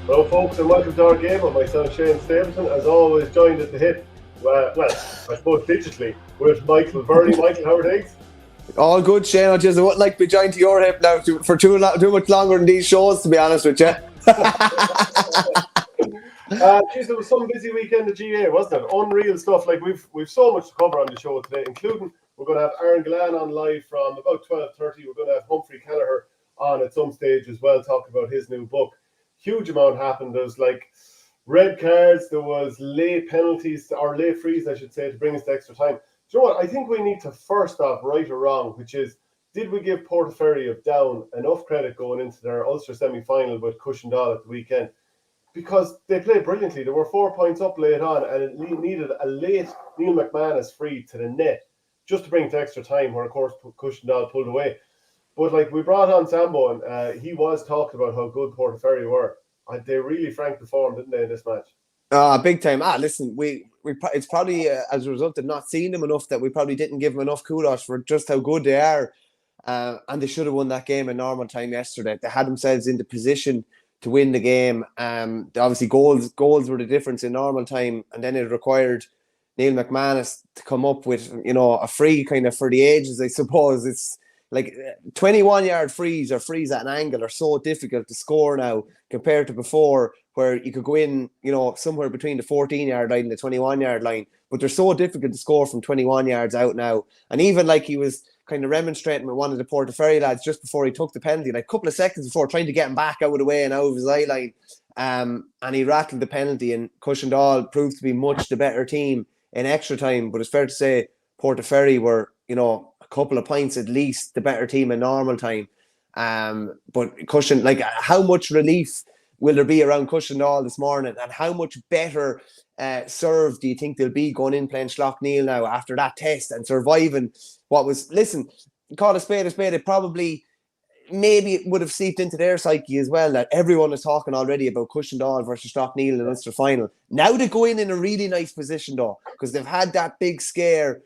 Hello folks and welcome to OurGame with myself Shane Stapleton, as always joined at the hip, well I suppose digitally, with Michael Verney. Michael, how are things? All good, Shane. I just wouldn't like to be joined to your hip now for too much longer than these shows, to be honest with you. Geez, there was some busy weekend at GA, wasn't it? Unreal stuff. Like we've so much to cover on the show today, including we're going to have Aaron Gillane on live from about 12:30. We're going to have Humphrey Kelleher on at some stage as well, talking about his new book. Huge amount happened. There's like red cards, there was late penalties, or late frees, I should say, to bring us to extra time. Do you know what? I think we need to first off, right or wrong, which is, did we give Portaferry of Down enough credit going into their Ulster semi-final with Cushendall at the weekend? Because they played brilliantly. They were 4 points up late on, and it needed a late Neil McManus free to the net just to bring it to extra time, where, of course, Cushendall pulled away. But like, we brought on Sambo, and he was talking about how good Portaferry were. They really franked the form, didn't they, in this match? Big time. Listen, it's probably as a result of not seeing them enough that we probably didn't give them enough kudos for just how good they are. And they should have won that game in normal time yesterday. They had themselves in the position to win the game. Obviously, goals were the difference in normal time, and then it required Neil McManus to come up with, a free kind of for the ages, I suppose. It's like 21-yard frees or frees at an angle are so difficult to score now compared to before, where you could go in, somewhere between the 14-yard line and the 21-yard line. But they're so difficult to score from 21 yards out now. And even like he was kind of remonstrating with one of the Portaferry lads just before he took the penalty, like a couple of seconds before, trying to get him back out of the way and out of his eye line. And he rattled the penalty, and Cushendall proved to be much the better team in extra time. But it's fair to say Portaferry were, a couple of points at least the better team in normal time. But Cushendall, like, how much relief will there be around Cushendall this morning, and how much better serve do you think they'll be going in playing Schlockneil now after that test and surviving what was, listen, call a spade, it probably, maybe it would have seeped into their psyche as well, that everyone is talking already about Cushendall versus Schlockneil in the Ulster final. Now they go in a really nice position though, because they've had that big scare.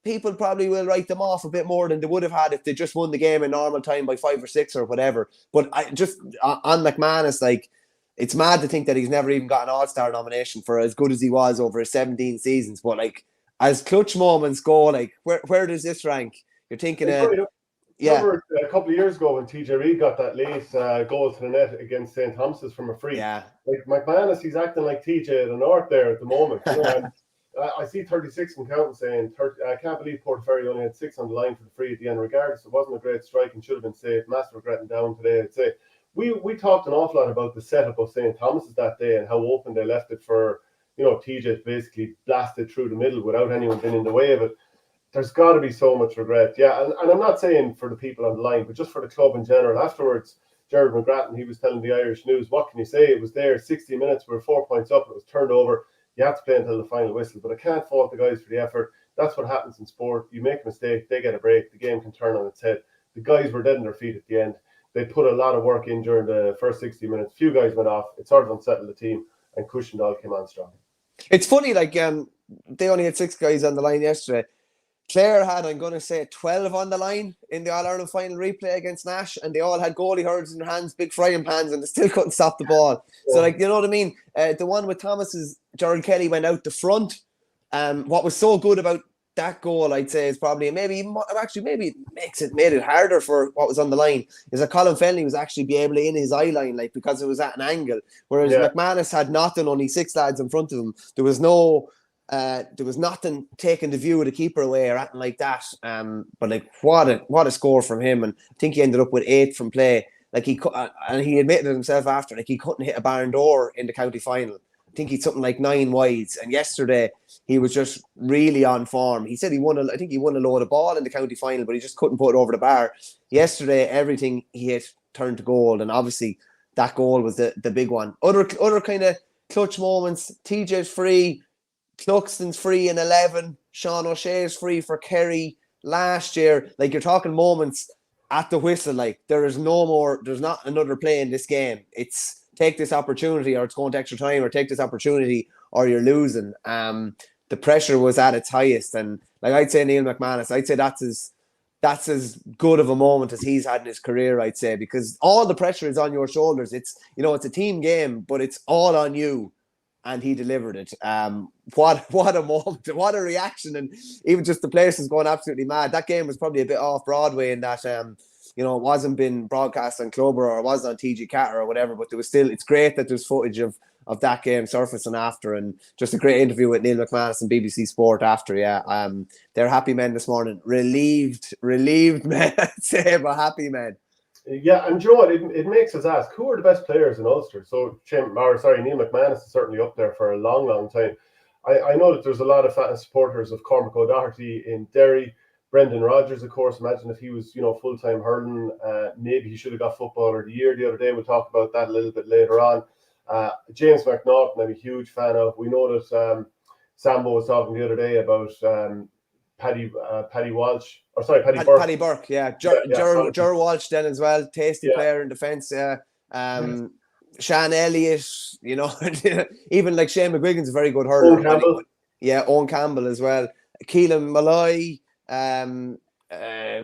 People probably will write them off a bit more than they would have had if they just won the game in normal time by 5 or 6 or whatever. But I just, on McManus, like, it's mad to think that he's never even got an All-Star nomination for as good as he was over his 17 seasons. But like, as clutch moments go, like, where does this rank? You're thinking, remember a couple of years ago when TJ Reid got that late goal to the net against St. Thomas's from a free. Yeah. Like, McManus, he's acting like TJ at the North there at the moment. I see 36 and counting saying, I can't believe Portaferry only had 6 on the line for the free at the end. Regardless, it wasn't a great strike and should have been safe. Massive regretting down today, I'd say. We talked an awful lot about the setup of St. Thomas's that day and how open they left it for, TJ basically blasted through the middle without anyone being in the way of it. There's got to be so much regret. Yeah, and I'm not saying for the people on the line, but just for the club in general. Afterwards, Jared McGrattan, he was telling the Irish News, what can you say? It was there, 60 minutes, we were 4 points up, it was turned over. You have to play until the final whistle, but I can't fault the guys for the effort. That's what happens in sport. You make a mistake, they get a break, the game can turn on its head. The guys were dead on their feet at the end. They put a lot of work in during the first 60 minutes. Few guys went off. It sort of unsettled the team, and Cushendall came on strong. It's funny, like, they only had 6 guys on the line yesterday. Clare had, I'm going to say, 12 on the line in the All-Ireland final replay against Nash, and they all had goalie hurls in their hands, big frying pans, and they still couldn't stop the ball. Yeah. So, like, you know what I mean? The one with Thomas's, Gerald Kelly went out the front. What was so good about that goal, I'd say, is probably, maybe it made it harder for what was on the line, is that Colin Fennelly was actually be able to in his eye line, like, because it was at an angle, whereas McManus had nothing, only 6 lads in front of him. There was nothing taking the view of the keeper away or anything like that. But like, what a score from him, and I think he ended up with 8 from play. Like, and he admitted it himself after, like, he couldn't hit a barn door in the county final. I think he'd something like 9 wides, and yesterday he was just really on form. He said he won a load of ball in the county final, but he just couldn't put it over the bar. Yesterday, everything he hit turned to gold, and obviously that goal was the big one. Other kind of clutch moments: TJ's free, Cluxton's free in 11, Sean O'Shea's free for Kerry last year. Like, you're talking moments at the whistle. Like, there's not another play in this game. It's take this opportunity or it's going to extra time, or take this opportunity or you're losing. The pressure was at its highest, and like, I'd say Neil McManus, I'd say that's that's as good of a moment as he's had in his career, I'd say, because all the pressure is on your shoulders. It's, you know, it's a team game, but it's all on you. And he delivered it. What a moment, what a reaction. And even just the place is going absolutely mad. That game was probably a bit off Broadway in that, you know, it wasn't been broadcast on Clubber or it wasn't on TG4 or whatever, but there was still, it's great that there's footage of that game surfacing after, and just a great interview with Neil McManus and BBC Sport after. Yeah, they're happy men this morning. Relieved men, I'd say, but happy men. Yeah, and you know what? It makes us ask, who are the best players in Ulster? So, Neil McManus is certainly up there for a long, long time. I know that there's a lot of supporters of Cormac O'Doherty in Derry. Brendan Rodgers, of course, imagine if he was, you know, full-time hurling, maybe he should have got Footballer of the Year the other day. We'll talk about that a little bit later on. James McNaughton, I'm a huge fan of. We know that Sambo was talking the other day about Paddy Burke, yeah. Ger Walsh then as well, tasty player in defence. Sean Elliott, you know, even like Shane McGuigan's a very good hurler. Owen Campbell as well. Keelan Malloy,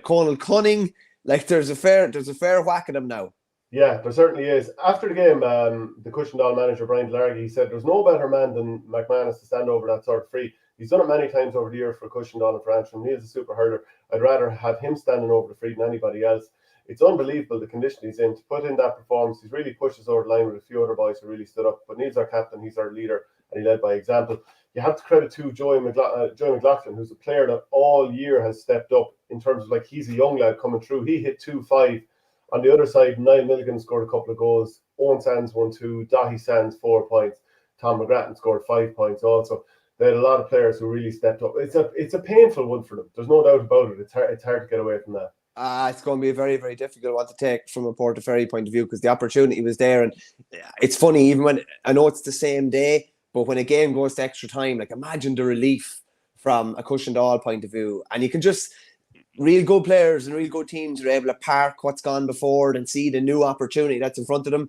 Conal Cunning. Like there's a fair whack of them now. Yeah, there certainly is. After the game, the Cushendall manager Brian Delargy, he said there's no better man than McManus to stand over that sort of free. He's done it many times over the year for Cushendall and for Antrim. He is a super hurler. I'd rather have him standing over the free than anybody else. It's unbelievable the condition he's in to put in that performance. He's really pushed us over the line with a few other boys who really stood up. But Neil's our captain, he's our leader, and he led by example. You have to credit to Joey McLaughlin, who's a player that all year has stepped up in terms of, like, he's a young lad coming through. He hit 2-5. On the other side, Niall Milligan scored a couple of goals. Owen Sands 1-2. Dahi Sands 4 points. Tom McGrattan scored 5 points also. They had a lot of players who really stepped up. It's a painful one for them. There's no doubt about it. It's hard to get away from that. It's going to be a very, very difficult one to take from a Portaferry point of view, because the opportunity was there. And it's funny, even when I know it's the same day, but when a game goes to extra time, like imagine the relief from a Cushendall point of view. And you can just, real good players and real good teams are able to park what's gone before and see the new opportunity that's in front of them.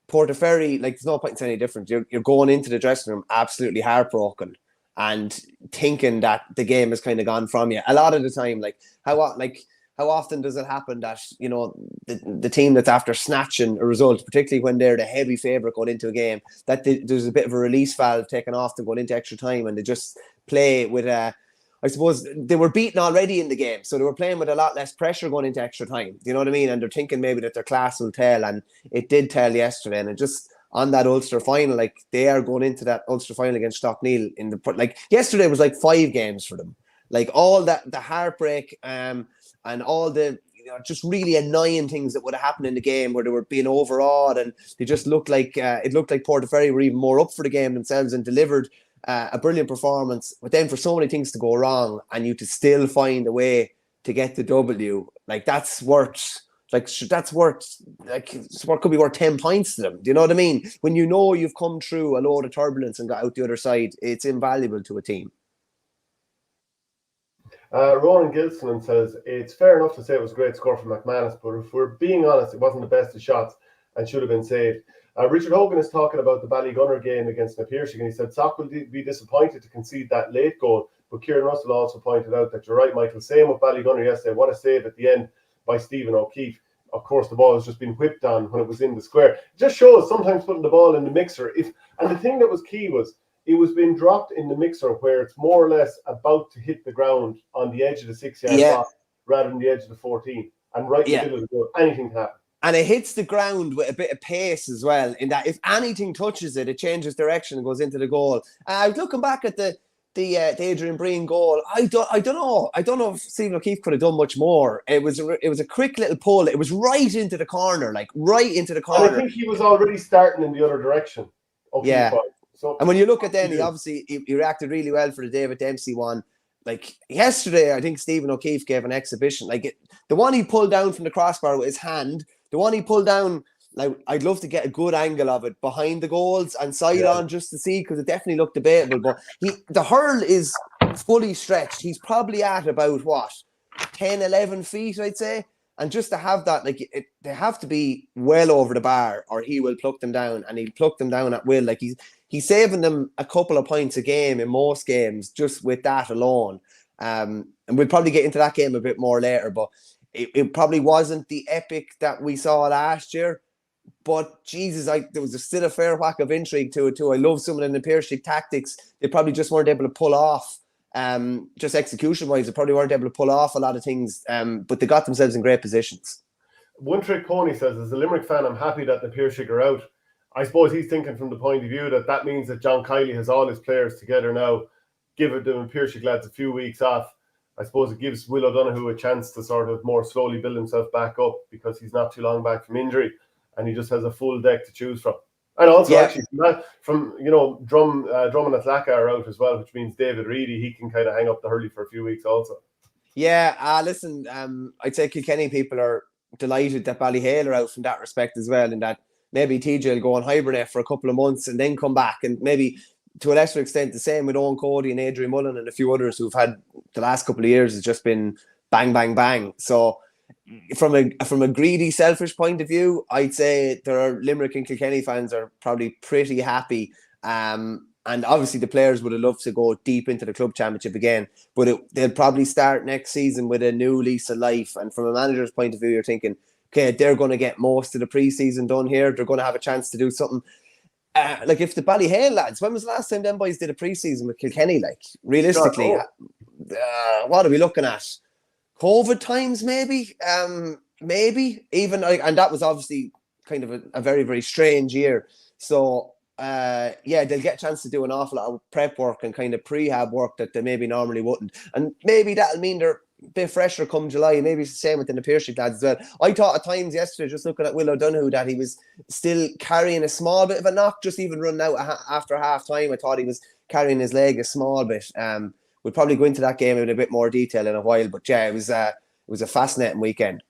Portaferry, like, there's no point in saying any different. You're going into the dressing room absolutely heartbroken and thinking that the game has kind of gone from you. A lot of the time, how often does it happen that, you know, the team that's after snatching a result, particularly when they're the heavy favourite going into a game, that there's a bit of a release valve taken off them going into extra time, and they just play with I suppose they were beaten already in the game, so they were playing with a lot less pressure going into extra time. You know what I mean? And they're thinking maybe that their class will tell, and it did tell yesterday. And it just, on that Ulster final, like, they are going into that Ulster final against Stockneil in the, like, yesterday was like 5 games for them. Like, all that, the heartbreak, and all the, you know, just really annoying things that would have happened in the game where they were being overawed, and they just looked like it looked like Portaferry were even more up for the game themselves and delivered a brilliant performance. But then for so many things to go wrong and you to still find a way to get the W, like, that's worth, like, what could be worth 10 points to them. Do you know what I mean? When you know you've come through a load of turbulence and got out the other side, it's invaluable to a team. Ronan Gilson says, it's fair enough to say it was a great score from McManus, but if we're being honest, it wasn't the best of shots and should have been saved. Richard Hogan is talking about the Ballygunner game against Na Piarsaigh, and he said Sock will be disappointed to concede that late goal, but Kieran Russell also pointed out that you're right, Michael. Same with Ballygunner yesterday. What a save at the end by Stephen O'Keefe. Of course, the ball has just been whipped on when it was in the square. It just shows sometimes putting the ball in the mixer. And the thing that was key was it was being dropped in the mixer where it's more or less about to hit the ground on the edge of the 6-yard box rather than the edge of the 14. And right in the middle of the goal, anything can happen. And it hits the ground with a bit of pace as well, in that if anything touches it, it changes direction and goes into the goal. I was looking back at the Adrian Breen goal. I don't know if Stephen O'Keefe could have done much more. It was a quick little pull. It was right into the corner, like right into the corner. And I think he was already starting in the other direction. Yeah. So, and when you look at then, he reacted really well for the David Dempsey one. Like yesterday, I think Stephen O'Keefe gave an exhibition. Like the one he pulled down from the crossbar with his hand, the one he pulled down, like, I'd love to get a good angle of it behind the goals and side on just to see, because it definitely looked debatable. But the hurl is fully stretched. He's probably at about, 10, 11 feet, I'd say. And just to have that, like, they have to be well over the bar or he will pluck them down, and he'll pluck them down at will. Like, he's saving them a couple of points a game in most games just with that alone. And we'll probably get into that game a bit more later, but it probably wasn't the epic that we saw last year. But Jesus, there was still a fair whack of intrigue to it too. I love some of the 𝘰𝘃 tactics. They probably just weren't able to pull off, just execution-wise, they probably weren't able to pull off a lot of things, but they got themselves in great positions. One Trick Pony says, as a Limerick fan, I'm happy that the 𝘰𝘃 are out. I suppose he's thinking from the point of view that means that John Kiely has all his players together now. Give it the 𝘰𝘃 lads a few weeks off. I suppose it gives 𝘕𝘂 a chance to sort of more slowly build himself back up, because he's not too long back from injury and he just has a full deck to choose from. And also, actually, from Drum and Atlaka are out as well, which means David Reedy, he can kind of hang up the hurley for a few weeks also. Yeah, listen, I'd say Kilkenny people are delighted that Ballyhale are out from that respect as well, and that maybe TJ will go on hibernate for a couple of months and then come back, and maybe to a lesser extent the same with Owen Cody and Adrian Mullen and a few others who've had the last couple of years has just been bang, bang, bang. So from a greedy, selfish point of view, I'd say there are Limerick and Kilkenny fans are probably pretty happy. And obviously the players would have loved to go deep into the club championship again, but they'll probably start next season with a new lease of life. And from a manager's point of view, you're thinking, okay, they're going to get most of the pre-season done here. They're going to have a chance to do something. Like if the Ballyhale lads, when was the last time them boys did a pre-season with Kilkenny? Like realistically, what are we looking at? COVID times, maybe, even like, and that was obviously kind of a very, very strange year. So they'll get a chance to do an awful lot of prep work and kind of prehab work that they maybe normally wouldn't, and maybe that'll mean they're a bit fresher come July. Maybe it's the same within the 𝘰𝘃 lads as well. I thought at times yesterday, just looking at Will O'Donoghue, that he was still carrying a small bit of a knock, just even running out after half time. I thought he was carrying his leg a small bit. We'll probably go into that game in a bit more detail in a while, but yeah, it was a fascinating weekend.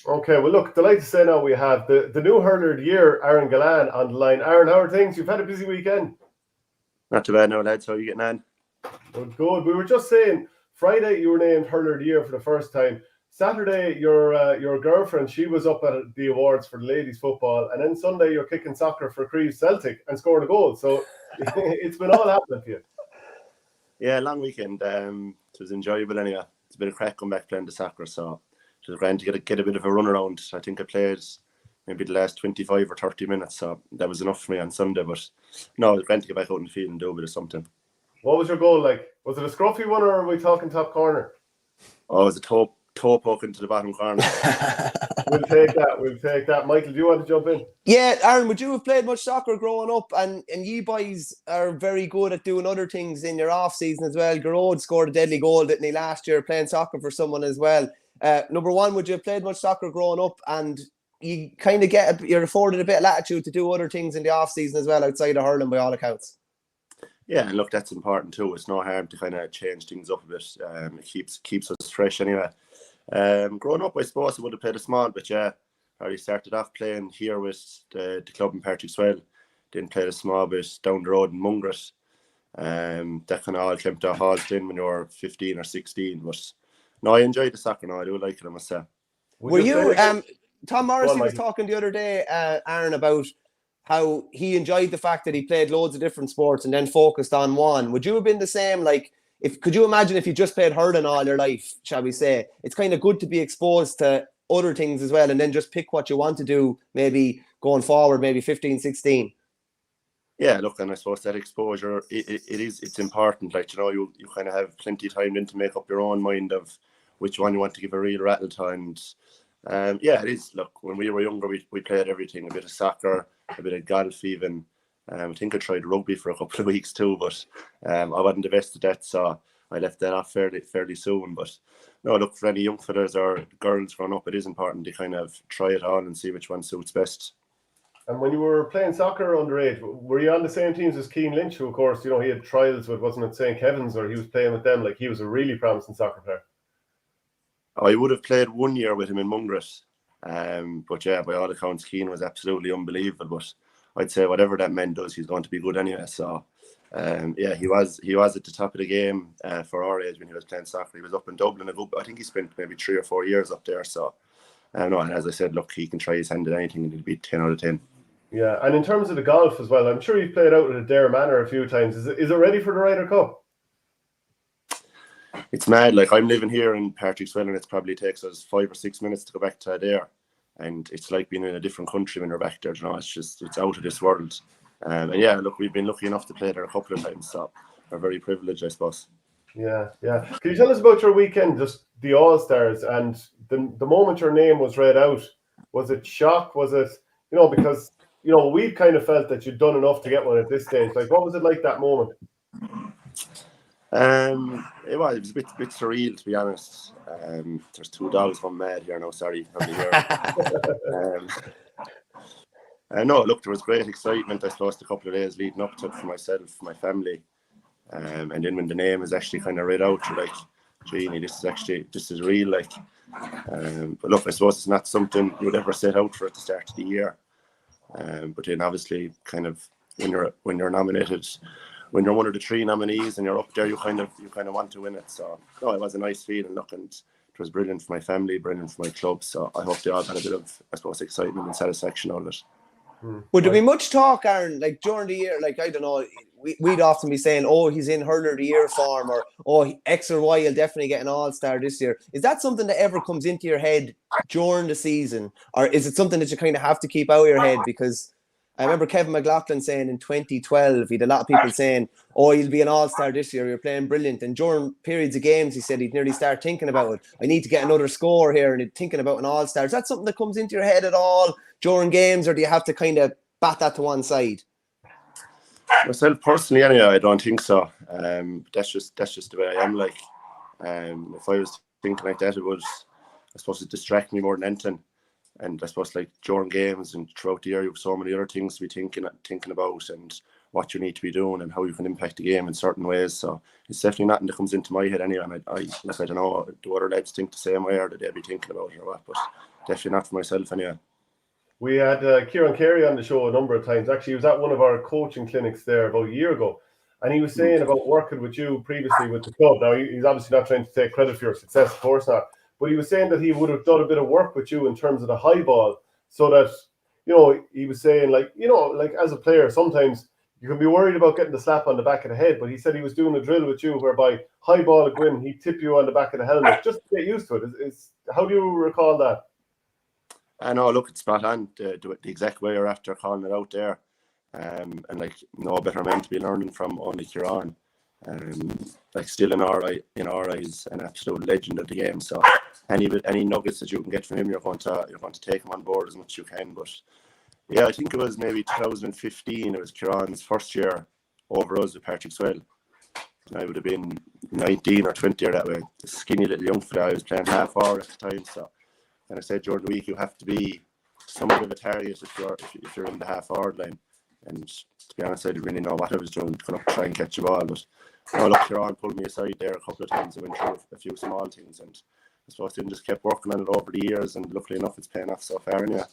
Okay, well look, delighted to say now we have the new hurler of the year, Aaron Gillane, on the line. Aaron, how are things? You've had a busy weekend. Not too bad now, lads. How are you getting on? Good. We were just saying, Friday you were named hurler of the year for the first time. Saturday, your girlfriend, she was up at the awards for the ladies football, and then Sunday you're kicking soccer for Creeve Celtic and scored a goal. So it's been all happening for you. Yeah, long weekend. It was enjoyable anyway. It's a bit of crack coming back playing the soccer, so it was grand to get a bit of a run around. I think I played maybe the last 25 or 30 minutes, so that was enough for me on Sunday. But no, it was grand to get back out in the field and do a bit of something. What was your goal like? Was it a scruffy one, or are we talking top corner? Oh, it was a toe poke into the bottom corner. We'll take that. Michael, do you want to jump in? Yeah, Aaron, would you have played much soccer growing up? And you boys are very good at doing other things in your off season as well. 𝘱𝘁 scored a deadly goal, didn't he, last year, playing soccer for someone as well. Number one, would you have played much soccer growing up? And you kind of you're afforded a bit of latitude to do other things in the off season as well, outside of hurling by all accounts. Yeah, and look, that's important too. It's no harm to kind of change things up a bit. It keeps us fresh anyway. Growing up, I suppose I would have played a small bit. Yeah, I already started off playing here with the club in Partick Swell. Then played a small bit down the road in Mungret. That kind of all came to a halt then when you were 15 or 16. But no, I enjoyed the soccer now. I do like it, I must say. Were you? Tom Morrissey was talking the other day, Aaron, about how he enjoyed the fact that he played loads of different sports and then focused on one. Would you have been the same? Like, could you imagine if you just played hurling all your life, shall we say? It's kind of good to be exposed to other things as well and then just pick what you want to do, maybe going forward, maybe 15, 16. Yeah, look, and I suppose that exposure, it's important. Like, you kind of have plenty of time then to make up your own mind of which one you want to give a real rattle to. And yeah, it is. Look, when we were younger, we played everything, a bit of soccer, a bit of golf even. I think I tried rugby for a couple of weeks too, but I wasn't the best at that, so I left that off fairly soon. But no, look, for any young fellas or girls growing up, it is important to kind of try it on and see which one suits best. And when you were playing soccer underage, were you on the same teams as Cian Lynch, who, of course, he had trials with, wasn't it, St. Kevin's, or he was playing with them? Like, he was a really promising soccer player. I would have played 1 year with him in Mungret. But yeah, by all accounts, Cian was absolutely unbelievable. But I'd say whatever that man does, he's going to be good anyway. So yeah, he was at the top of the game for our age when he was playing soccer. He was up in Dublin. I think he spent maybe 3 or 4 years up there. So no, and as I said, look, he can try his hand at anything and he'll be 10 out of 10. Yeah, and in terms of the golf as well, I'm sure you've played out at Adair Manor a few times. Is it ready for the Ryder Cup? It's mad. Like, I'm living here in Particksville, and it probably takes us 5 or 6 minutes to go back to there. And it's like being in a different country when you're back there. You know, it's out of this world. And yeah, look, we've been lucky enough to play there a couple of times, so we're very privileged, I suppose. Yeah. Can you tell us about your weekend, just the All-Stars, and the moment your name was read out? Was it shock? Was it, because, we kind of felt that you'd done enough to get one at this stage. Like, what was it like that moment? It was a bit surreal, to be honest. There's 2 dogs gone mad here now. Sorry, no, look, there was great excitement, I suppose, the couple of days leading up to it for myself, my family, and then when the name is actually kind of read out, you're like, Genie, this is real, like. But look, I suppose it's not something you would ever set out for at the start of the year. But then obviously, kind of when you're nominated. When you're one of the 3 nominees and you're up there, you kind of want to win it. So no, it was a nice feeling. Look, and it was brilliant for my family, brilliant for my club. So I hope they all got a bit of, I suppose, excitement and satisfaction out of it. Would there be much talk, Aaron, like during the year? Like, I don't know, we'd often be saying, oh, he's in Hurler of the Year form, or oh, X or Y will definitely get an All-Star this year. Is that something that ever comes into your head during the season, or is it something that you kind of have to keep out of your head? Because I remember Kevin McLaughlin saying in 2012, he had a lot of people saying, oh, he'll be an All-Star this year, you're playing brilliant. And during periods of games, he said he'd nearly start thinking about it. I need to get another score here, and he'd thinking about an All-Star. Is that something that comes into your head at all during games, or do you have to kind of bat that to one side? Myself personally, anyway, I don't think so. That's just the way I am. Like, if I was thinking like that, it would, I suppose, it distract me more than anything. And I suppose, like, during games and throughout the year, you have so many other things to be thinking about, and what you need to be doing and how you can impact the game in certain ways. So it's definitely nothing that comes into my head anyway. And I don't know, do other lads think the same way, or do they be thinking about it or what? But definitely not for myself anyway. We had Ciarán Carey on the show a number of times. Actually, he was at one of our coaching clinics there about a year ago. And he was saying about working with you previously with the club. Now, he's obviously not trying to take credit for your success, of course not. But he was saying that he would have done a bit of work with you in terms of the high ball, so that, he was saying, like as a player, sometimes you can be worried about getting the slap on the back of the head. But he said he was doing a drill with you whereby high ball at Gwyn, he'd tip you on the back of the helmet just to get used to it. How do you recall that? I know, look, it's spot on. The exact way you're after calling it out there. And like, no better man to be learning from, only Ciarán. Like, still in our eyes, an absolute legend of the game. So any nuggets that you can get from him, you're going to take him on board as much as you can. But yeah, I think it was maybe 2015. It was Ciarán's first year over us with Particksville. I would have been 19 or 20 or that way. The skinny little young fella. I was playing half hour at the time. So, and I said during the week, you have to be somewhat of a target if you're in the half hour line. And to be honest, I didn't really know what I was doing, going up to try and catch the ball. But look, Ciarán pulled me aside there a couple of times. I went through a few small things, and I suppose I just kept working on it over the years, and luckily enough, it's paying off so far. Yeah.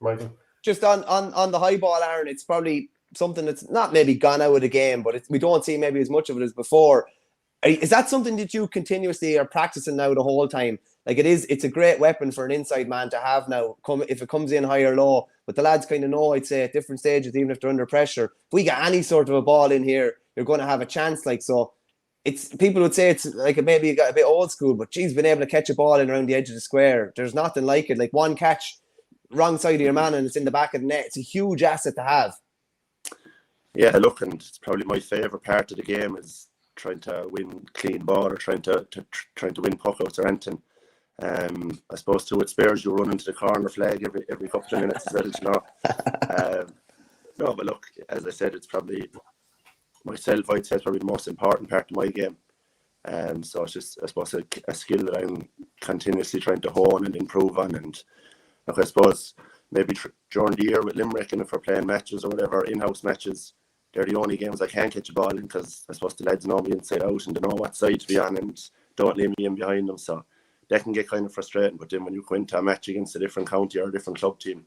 Michael? Just on the high ball, Aaron, it's probably something that's not maybe gone out of the game, but we don't see maybe as much of it as before. Is that something that you continuously are practicing now the whole time? Like, it's a great weapon for an inside man to have now, if it comes in high or low. But the lads kind of know, I'd say, at different stages, even if they're under pressure, if we get any sort of a ball in here, you're going to have a chance. Like, so people would say it's like maybe you got a bit old school, but geez, being able to catch a ball in around the edge of the square, there's nothing like it. Like, one catch wrong side of your man and it's in the back of the net. It's a huge asset to have. Yeah, look, and it's probably my favourite part of the game is trying to win clean ball, or trying to win puckouts or anything. I suppose too, it spares you running to the corner flag every couple of minutes as well, you know. No, but look, as I said, it's probably myself, I'd say it's probably the most important part of my game. So it's just, I suppose, a skill that I'm continuously trying to hone and improve on. And look, I suppose maybe during the year with Limerick, and if we're playing matches or whatever, in-house matches, they're the only games I can't catch a ball in, because I suppose the lads know me inside out and they know what side to be on and don't leave me in behind them. So that can get kind of frustrating. But then when you go into a match against a different county or a different club team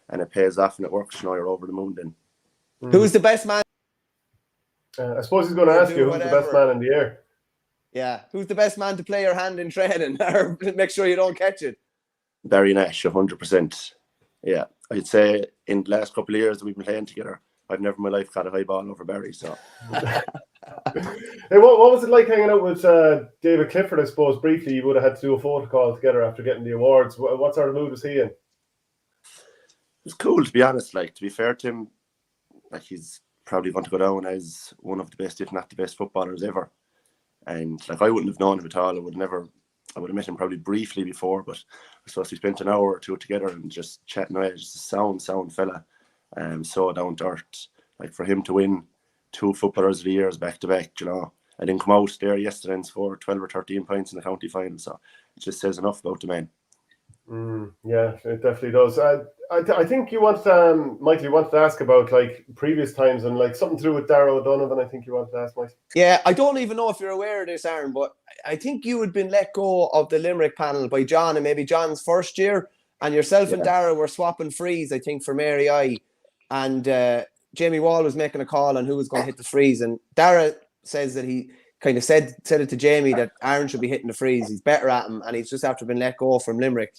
and it pays off and it works, you know, you're over the moon then. Who's the best man? I suppose he's going to ask you who's the best man in the air. Yeah, who's the best man to play your hand in training or make sure you don't catch it? Barry Nash, 100%. Yeah, I'd say in the last couple of years that we've been playing together, I've never in my life got a high ball over Barry. So, Hey, what was it like hanging out with David Clifford? I suppose briefly you would have had to do a photo call together after getting the awards. What sort of mood was he in? it was cool, to be honest. Like, to be fair to him, like, he's probably going to go down as one of the best, if not the best, footballers ever. And like, I wouldn't have known him at all. I would have met him probably briefly before, but I suppose we spent an hour or two together and just chatting away. Just a sound fella, so down to earth. Like, for him to win 2 footballers of the years back to back, you know, I didn't come out there yesterday and score 12 or 13 points in the county final. So it just says enough about the man. Yeah, it definitely does. I think you wanted, Michael, you wanted to ask about like previous times and like something to do with Darragh O'Donovan. I think you wanted to ask, Mike. Yeah, I don't even know if you're aware of this, Aaron, but I think you had been let go of the Limerick panel by John, and maybe John's first year, and yourself and Darragh were swapping frees, I think, for Mary I, and Jamie Wall was making a call on who was going to hit the frees, and Darragh says that he kind of said it to Jamie that Aaron should be hitting the frees. He's better at him, and he's just after been let go from Limerick.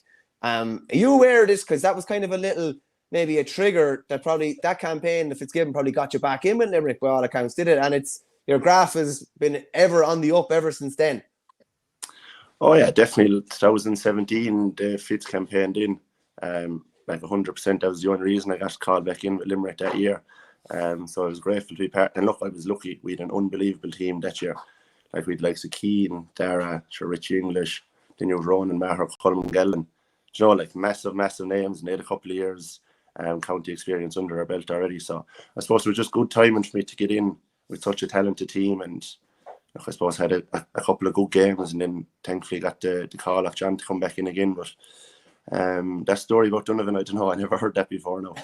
Are you aware of this? Because that was kind of a little, maybe a trigger that probably that campaign, if it's given, probably got you back in with Limerick by all accounts, did it? And it's your graph has been ever on the up ever since then. Oh yeah, definitely. 2017, the Fitz campaigned in, like 100%. That was the only reason I got called back in with Limerick that year. So I was grateful to be part. And look, I was lucky. We had an unbelievable team that year. Like, we'd like Keane, Darragh, Richie English, then you have Ronan Maher, Colm Gellan. You know, like massive names, and they had a couple of years county experience under our belt already. So I suppose it was just good timing for me to get in with such a talented team, and I suppose had a couple of good games, and then thankfully got the call off John to come back in again. But that story about Donovan, I don't know, I never heard that before. No.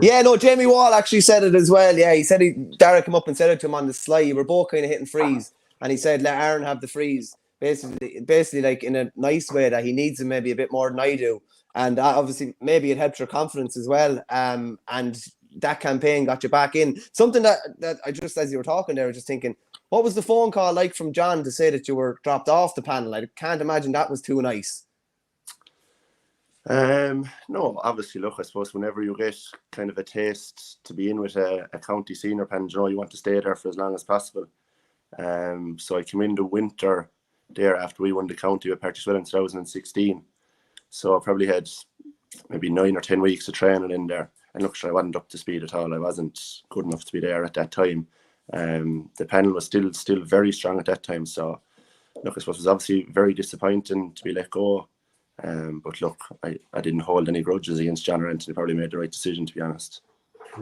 Yeah, no, Jamie Wall actually said it as well. Yeah, he said Darragh came up and said it to him on the sly. You were both kind of hitting frees, and he said, let Aaron have the frees. Basically, like in a nice way, that he needs him maybe a bit more than I do. And obviously, maybe it helped your confidence as well. And that campaign got you back in. Something that I just, as you were talking there, I was just thinking, what was the phone call like from John to say that you were dropped off the panel? I can't imagine that was too nice. No, obviously, look, I suppose whenever you get kind of a taste to be in with a county senior panel, you know, you want to stay there for as long as possible. So I came in the winter there after we won the county with Partysville in 2016. So I probably had maybe 9 or 10 weeks of training in there. And look, I wasn't up to speed at all. I wasn't good enough to be there at that time. The panel was still very strong at that time. So look, I suppose it was obviously very disappointing to be let go. But look, I didn't hold any grudges against John or Anthony. Probably made the right decision, to be honest.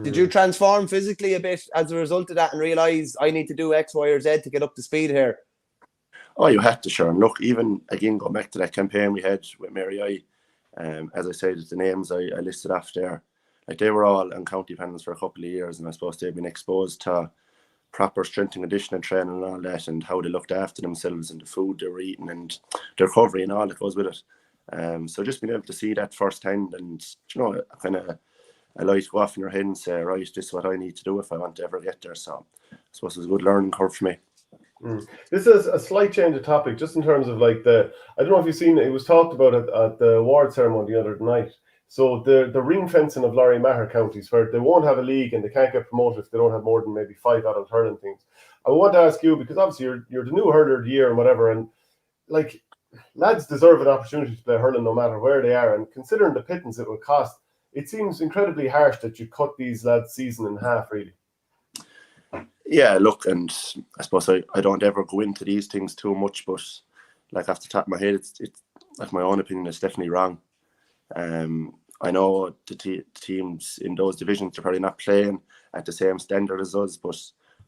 Did you transform physically a bit as a result of that and realise I need to do X, Y, or Z to get up to speed here? Oh, you had to, sure. And look, even again, going back to that campaign we had with Mary I, as I said, the names I listed off there, like they were all on county panels for a couple of years, and I suppose they've been exposed to proper strength and conditioning training and all that, and how they looked after themselves and the food they were eating and their recovery and all that goes with it. So just being able to see that firsthand, and you know, kind of a light go off in your head and say, right, this is what I need to do if I want to ever get there. So I suppose it was a good learning curve for me. This is a slight change of topic, just in terms of like I don't know if you've seen it was talked about at the award ceremony the other night. So the ring fencing of Larry Maher counties, where they won't have a league and they can't get promoted if they don't have more than maybe 5 adult hurling teams. I want to ask you, because obviously you're the new hurler of the year and whatever, and like lads deserve an opportunity to play hurling no matter where they are, and considering the pittance it would cost, it seems incredibly harsh that you cut these lads' season in half, really. Yeah, look, and I suppose I don't ever go into these things too much, but like off the top of my head, it's like my own opinion is definitely wrong. I know the teams in those divisions are probably not playing at the same standard as us, but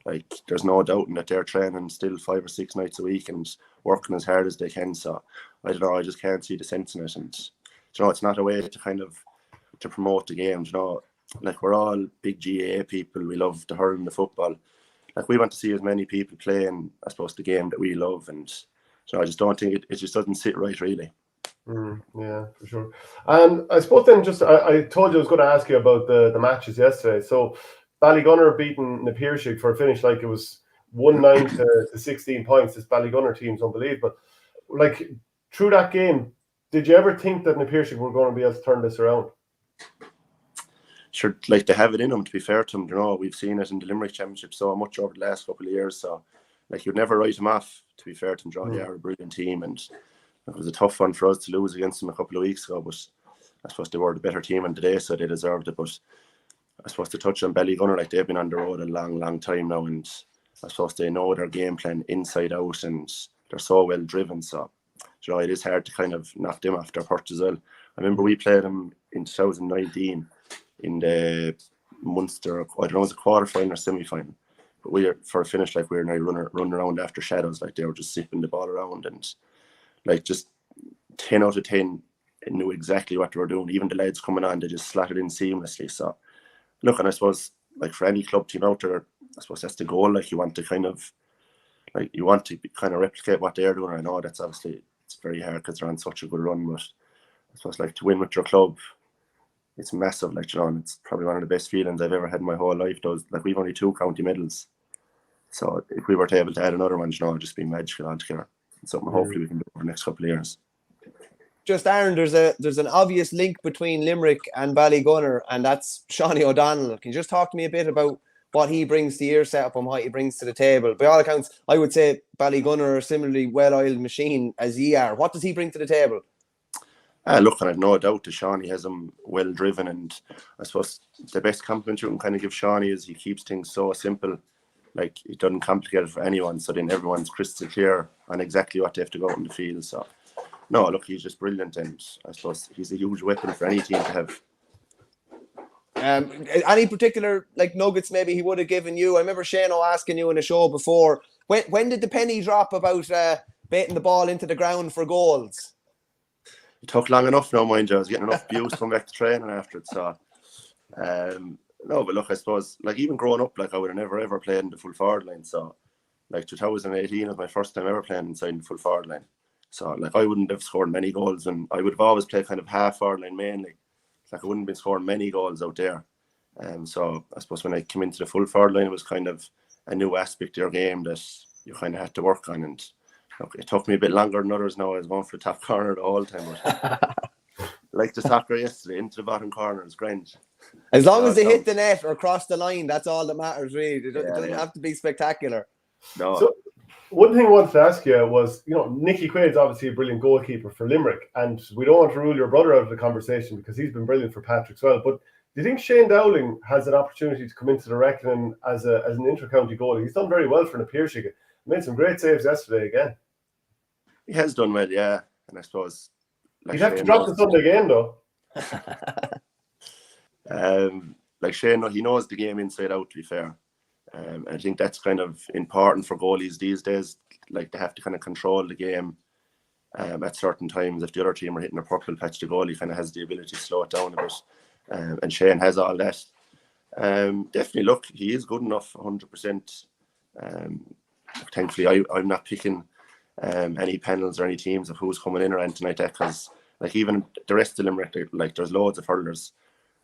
like there's no doubting that they're training still 5 or 6 nights a week and working as hard as they can. So I don't know, I just can't see the sense in it, and you know, it's not a way to kind of to promote the game. You know, like we're all big GAA people. We love the hurling, the football. Like we want to see as many people playing, I suppose, the game that we love, and so I just don't think it just doesn't sit right, really. Yeah, for sure. And I suppose then, just I told you I was going to ask you about the matches yesterday. So Ballygunner beating 𝘕𝘗 for a finish like it was 1-9 to 16 points. This Ballygunner team's unbelievable. Like through that game, did you ever think that 𝘕𝘗 were going to be able to turn this around? sure, like they have it in them, to be fair to them. You know, we've seen it in the Limerick Championship so much over the last couple of years. So, like, you'd never write them off, to be fair to them. John, they are a brilliant team, and it was a tough one for us to lose against them a couple of weeks ago. But I suppose they were the better team on today, so they deserved it. But I suppose to touch on Ballygunner, like, they've been on the road a long, long time now, and I suppose they know their game plan inside out, and they're so well driven. So, you know, it is hard to kind of knock them off their perch as well. I remember we played them in 2019 in the Munster, I don't know, it was a quarter-final or semi-final. But we were, for a finish, like, we were now running around after shadows, like they were just zipping the ball around, and like just 10 out of 10 knew exactly what they were doing. Even the lads coming on, they just slotted in seamlessly. So, look, and I suppose, like, for any club team out there, I suppose that's the goal. Like, you want to kind of replicate what they're doing. I know that's obviously, it's very hard because they're on such a good run, but I suppose, like, to win with your club, it's massive, like, you know, and it's probably one of the best feelings I've ever had in my whole life. Those, like, we've only 2 county medals, so if we were to able to add another one, you know, it'd just be magical altogether. It's something hopefully we can do over the next couple of years. Just Aaron, there's an obvious link between Limerick and Ballygunner, and that's Seanie O'Donnell. Can you just talk to me a bit about what he brings to the year setup and what he brings to the table? By all accounts, I would say Ballygunner are a similarly well-oiled machine as ye are. What does he bring to the table? Look, and I've no doubt that Seanie has him well driven, and I suppose the best compliment you can kind of give Seanie is he keeps things so simple. Like, he doesn't complicate it for anyone, so then everyone's crystal clear on exactly what they have to go out in the field. So, no, look, he's just brilliant, and I suppose he's a huge weapon for any team to have. Any particular, like, nuggets maybe he would have given you? I remember Shane-O asking you in a show before, when did the penny drop about baiting the ball into the ground for goals? It took long enough now, mind you. I was getting enough views coming back to training after it. So, no, but look, I suppose, like, even growing up, like, I would have never ever played in the full forward line. So, like, 2018 was my first time ever playing inside the full forward line. So, like, I wouldn't have scored many goals, and I would have always played kind of half forward line mainly. Like, I wouldn't have been scoring many goals out there. So I suppose when I came into the full forward line, it was kind of a new aspect of your game that you kind of had to work on. And look, it took me a bit longer than others now. I was going for the top corner the whole time. But like the soccer yesterday, into the bottom corner is grand. As long as they hit the net or cross the line, that's all that matters, really. It doesn't have to be spectacular. No. So, one thing I wanted to ask you was, you know, Nicky Quaid's obviously a brilliant goalkeeper for Limerick, and we don't want to rule your brother out of the conversation because he's been brilliant for Patrick as well. But do you think Shane Dowling has an opportunity to come into the reckoning as an inter-county goalie? He's done very well for an Pearshig. Made some great saves yesterday again. He has done well, yeah. And I suppose, like, he'd have to drop the Sunday game, though. Like Shane, he knows the game inside out, to be fair. I think that's kind of important for goalies these days. Like, they have to kind of control the game at certain times. If the other team are hitting a purple patch, the goalie kind of has the ability to slow it down a bit. And Shane has all that. Definitely, look, he is good enough, 100%. Thankfully, I'm not picking any panels or any teams of who's coming in or anything like that, because, like, even the rest of Limerick, like, there's loads of hurlers.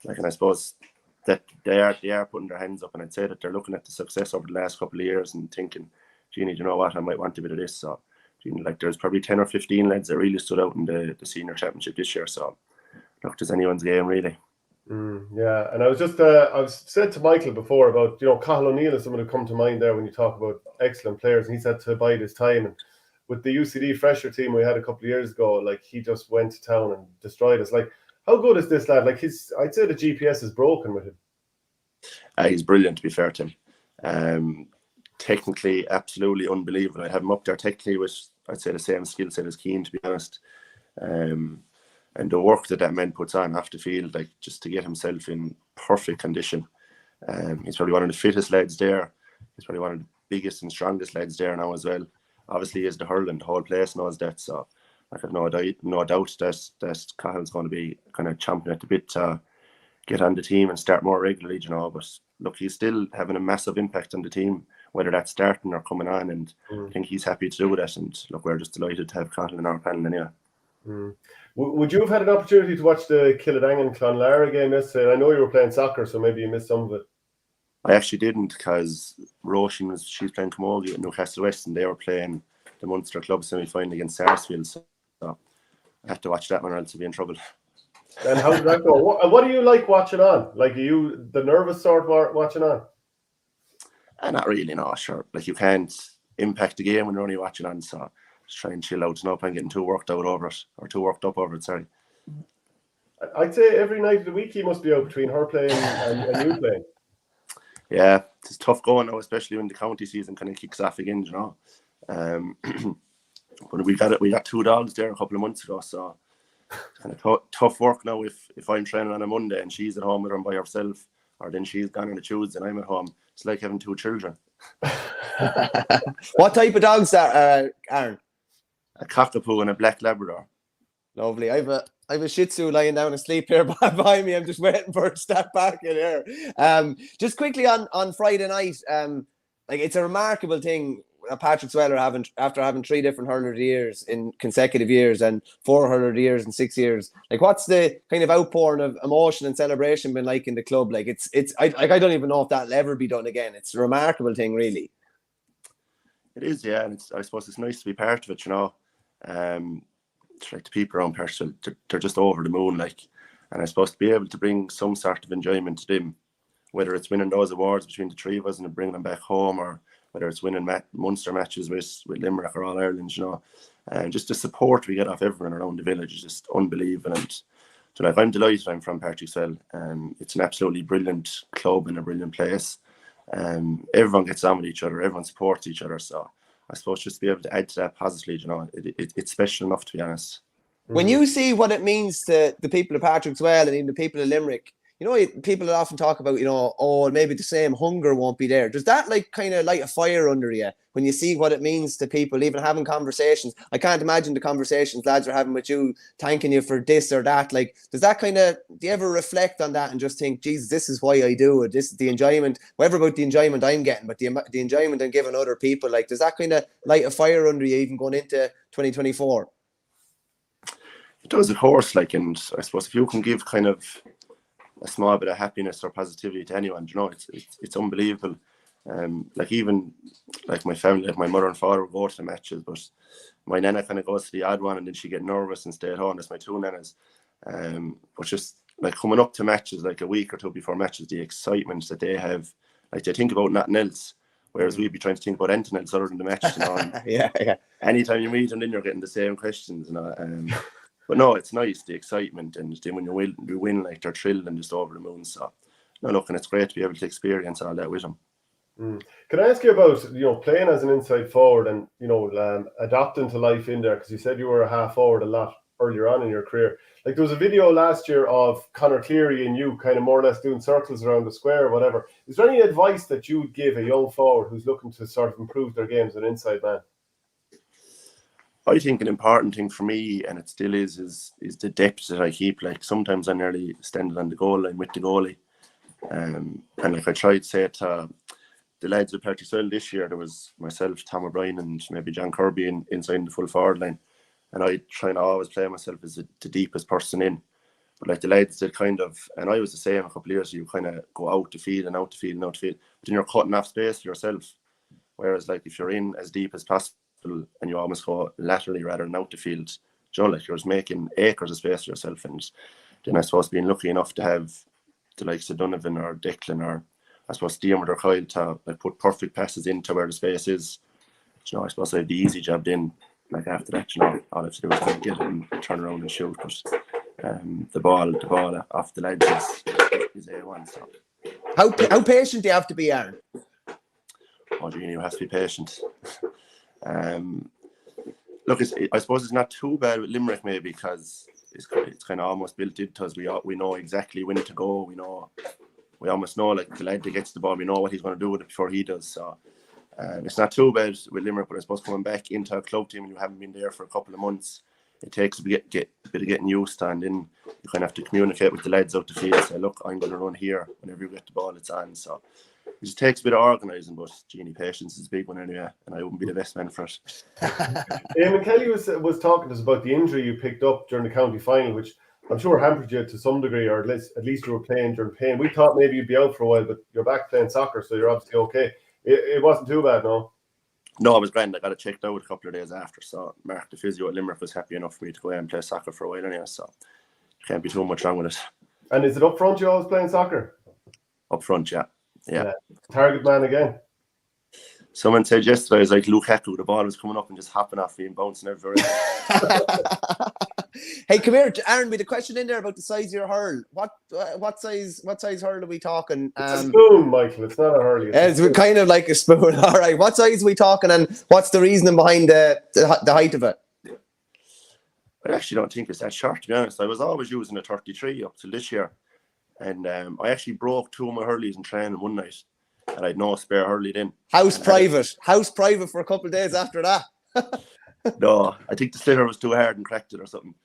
Like, and I suppose that they are putting their hands up, and I'd say that they're looking at the success over the last couple of years and thinking, Jeannie, do you know what, I might want a bit of this. So, like, there's probably 10 or 15 lads that really stood out in the senior championship this year. So, look, there's anyone's game, really. Yeah, and I was said to Michael before about, you know, Cathal O'Neill is someone who come to mind there when you talk about excellent players, and he said to bide his time. And with the UCD fresher team we had a couple of years ago, like, he just went to town and destroyed us. Like, how good is this lad? Like, I'd say the GPS is broken with him. He's brilliant, to be fair to him. Technically, absolutely unbelievable. I have him up there technically with, I'd say, the same skill set as Keane, to be honest. And the work that man puts on off the field, like, just to get himself in perfect condition. He's probably one of the fittest lads there. He's probably one of the biggest and strongest lads there now as well. Obviously, he is the hurling, the whole place knows that. So I have no doubt that Cahill's going to be kind of champing at the bit to get on the team and start more regularly, you know. But look, he's still having a massive impact on the team, whether that's starting or coming on, and I think he's happy to do that. And look, we're just delighted to have Cahill in our panel anyway. Would you have had an opportunity to watch the Killadang and Clonlara game yesterday? I know you were playing soccer, so maybe you missed some of it. I actually didn't, because Roisin she's playing Camogie at Newcastle West, and they were playing the Munster Club semi-final against Sarsfield. So I had to watch that one, or else I'd be in trouble. And how did that go? What do you like watching on? Like, are you the nervous sort watching on? Not really, no, sure. Like, you can't impact the game when you're only watching on, so just try and chill out. No point getting too worked out over it, or too worked up over it, sorry. I'd say every night of the week he must be out between her playing and you playing. Yeah, it's tough going now, especially when the county season kind of kicks off again, you know. But we got 2 dogs there a couple of months ago, so it's kind of tough work now if I'm training on a Monday and she's at home with them by herself, or then she's gone on a Tuesday and I'm at home. It's like having 2 children. What type of dogs are Aaron? A cockapoo and a black Labrador. Lovely. I have a Shih Tzu lying down asleep here behind me. I'm just waiting for it to step back in here. Just quickly on Friday night, like, it's a remarkable thing Patrick Sweller after having 3 different hurler of the years in consecutive years and 4 hurler of the years in 6 years. Like, what's the kind of outpouring of emotion and celebration been like in the club? Like, I don't even know if that'll ever be done again. It's a remarkable thing, really. It is, yeah, and I suppose it's nice to be part of it, you know. It's like the people around Percival, they're just over the moon, like, and I suppose to be able to bring some sort of enjoyment to them, whether it's winning those awards between the 3 of us and bringing them back home, or whether it's winning Munster matches with Limerick or All Ireland, you know, and just the support we get off everyone around the village is just unbelievable. And so, like, I'm delighted I'm from Partickswell. It's an absolutely brilliant club and a brilliant place. Everyone gets on with each other, everyone supports each other, so I suppose just to be able to add to that positively, you know, it's special enough, to be honest. When you see what it means to the people of Partickswell and even the people of Limerick, you know, people often talk about, you know, oh, maybe the same hunger won't be there. Does that, like, kind of light a fire under you when you see what it means to people, even having conversations? I can't imagine the conversations lads are having with you, thanking you for this or that. Like, does that kind of, do you ever reflect on that and just think, Jesus, this is why I do it. This is the enjoyment, whatever about the enjoyment I'm getting, but the enjoyment I'm giving other people. Like, does that kind of light a fire under you even going into 2024? It does, of course, like, and I suppose if you can give kind of a small bit of happiness or positivity to anyone, you know, it's unbelievable. Like, even like my family, like my mother and father would go to the matches, but my nana kind of goes to the odd one and then she get nervous and stay at home. That's my 2 nanas. But just like coming up to matches like a week or 2 before matches, the excitement that they have, like, they think about nothing else, whereas we'd be trying to think about anything else other than the match, you know. Yeah. Anytime you meet them, then you're getting the same questions, you know. But no, it's nice, the excitement, and then when you win, like, they're thrilled and just over the moon. So, no, look, and it's great to be able to experience all that with them. Can I ask you about, you know, playing as an inside forward and, you know, adapting to life in there? Because you said you were a half forward a lot earlier on in your career. Like, there was a video last year of Conor Cleary and you kind of more or less doing circles around the square or whatever. Is there any advice that you would give a young forward who's looking to sort of improve their game as an inside man? I think an important thing for me, and it still is the depth that I keep. Like, sometimes I'm nearly standing on the goal line with the goalie. And like, I tried to say it to the lads at Partickswell this year, there was myself, Tom O'Brien, and maybe John Kirby inside the full forward line. And I try to always play myself as the deepest person in. But like, the lads did kind of, and I was the same a couple of years, you kind of go out the field and out the field and out the field. But then you're cutting off space for yourself. Whereas, like, if you're in as deep as possible, and you almost go laterally rather than out the field, you know, like, you're just making acres of space for yourself. And then I suppose being lucky enough to have the likes of Donovan or Declan or I suppose 𝘧𝘊𝘢𝘁𝘠 to, like, put perfect passes into where the space is. You know, I suppose I have the easy job then. Like, after that, you know, all I have to do is kind of get it and turn around and shoot. But the ball off the lads is A1. So. How patient do you have to be, Aaron? Oh, you have to be patient. Look, I suppose it's not too bad with Limerick, maybe, because it's kind of almost built into us. We know exactly when to go. We almost know, like, the lad that gets the ball, we know what he's going to do with it before he does. So it's not too bad with Limerick, but I suppose coming back into a club team and you haven't been there for a couple of months, it takes a bit of getting used to, and then you kind of have to communicate with the lads out the field, say, look, I'm going to run here. Whenever you get the ball, it's on. So it just takes a bit of organising, but Jeannie, patience is a big one anyway, and I wouldn't be the best man for it. Eamon Kelly was talking to us about the injury you picked up during the county final, which I'm sure hampered you to some degree, or at least you were playing during pain. We thought maybe you'd be out for a while, but you're back playing soccer, so you're obviously okay. It wasn't too bad, no? No, it was grand. I got it checked out a couple of days after, so Mark, the physio at Limerick, was happy enough for me to go out and play soccer for a while anyway, so Can't be too much wrong with it. And is it up front you always playing soccer? Up front, yeah. Target man again. Someone said yesterday, I was like 𝘱𝘶𝘢𝘁𝘁, the ball was coming up and just hopping off me and bouncing everywhere. Hey, come here, Aaron. With a question in there about the size of your hurl. What size hurl are we talking? It's a spoon, Michael. It's not a hurley. It's kind of like a spoon. All right. What size are we talking, and what's the reasoning behind the height of it? I actually don't think it's that short, to be honest. I was always using a 33 up till this year. And I actually broke 2 of my hurleys in training one night. And I had no spare hurley then. House private for a couple of days after that. No, I think the slitter was too hard and cracked it or something.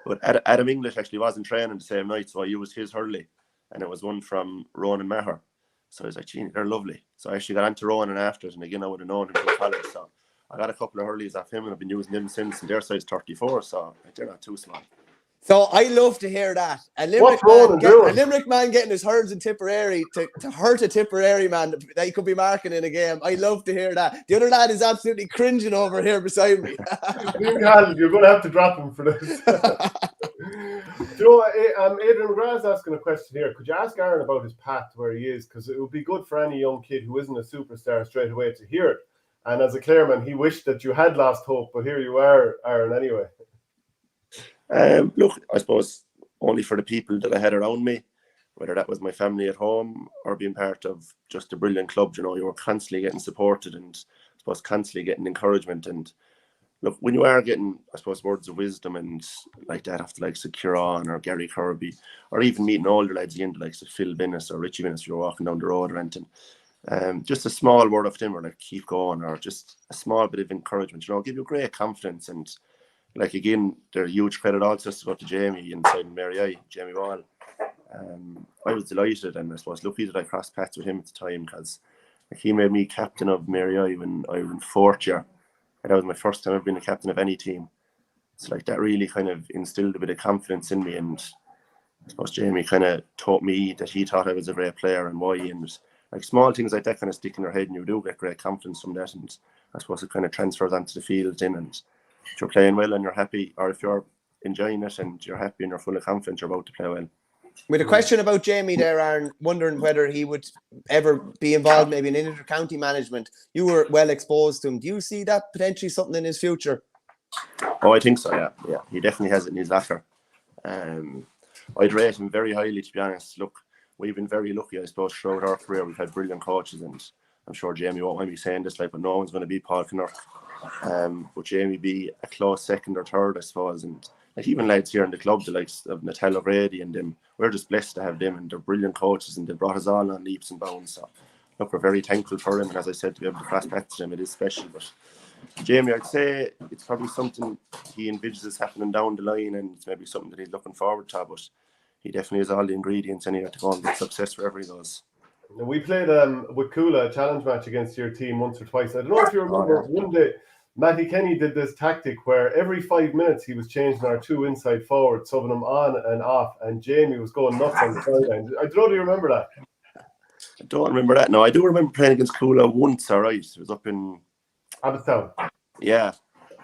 But Adam English actually wasn't training the same night, so I used his hurley. And it was one from Ronan Maher. So I was like, gee, they're lovely. So I actually got onto Ronan after it. And again, I would have known him from college. So I got a couple of hurleys off him and I've been using them since. And their size 34, so they're not too small. So I love to hear that. A Limerick man getting his hurls in Tipperary to hurt a Tipperary man that he could be marking in a game. I love to hear that. The other lad is absolutely cringing over here beside me. You're going to have to drop him for this. Adrian McGrath's asking a question here. Could you ask Aaron about his path where he is? Because it would be good for any young kid who isn't a superstar straight away to hear it. And as a Clareman, he wished that you had lost hope, but here you are, Aaron, anyway. Look, I suppose only for the people that I had around me, whether that was my family at home or being part of just a brilliant club, you were constantly getting supported and I suppose constantly getting encouragement. And look, when you are getting, I suppose, words of wisdom and like that after like Ciaran or Gary Kirby, or even meeting older lads again, like Phil Binnis or Richie Binnis, if you're walking down the road or anything. Just a small word of them or like keep going or just a small bit of encouragement, give you great confidence. And like again, they're a huge credit also to go to Jamie inside Mary Jamie Wall. I was delighted and I suppose lucky that I crossed paths with him at the time because he made me captain of Mary when I was in 4th year. And that was my first time ever being a captain of any team. So like that really kind of instilled a bit of confidence in me. And I suppose Jamie kind of taught me that he thought I was a great player and why. And like small things like that kind of stick in your head and you do get great confidence from that. And I suppose it kind of transfers onto the field then. And if you're playing well and you're happy, or if you're enjoying it and you're happy and you're full of confidence, you're about to play well. With a question about Jamie there, Aaron, wondering whether he would ever be involved maybe in inter-county management. You were well exposed to him. Do you see that potentially something in his future? Oh, I think so, yeah. He definitely has it in his locker. I'd rate him very highly, to be honest. Look, we've been very lucky, I suppose, throughout our career. We've had brilliant coaches and I'm sure Jamie won't mind me saying this, but no one's going to beat Paul Kinnerk. But Jamie be a close 2nd or 3rd, I suppose, and like even lads here in the club, the likes of Natalia Brady and them, we're just blessed to have them and they're brilliant coaches and they brought us all on leaps and bounds. So look, we're very thankful for him and as I said, to be able to cross back to them, it is special. But Jamie, I'd say it's probably something he envisages happening down the line and it's maybe something that he's looking forward to, but he definitely has all the ingredients anyway to go and get success wherever he goes. We played with Coola a challenge match against your team once or twice. I don't know if you remember one day Matty Kenny did this tactic where every 5 minutes he was changing our 2 inside forwards, subbing them on and off, and Jamie was going nuts on the sideline. I don't know, do you remember that? I don't remember that. No, I do remember playing against Coola once, all right. It was up in Abbottstown. Yeah.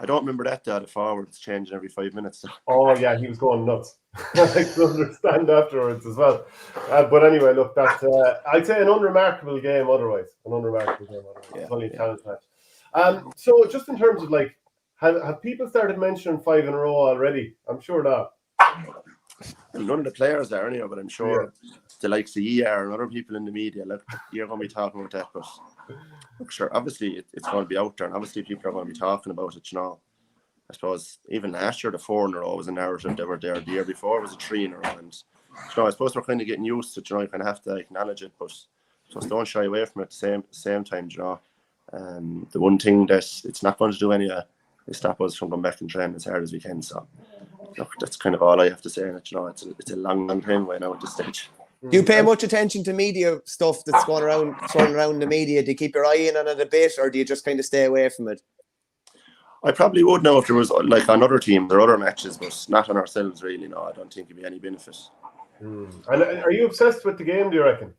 I don't remember that the forwards changing every 5 minutes. Oh, yeah, he was going nuts. I can understand afterwards as well. But anyway, look, that's, I'd say an unremarkable game otherwise. Only talent match. So just in terms of like, have people started mentioning 5 in a row already? I'm sure not. None of the players are anyway, but I'm sure the likes of 𝘱𝘢𝘊𝘀𝘀𝘀 and other people in the media, look, you're going to be talking about that. But look, sure, obviously it's going to be out there, and obviously people are going to be talking about it. I suppose even last year the 4 in a row was a narrative that were there. The year before was a 3 in a row, and I suppose we're kind of getting used to it. You kind of have to acknowledge it, but just don't shy away from it at the same time. The one thing that it's not going to do anyway is stop us from going back and training as hard as we can. So look, that's kind of all I have to say. And it's a long time way now at this stage. Do you pay much attention to media stuff that's going around the media? Do you keep your eye in on it a bit, or do you just kind of stay away from it? I probably would know if there was like on other teams or other matches, but not on ourselves really. No, I don't think it'd be any benefit. And are you obsessed with the game, do you reckon?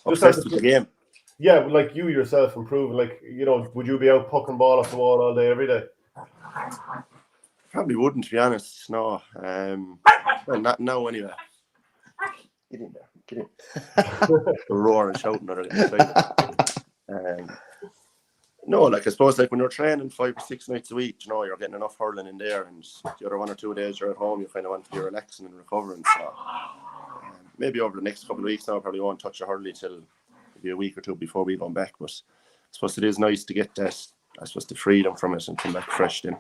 Obsessed with the game? Yeah, like you yourself improving. Like, would you be out pucking ball off the wall all day, every day? Probably wouldn't, to be honest. No. Well, not now anyway. Get in there. Get in. The roar and shouting are getting excited. No, like I suppose like when you're training 5 or 6 nights a week, you're getting enough hurling in there, and the other 1 or 2 days you're at home, you kind of want to be relaxing and recovering. So maybe over the next couple of weeks now, I probably won't touch a hurley till maybe a week or two before we go back. But I suppose it is nice to get that, I suppose, the freedom from it and come back fresh then.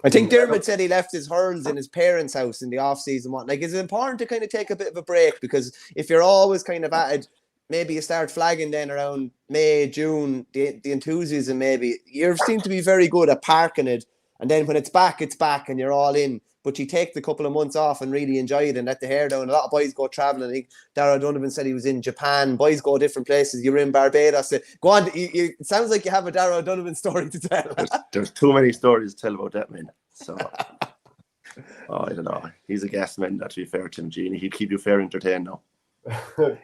I think Dermot said he left his hurls in his parents' house in the off season. Like, is it important to kind of take a bit of a break? Because if you're always kind of at it, maybe you start flagging then around May, June, the enthusiasm maybe. You seem to be very good at parking it. And then when it's back and you're all in. But you take the couple of months off and really enjoy it and let the hair down. A lot of boys go travelling. I think Darragh Donovan said he was in Japan. Boys go different places. You're in Barbados. Go on. It sounds like you have a Darragh Donovan story to tell. There's too many stories to tell about that, man. So, I don't know. He's a gas man, to be fair to him, Genie. He'd keep you fair entertained now.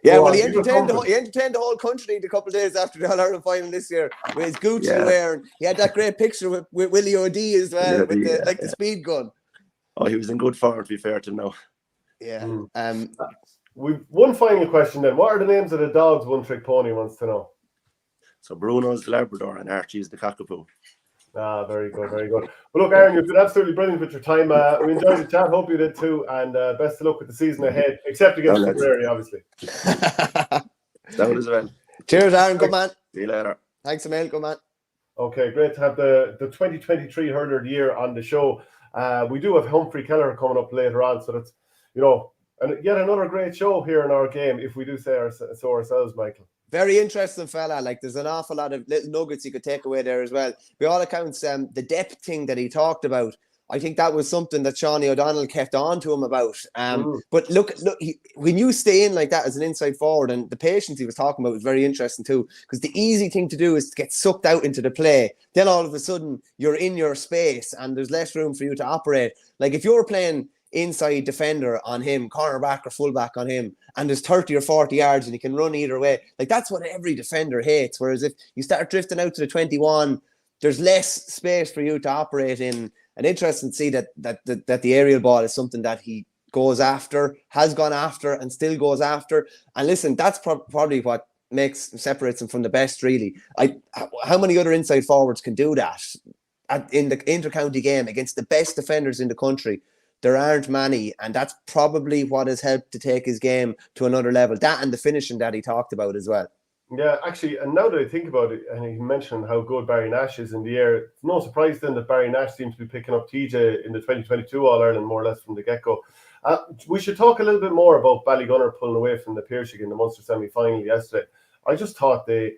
Yeah, well, he entertained the whole country the couple of days after the All-Ireland final this year with his Gucci wearing. He had that great picture with Willie O'D as well, with the speed gun. Oh, he was in good form, to be fair to him now. Yeah. We've one final question then. What are the names of the dogs One Trick Pony wants to know? So Bruno's the Labrador and Archie's the Cockapoo. Very good, very good. Well, look, Aaron, you've been absolutely brilliant with your time. We enjoyed the chat. Hope you did too. And best of luck with the season ahead, except against Tipperary, obviously. That as well. Cheers, Aaron. Good man. See you later. Thanks, Emil. Good man. Okay, great to have the 2023 Hurler of the Year on the show. We do have Humphrey Kelleher coming up later on, so that's, and yet another great show here in our game, if we do say so ourselves, Michael. Very interesting fella. Like, there's an awful lot of little nuggets you could take away there as well. By all accounts, the depth thing that he talked about, I think that was something that Seanie O'Donnell kept on to him about. But look, when you stay in like that as an inside forward, and the patience he was talking about was very interesting too, because the easy thing to do is to get sucked out into the play. Then all of a sudden you're in your space and there's less room for you to operate. Like, if you're playing inside defender on him, cornerback or fullback on him, and there's 30 or 40 yards and he can run either way, like, that's what every defender hates. Whereas if you start drifting out to the 21, there's less space for you to operate in. And interesting to see that the aerial ball is something that he goes after, has gone after, and still goes after. And listen, that's probably what separates him from the best, really. How many other inside forwards can do that in the inter-county game against the best defenders in the country? There aren't many, and that's probably what has helped to take his game to another level. That and the finishing that he talked about as well. Yeah, actually, and now that I think about it, and he mentioned how good Barry Nash is in the air, it's no surprise then that Barry Nash seems to be picking up TJ in the 2022 All-Ireland more or less from the get-go. We should talk a little bit more about Ballygunner pulling away from the Piercing in the Munster semi-final yesterday. I just thought a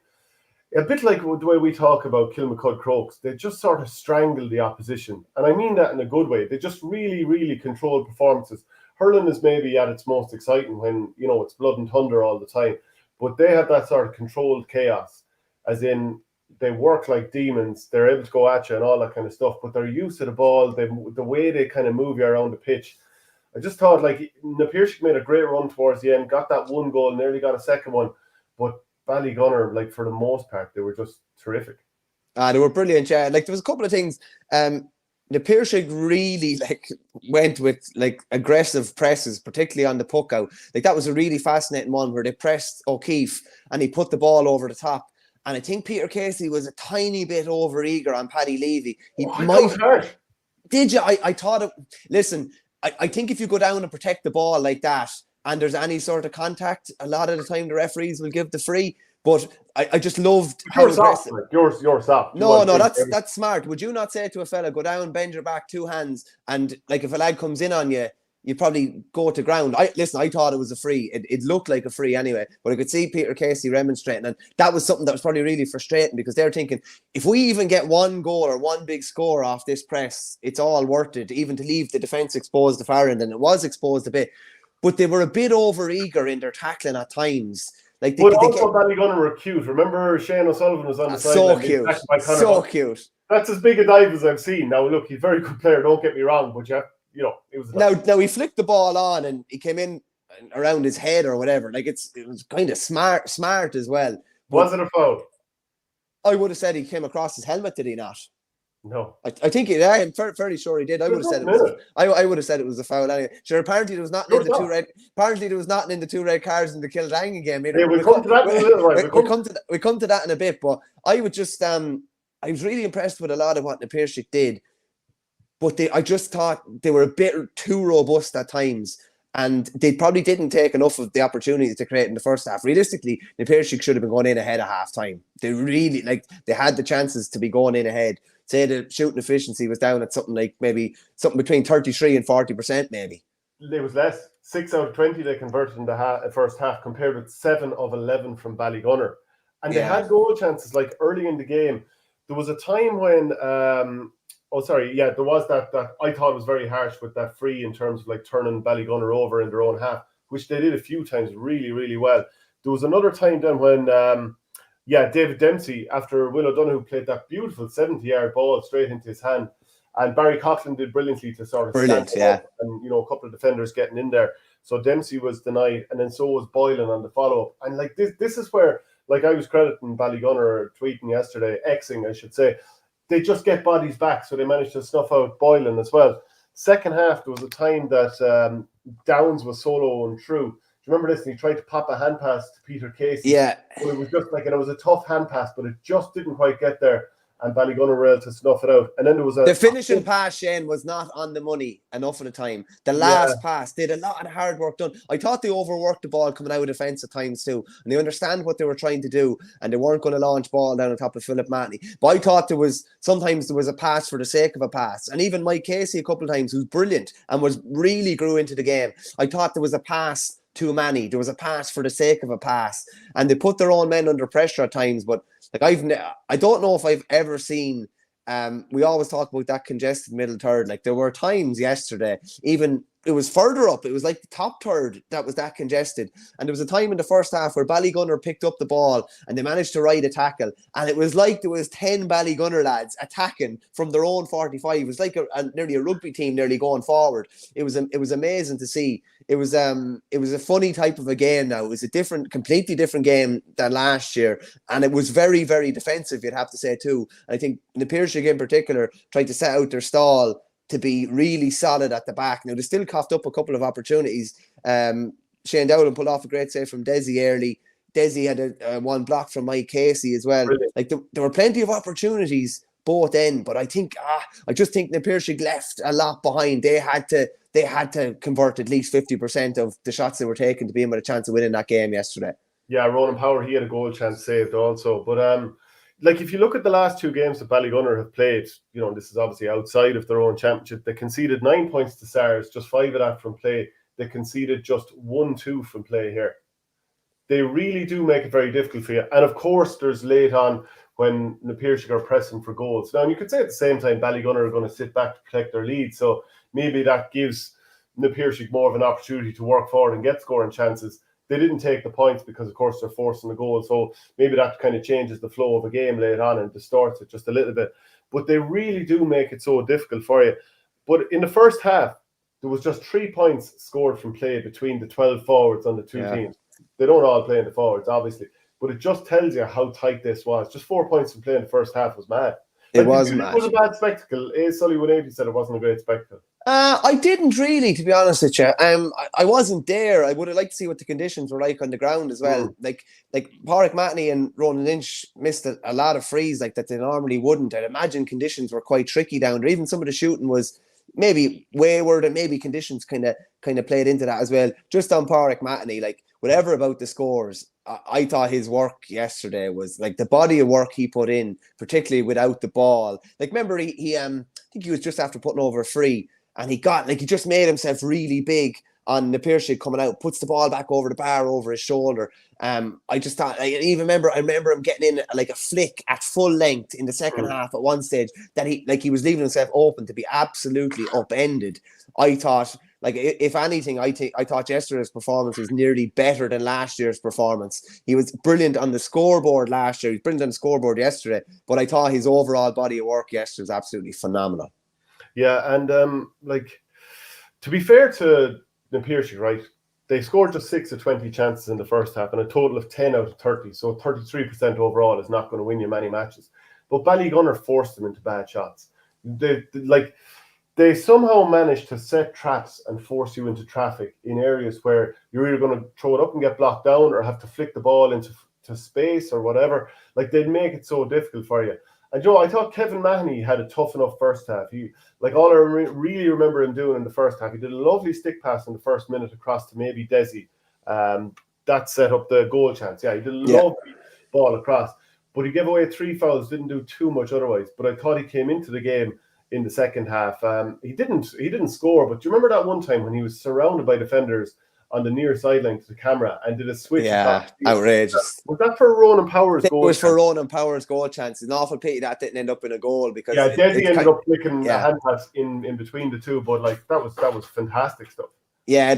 bit like the way we talk about Kilmacud Crokes, they just sort of strangled the opposition. And I mean that in a good way. They just really, really controlled performances. Hurling is maybe at its most exciting when, it's blood and thunder all the time. But they have that sort of controlled chaos, as in they work like demons. They're able to go at you and all that kind of stuff, but they're used to the ball, the way they kind of move you around the pitch. I just thought, like, Napiershik made a great run towards the end, got that one goal, nearly got a second one. But Ballygunner, like, for the most part, they were just terrific. They were brilliant, yeah. Like, there was a couple of things. Napiershik really went with aggressive presses, particularly on the puck out. Like, that was a really fascinating one where they pressed O'Keefe and he put the ball over the top. And I think Peter Casey was a tiny bit over eager on Paddy Levy. Did you? I thought it. Listen, I think if you go down and protect the ball like that, and there's any sort of contact, a lot of the time the referees will give the free. But I just loved how aggressive. You're soft. No, that's smart. Would you not say to a fella, go down, bend your back, two hands, and like if a lad comes in on you, you probably go to ground. I thought it was a free. It looked like a free anyway, but I could see Peter Casey remonstrating, and that was something that was probably really frustrating because they're thinking, if we even get one goal or one big score off this press, it's all worth it, even to leave the defence exposed to far end, and it was exposed a bit. But they were a bit over eager in their tackling at times. Ballygunner were cute. Remember Shane O'Sullivan was on the side. So cute. That's as big a dive as I've seen. Now, look, he's a very good player, don't get me wrong, but it was... Now he flicked the ball on and he came in around his head or whatever. Like, it was kind of smart as well. Was it a foul? I would have said he came across his helmet, did he not? No. I think I'm fairly sure he did. I would have said it was. I would have said it was a foul anyway. Sure. Apparently there was not in the two red. Apparently there was not in the 2 red cards in the Kildang game. Yeah, we'll come to that in a little while. We come to that in a bit. But I would just I was really impressed with a lot of what 𝘱𝘱𝘳𝘁 did, but I just thought they were a bit too robust at times. And they probably didn't take enough of the opportunities to create in the first half. Realistically, 𝘱𝘱𝘳𝘁 should have been going in ahead at half time. They really they had the chances to be going in ahead. Say the shooting efficiency was down at something between 33 and 40%, maybe. It was less. 6 out of 20 they converted in the first half, compared with 7 of 11 from Ballygunner. And they had goal chances like early in the game. There was a time when there was that I thought was very harsh with that free in terms of like turning Ballygunner over in their own half, which they did a few times really, really well. There was another time then when David Dempsey, after Will O'Donoghue played that beautiful 70-yard ball straight into his hand, and Barry Coughlin did brilliantly to sort of stand up, and a couple of defenders getting in there. So Dempsey was denied, and then so was Boylan on the follow-up. And like this is where, like, I was crediting Ballygunner tweeting yesterday, Xing I should say, they just get bodies back, so they managed to snuff out Boylan as well. Second half, there was a time that Downs was soloing through. Do you remember this? And he tried to pop a hand pass to Peter Casey. Yeah. Well, it was just like, and it was a tough hand pass, but it just didn't quite get there. And Ballygunner were able to snuff it out. And then there was the finishing pass, Shane, was not on the money enough of the time. The last pass did a lot of hard work done. I thought they overworked the ball coming out of defence at times too. And they understand what they were trying to do. And they weren't going to launch ball down on top of Philip Matney. But I thought sometimes there was a pass for the sake of a pass. And even Mike Casey a couple of times, who's brilliant and really grew into the game. I thought there was a pass too many. There was a pass for the sake of a pass. And they put their own men under pressure at times. But like I don't know if I've ever seen. We always talk about that congested middle third. Like there were times yesterday, even it was further up. It was like the top third that was that congested. And there was a time in the first half where Ballygunner picked up the ball and they managed to ride a tackle. And it was like there was 10 Ballygunner lads attacking from their own 45. It was like nearly a rugby team nearly going forward. It was amazing to see. It was a funny type of a game now. It was a completely different game than last year. And it was very, very defensive, you'd have to say too. And I think 𝘱𝘱𝘳𝘁 in particular tried to set out their stall to be really solid at the back. Now, they still coughed up a couple of opportunities. Shane Dowling pulled off a great save from 𝘧𝘶𝘢𝘀 early. 𝘧𝘶𝘢 had one block from Mike Casey as well. Brilliant. Like there were plenty of opportunities both end, but I just think 𝘱𝘱𝘳𝘁 left a lot behind. They had to convert at least 50% of the shots they were taking to be in with a chance of winning that game yesterday. Yeah, Ronan Power, he had a goal chance saved also. But like if you look at the last 2 games that Ballygunner have played, this is obviously outside of their own championship. They conceded 9 points to SARS, just 5 of that from play. They conceded just 1-2 from play here. They really do make it very difficult for you. And of course, there's late on when 𝘱𝘱𝘳𝘁𝘁 are pressing for goals. Now, and you could say at the same time, Ballygunner are going to sit back to protect their lead. So maybe that gives 𝘱𝘱𝘳𝘁𝘁 more of an opportunity to work forward and get scoring chances. They didn't take the points because, of course, they're forcing the goal. So maybe that kind of changes the flow of a game late on and distorts it just a little bit. But they really do make it so difficult for you. But in the first half, there was just 3 points scored from play between the 12 forwards on the two teams. They don't all play in the forwards, obviously. But it just tells you how tight this was. Just 4 points from play in the first half was mad. It was mad. It was a bad spectacle. 𝘱𝑗𝑠𝑢𝑙LY said it wasn't a great spectacle. I didn't really, to be honest with you. I wasn't there. I would have liked to see what the conditions were like on the ground as well. Like Pádraig Matney and Ronan Lynch missed a lot of frees like that they normally wouldn't. I'd imagine conditions were quite tricky down there. Even some of the shooting was maybe wayward, and maybe conditions kind of played into that as well. Just on Pádraig Matney, like whatever about the scores, I thought his work yesterday was like the body of work he put in, particularly without the ball. Like remember he I think he was just after putting over a free, and he just made himself really big on 𝘱𝘱𝘁𝘁𝘁 coming out, puts the ball back over the bar over his shoulder. I just thought, I remember him getting in like a flick at full length in the second half at one stage that he was leaving himself open to be absolutely upended. I thought, like, if anything, I thought yesterday's performance was nearly better than last year's performance. He was brilliant on the scoreboard last year. He was brilliant on the scoreboard yesterday, but I thought his overall body of work yesterday was absolutely phenomenal. Yeah, and like, to be fair to 𝘱𝘱𝘁𝘁𝘁, right? They scored just 6 of 20 chances in the first half and a total of 10 out of 30. So 33% overall is not going to win you many matches. But Ballygunner forced them into bad shots. They somehow managed to set traps and force you into traffic in areas where you're either going to throw it up and get blocked down or have to flick the ball into space or whatever. Like, they'd make it so difficult for you. And Joe, I thought Kevin Mahoney had a tough enough first half. All I really remember him doing in the first half, he did a lovely stick pass in the first minute across to maybe 𝘧𝘳𝘰𝘮. That set up the goal chance. Yeah, he did a lovely ball across. But he gave away 3 fouls, didn't do too much otherwise. But I thought he came into the game in the second half. He didn't score, but do you remember that one time when he was surrounded by defenders on the near sideline to the camera and did a switch? Yeah, outrageous. Was that for Ronan Power's goal? It was for Ronan Power's goal chance. It's an awful pity that didn't end up in a goal because 𝘧𝘳𝘰𝘮 ended up flicking a hand pass in between the two, but like that was fantastic stuff. Yeah,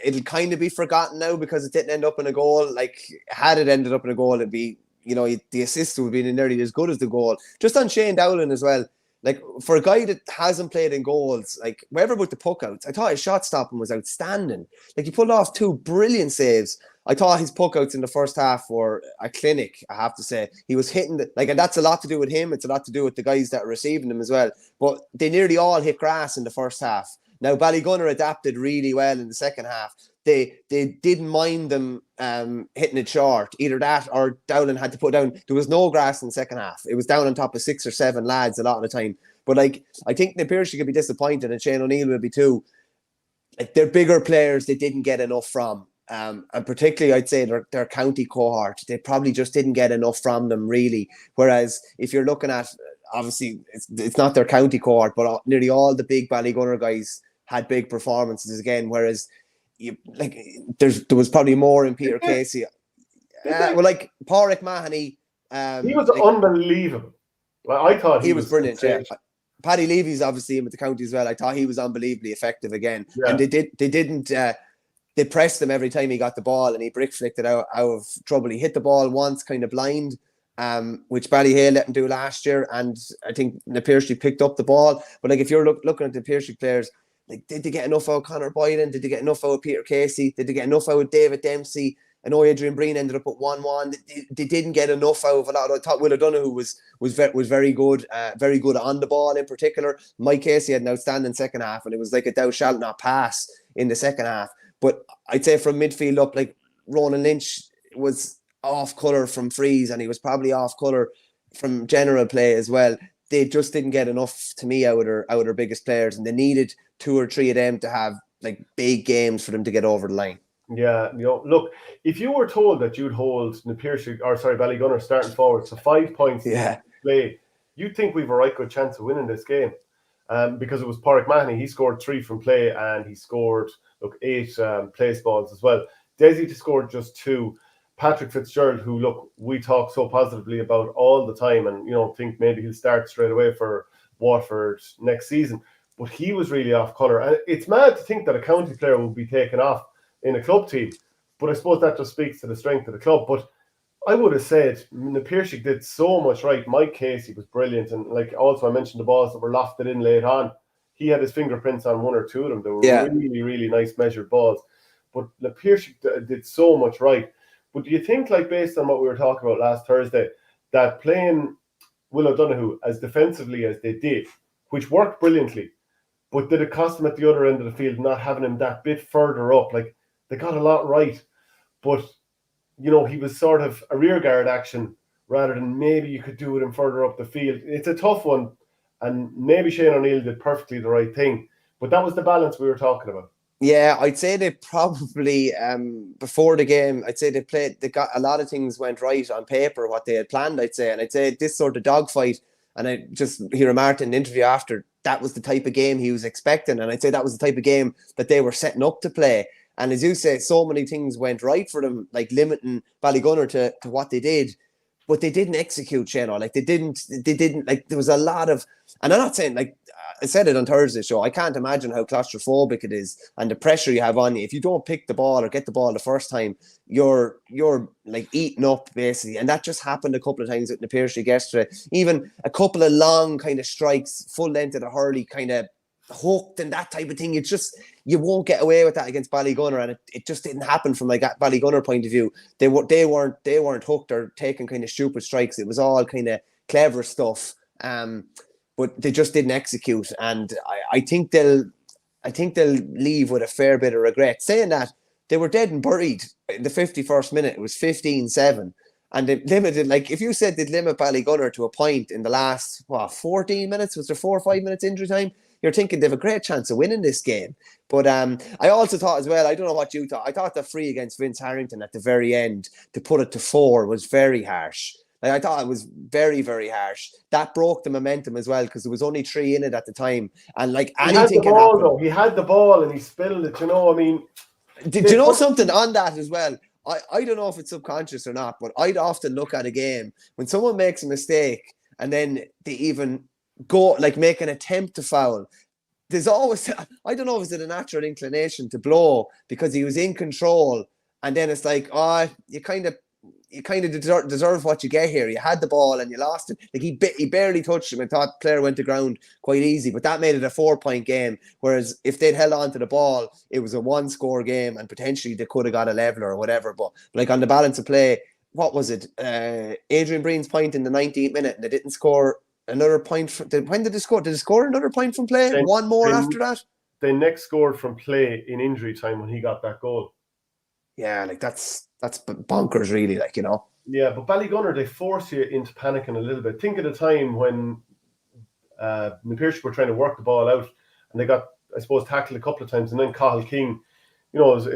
it'll kind of be forgotten now because it didn't end up in a goal. Like, had it ended up in a goal, it'd be, the assist would be nearly as good as the goal. Just on Shane Dowling as well. Like, for a guy that hasn't played in goals, like, wherever about the puck outs, I thought his shot stopping was outstanding. Like, he pulled off 2 brilliant saves. I thought his puck outs in the first half were a clinic, I have to say. He was hitting and that's a lot to do with him. It's a lot to do with the guys that are receiving them as well. But they nearly all hit grass in the first half. Now, Ballygunner adapted really well in the second half. They didn't mind them hitting it short. Either that or Dowling had to put down. There was no grass in the second half. It was down on top of 6 or 7 lads a lot of the time. But like, I think 𝘧𝘀𝘀𝘀 could be disappointed, and Shane O'Neill will be too. Like, they're bigger players they didn't get enough from. And particularly, I'd say their county cohort, they probably just didn't get enough from them, really. Whereas if you're looking at, obviously, it's not their county cohort, but nearly all the big Ballygunner guys had big performances again. Whereas there was probably more in Peter Casey. Like Pádraig Mahoney, he was unbelievable. Well, I thought he was brilliant. Yeah. Paddy Levy's obviously in with the county as well. I thought he was unbelievably effective again. Yeah. And they pressed him every time he got the ball, and he brick flicked it out of trouble. He hit the ball once, kind of blind, which Ballyhale let him do last year, and I think 𝘧𝘀𝘀𝘀 picked up the ball. But like, if you're looking at the 𝘧𝘀𝘀𝘀 players, like, did they get enough out of Conor Boylan? Did they get enough out of Peter Casey? Did they get enough out of David Dempsey? I know Adrian Breen ended up at 1-1. They didn't get enough out of a lot. I thought 𝘕𝘂𝑑onoghue was very good on the ball in particular. Mike Casey had an outstanding second half, and it was like a thou shalt not pass in the second half. But I'd say from midfield up, like, Ronan Lynch was off colour from frees, and he was probably off colour from general play as well. They just didn't get enough, to me, out of their biggest players, and they needed 2 or 3 of them to have like big games for them to get over the line. Yeah, look, if you were told that you'd hold Ballygunner starting forward, so 5 points to play, you'd think we've a right good chance of winning this game. Because it was Pádraig Mahoney, he scored 3 from play, and he scored 8 place balls as well. 𝘧𝘰𝘃 scored just 2. Patrick Fitzgerald, who, look, we talk so positively about all the time, and think maybe he'll start straight away for Waterford next season, but he was really off colour. And it's mad to think that a county player will be taken off in a club team, but I suppose that just speaks to the strength of the club. But I would have said 𝘧𝘀𝘀𝘀𝘀 did so much right. Mike Casey was brilliant, and like, also I mentioned the balls that were lofted in late on. He had his fingerprints on 1 or 2 of them. They were really, really nice measured balls. But 𝘧𝘀𝘀𝘀𝘀 did so much right. But do you think, like, based on what we were talking about last Thursday, that playing 𝘕𝘂𝑑onoghue as defensively as they did, which worked brilliantly, but did it cost them at the other end of the field not having him that bit further up? Like, they got a lot right, but he was sort of a rear guard action rather than maybe you could do with him further up the field. It's a tough one, and maybe Shane O'Neill did perfectly the right thing, but that was the balance we were talking about. Yeah, I'd say they probably, before the game, I'd say they got a lot of things went right on paper, what they had planned, I'd say. And I'd say this sort of dogfight, and I just hear Martin in the interview after, that was the type of game he was expecting. And I'd say that was the type of game that they were setting up to play. And as you say, so many things went right for them, like limiting Ballygunner to what they did. But they didn't execute, Shane. Like, they didn't, like, there was a lot of, and I'm not saying, like, I said it on Thursday's show, I can't imagine how claustrophobic it is and the pressure you have on you. If you don't pick the ball or get the ball the first time, you're like eating up, basically. And that just happened a couple of times with 𝘧𝘀𝘀𝘀𝘀 yesterday. Even a couple of long kind of strikes, full length of the hurley, kind of hooked and that type of thing. It's just, you won't get away with that against Ballygunner, and it just didn't happen from like that Ballygunner point of view. They weren't hooked or taking kind of stupid strikes. It was all kind of clever stuff. but they just didn't execute. And I think they'll leave with a fair bit of regret. Saying that, they were dead and buried in the 51st minute. It was 15-7. And they limited, like, if you said they'd limit Ballygunner to a point in the last, 14 minutes, was there 4 or 5 minutes injury time? You're thinking they have a great chance of winning this game. But I also thought as well, I don't know what you thought, I thought the free against Vince Harrington at the very end to put it to 4 was very harsh. Like, I thought it was very, very harsh. That broke the momentum as well, because there was only 3 in it at the time. And like, anything can happen. Though. He had the ball and he spilled it, you know, I mean. Did you know something on that as well? I don't know if it's subconscious or not, but I'd often look at a game when someone makes a mistake and then they even go, like, make an attempt to foul. There's always, I don't know if it's a natural inclination to blow because he was in control, and then it's like, you kind of deserve what you get here. You had the ball and you lost it. Like, he barely touched him. I thought the player went to ground quite easy, but that made it a 4-point game. Whereas if they'd held on to the ball, it was a 1-score game and potentially they could have got a leveler or whatever. But like, on the balance of play, what was it? Adrian Breen's point in the 19th minute, and they didn't score another point. When did they score? Did they score another point from play? One more after that? They next scored from play in injury time when he got that goal. Yeah, like that's bonkers, really, like, you know. Yeah, but Ballygunner, they force you into panicking a little bit. Think of the time when Na Piarsaigh were trying to work the ball out, and they got, I suppose, tackled a couple of times, and then Cathal King, you know, was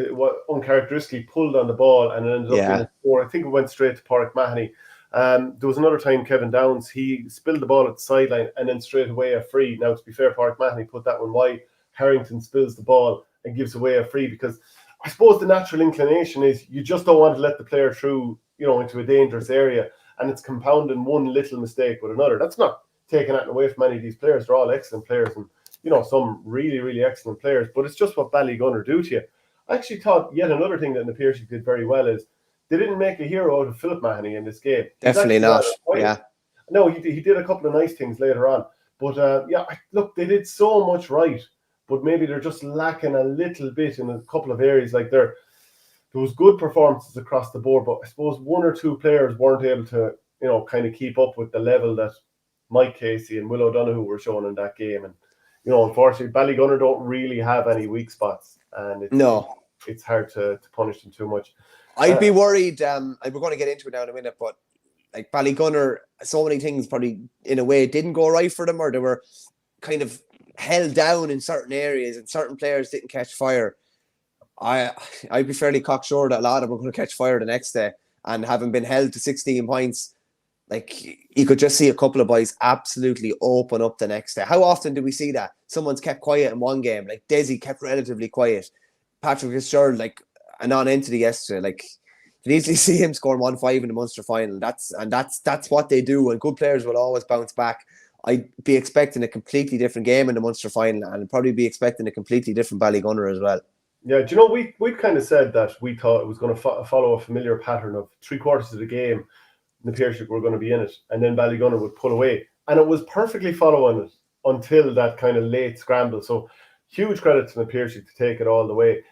uncharacteristically pulled on the ball and ended up in a score. I think it went straight to Pádraig Mahony. There was another time Kevin Downs, he spilled the ball at the sideline and then straight away a free. Now, to be fair, Pádraig Mahony put that one wide. Harrington spills the ball and gives away a free, because I suppose the natural inclination is you just don't want to let the player through, you know, into a dangerous area, and it's compounding one little mistake with another. That's not taking that away from any of these players. They're all excellent players, and, you know, some really, really excellent players, but it's just what Ballygunner do to you. I actually thought yet another thing that Na Piarsaigh did very well is they didn't make a hero out of Philip Mahony in this game. Definitely not. Yeah. No, he did a couple of nice things later on, but look, they did so much right. But maybe they're just lacking a little bit in a couple of areas. Like, there was good performances across the board, but I suppose 1 or 2 players weren't able to, you know, kind of keep up with the level that Mike Casey and Will O'Donoghue were showing in that game. And, you know, unfortunately, Ballygunner don't really have any weak spots, and it's hard to punish them too much. I'd be worried. We're going to get into it now in a minute, but like, Ballygunner, so many things probably in a way didn't go right for them, or they were kind of held down in certain areas and certain players didn't catch fire. I'd be fairly cocksure that a lot of them are going to catch fire the next day, and having been held to 16 points, like, you could just see a couple of boys absolutely open up the next day. How often do we see that? Someone's kept quiet in one game, like Desi kept relatively quiet. Patrick Fitzgerald, like a non-entity yesterday, like, you easily see him scoring 1-5 in the Munster final. That's what they do, and good players will always bounce back. I'd be expecting a completely different game in the Munster final, and I'd probably be expecting a completely different Ballygunner as well. Yeah, do you know, we'd kind of said that we thought it was going to follow a familiar pattern of 3/4 of the game, Na Piarsaigh were going to be in it, and then Ballygunner would pull away. And it was perfectly following it until that kind of late scramble. So huge credit to Na Piarsaigh to take it all the way.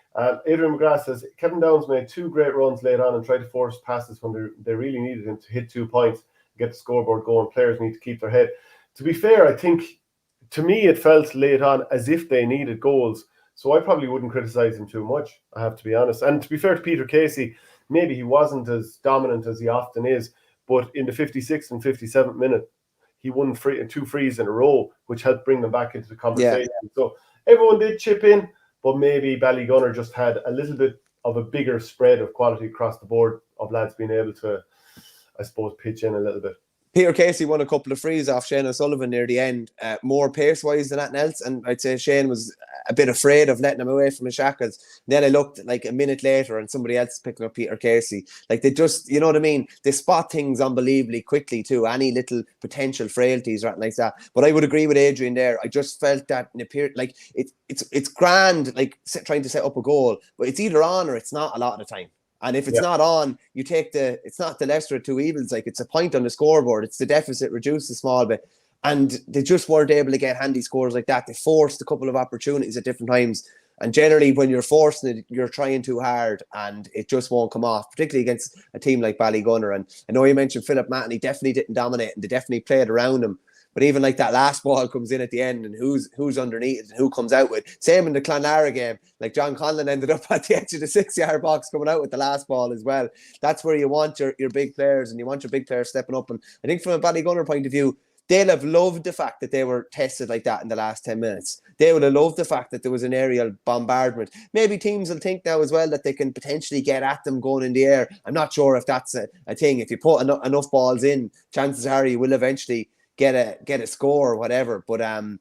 Adrian McGrath says, Kevin Downs made 2 great runs late on and tried to force passes when they really needed him to hit 2 points, get the scoreboard going. Players need to keep their head. To be fair, I think, to me, it felt late on as if they needed goals. So I probably wouldn't criticise him too much, I have to be honest. And to be fair to Peter Casey, maybe he wasn't as dominant as he often is, but in the 56th and 57th minute, he won 2 frees in a row, which helped bring them back into the conversation. Yeah. So everyone did chip in, but maybe Ballygunner just had a little bit of a bigger spread of quality across the board of lads being able to, I suppose, pitch in a little bit. Peter Casey won a couple of frees off Shane O'Sullivan near the end, more pace-wise than anything else, and I'd say Shane was a bit afraid of letting him away from his shackles. Then I looked like a minute later and somebody else picking up Peter Casey. Like, they just, you know what I mean? They spot things unbelievably quickly too, any little potential frailties or anything like that. But I would agree with Adrian there. I just felt that in a period, like, it's grand, like, trying to set up a goal, but it's either on or it's not a lot of the time. And if it's not on, you take it's not the lesser of 2 evils, like, it's a point on the scoreboard, it's the deficit reduced a small bit. And they just weren't able to get handy scores like that. They forced a couple of opportunities at different times. And generally, when you're forcing it, you're trying too hard and it just won't come off, particularly against a team like Ballygunner. And I know you mentioned Philip Mahony definitely didn't dominate and they definitely played around him. But even like that last ball comes in at the end and who's underneath it and who comes out with. Same in the Clonlara game. Like John Conlon ended up at the edge of the 6-yard box coming out with the last ball as well. That's where you want your big players, and you want your big players stepping up. And I think from a Ballygunner point of view, they'll have loved the fact that they were tested like that in the last 10 minutes. They would have loved the fact that there was an aerial bombardment. Maybe teams will think now as well that they can potentially get at them going in the air. I'm not sure if that's a thing. If you put enough balls in, chances are you will eventually get a score or whatever. But I'd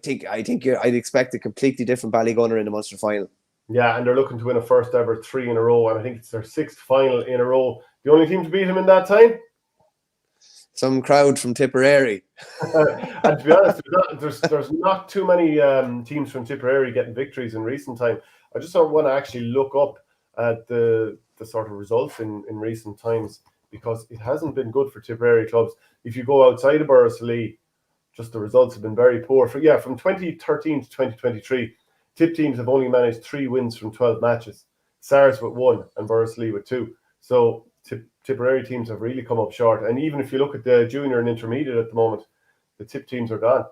expect a completely different Ballygunner in the Munster final. Yeah, and they're looking to win a first ever 3 in a row, and I think it's their 6th final in a row. The only team to beat them in that time? Some crowd from Tipperary. And to be honest, there's not too many teams from Tipperary getting victories in recent time. I just sort of want to actually look up at the sort of results in recent times, because it hasn't been good for Tipperary clubs. If you go outside of 𝘱𝘶, just the results have been very poor. From 2013 to 2023, Tip teams have only managed 3 wins from 12 matches. SARS with 1 and 𝘱𝘶 with 2. So Tipperary teams have really come up short. And even if you look at the junior and intermediate at the moment, the Tip teams are gone.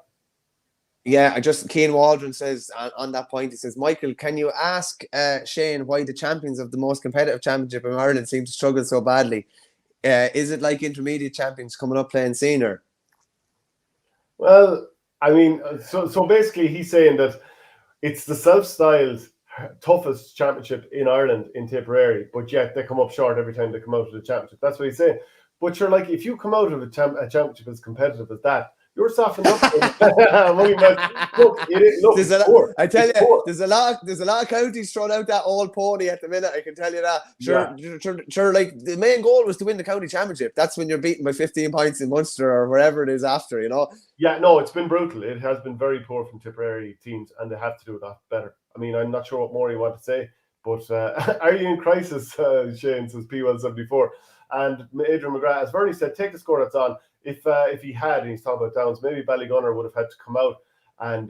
Yeah, 𝘱𝘁𝘯 says on that point, he says, Michael, can you ask Shane why the champions of the most competitive championship in Ireland seem to struggle so badly? Is it like intermediate champions coming up playing senior? Well, I mean, so basically he's saying that it's the self-styled toughest championship in Ireland in Tipperary, but yet they come up short every time they come out of the championship. That's what he's saying. But you're like, if you come out of a championship as competitive as that, you're softened up. I tell you, there's a lot of counties throwing out that old pony at the minute. I can tell you that. Sure. Like the main goal was to win the county championship. That's when you're beaten by 15 points in Munster or wherever it is after, you know. Yeah, no, it's been brutal. It has been very poor from Tipperary teams, and they have to do that better. I mean, I'm not sure what more you want to say, but are you in crisis, Shane, says P174. And Adrian McGrath, as Verney said, take the score that's on. If he had, and he's talking about downs, maybe Ballygunner would have had to come out and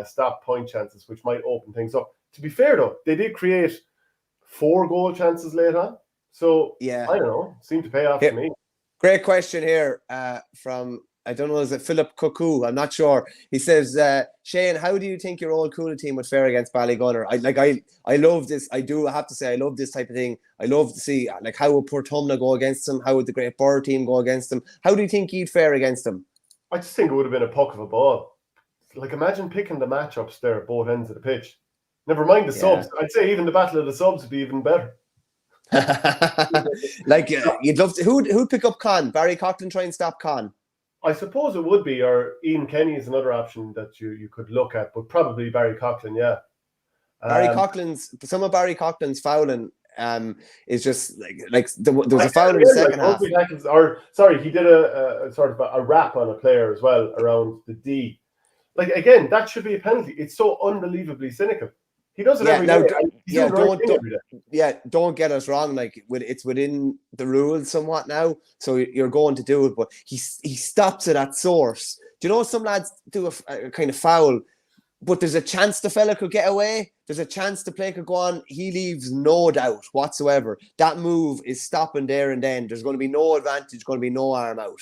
stop point chances, which might open things up. To be fair, though, they did create 4 goal chances late on. So, yeah, I don't know. Seemed to pay off to me. Great question here from, I don't know, is it Philip Cuckoo? I'm not sure. He says, Shane, how do you think your old Cooley team would fare against Ballygunner? I love this. I have to say, I love this type of thing. I love to see, like, how would Portumna go against them? How would the Great Burr team go against them? How do you think you'd fare against them? I just think it would have been a puck of a ball. Like, imagine picking the matchups there at both ends of the pitch. Never mind the subs. I'd say even the battle of the subs would be even better. Like, you'd love to. Who'd pick up Con? Barry Coughlin try and stop Con? I suppose it would be, or Ian Kenny is another option that you could look at, but probably Barry Coughlin, yeah. Some of Barry Coughlin's fouling is just like there was a foul in the second half. He did a sort of a wrap on a player as well around the D. Like, again, that should be a penalty. It's so unbelievably cynical. He does it every day. Don't get us wrong. Like, it's within the rules somewhat now, so you're going to do it. But he stops it at source. Do you know some lads do a kind of foul, but there's a chance the fella could get away. There's a chance the play could go on. He leaves no doubt whatsoever. That move is stopping there and then. There's going to be no advantage. Going to be no arm out.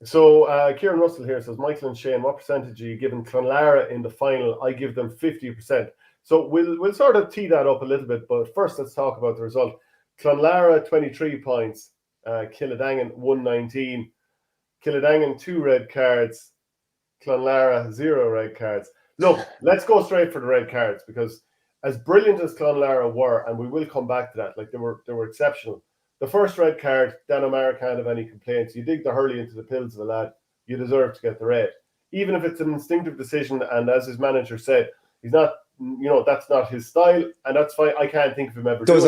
So Kieran Russell here says, Michael and Shane, what percentage are you giving Clonlara in the final? I give them 50%. So we'll sort of tee that up a little bit, but first let's talk about the result. Clonlara 23 points, Kildangan 119, Kildangan 2 red cards, Clonlara 0 red cards. Look, let's go straight for the red cards, because as brilliant as Clonlara were, and we will come back to that, like they were exceptional. The first red card, Dan O'Meara can't have any complaints. You dig the hurley into the pills of the lad, you deserve to get the red. Even if it's an instinctive decision, and as his manager said, he's not, that's not his style, and that's fine. I can't think of him ever doing it. It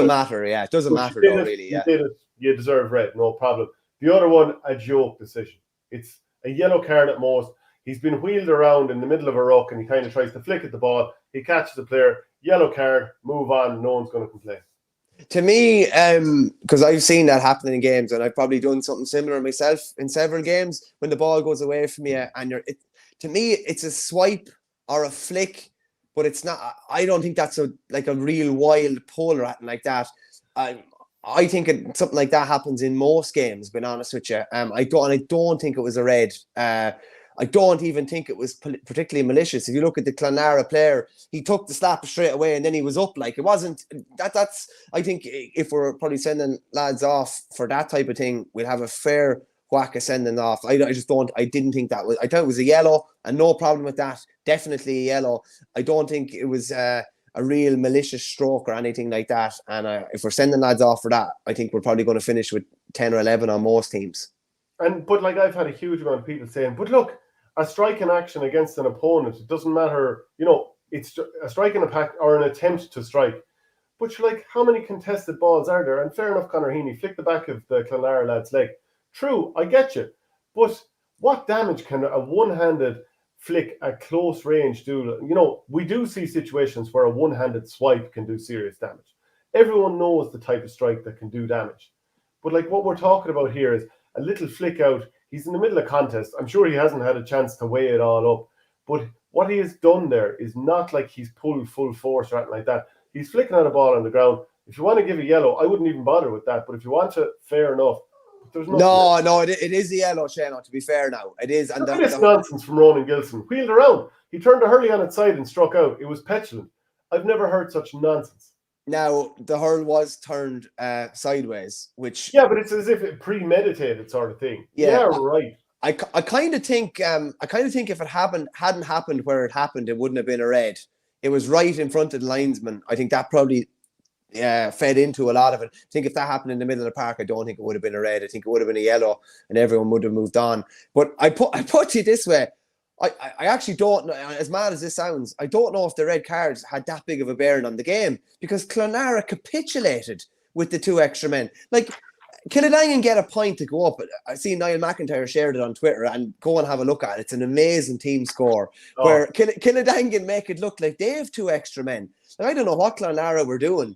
doesn't matter though, really. You did it, you deserve red, no problem. The other one, a joke decision. It's a yellow card at most. He's been wheeled around in the middle of a ruck, and he kind of tries to flick at the ball. He catches the player, yellow card, move on, no one's going to complain. To me, because I've seen that happen in games, and I've probably done something similar myself in several games, when the ball goes away from you, and to me, it's a swipe or a flick, but it's not. I don't think that's a real wild pull or anything like that. I think something like that happens in most games. Being honest with you, I don't think it was a red. I don't even think it was particularly malicious. If you look at the Clonlara player, he took the slap straight away and then he was up. Like, it wasn't that's I think if we're probably sending lads off for that type of thing, we'll have a fair whack of sending off. I didn't think that was, I thought it was a yellow and no problem with that. Definitely a yellow. I don't think it was a real malicious stroke or anything like that. And if we're sending lads off for that, I think we're probably going to finish with 10 or 11 on most teams. But like, I've had a huge amount of people saying, but look, a striking action against an opponent, it doesn't matter, it's a striking attack or an attempt to strike. But you're like, how many contested balls are there? And fair enough, Conor Heaney flicked the back of the Clonlara lad's leg. True, I get you. But what damage can a one-handed flick at close range do? We do see situations where a one-handed swipe can do serious damage. Everyone knows the type of strike that can do damage. But like, what we're talking about here is a little flick out. He's in the middle of contest. I'm sure he hasn't had a chance to weigh it all up. But what he has done there is not like he's pulled full force or anything like that. He's flicking out a ball on the ground. If you want to give a yellow, I wouldn't even bother with that. But if you want to, fair enough. There's no, it is a yellow, Shane, to be fair now. It is. And this nonsense from Ronan Gilson. Wheeled around. He turned the hurley on its side and struck out. It was petulant. I've never heard such nonsense. Now, the hurl was turned sideways, which... Yeah, but it's as if it premeditated sort of thing. Yeah, right. I kind of think if it hadn't happened where it happened, it wouldn't have been a red. It was right in front of the linesman. I think that probably fed into a lot of it. I think if that happened in the middle of the park, I don't think it would have been a red. I think it would have been a yellow and everyone would have moved on. But I put it this way. I actually don't know, as mad as this sounds, I don't know if the red cards had that big of a bearing on the game because Clonlara capitulated with the 2 extra men. Like, Kildangan get a point to go up. I see Niall McIntyre shared it on Twitter and go and have a look at it. It's an amazing team score where Kildangan make it look like they have 2 extra men. Like, I don't know what Clonlara were doing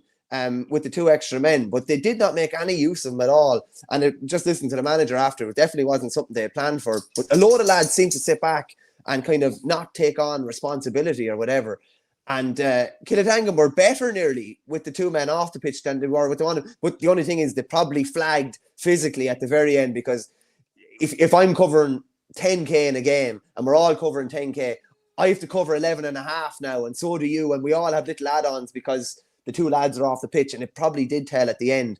with the 2 extra men, but they did not make any use of them at all. And just listening to the manager after, it definitely wasn't something they had planned for. But a load of lads seemed to sit back and kind of not take on responsibility or whatever. And Kildangan were better nearly with the 2 men off the pitch than they were with the one. But the only thing is they probably flagged physically at the very end because if I'm covering 10k in a game and we're all covering 10k, I have to cover 11 and a half now, and so do you. And we all have little add-ons because the 2 lads are off the pitch, and it probably did tell at the end.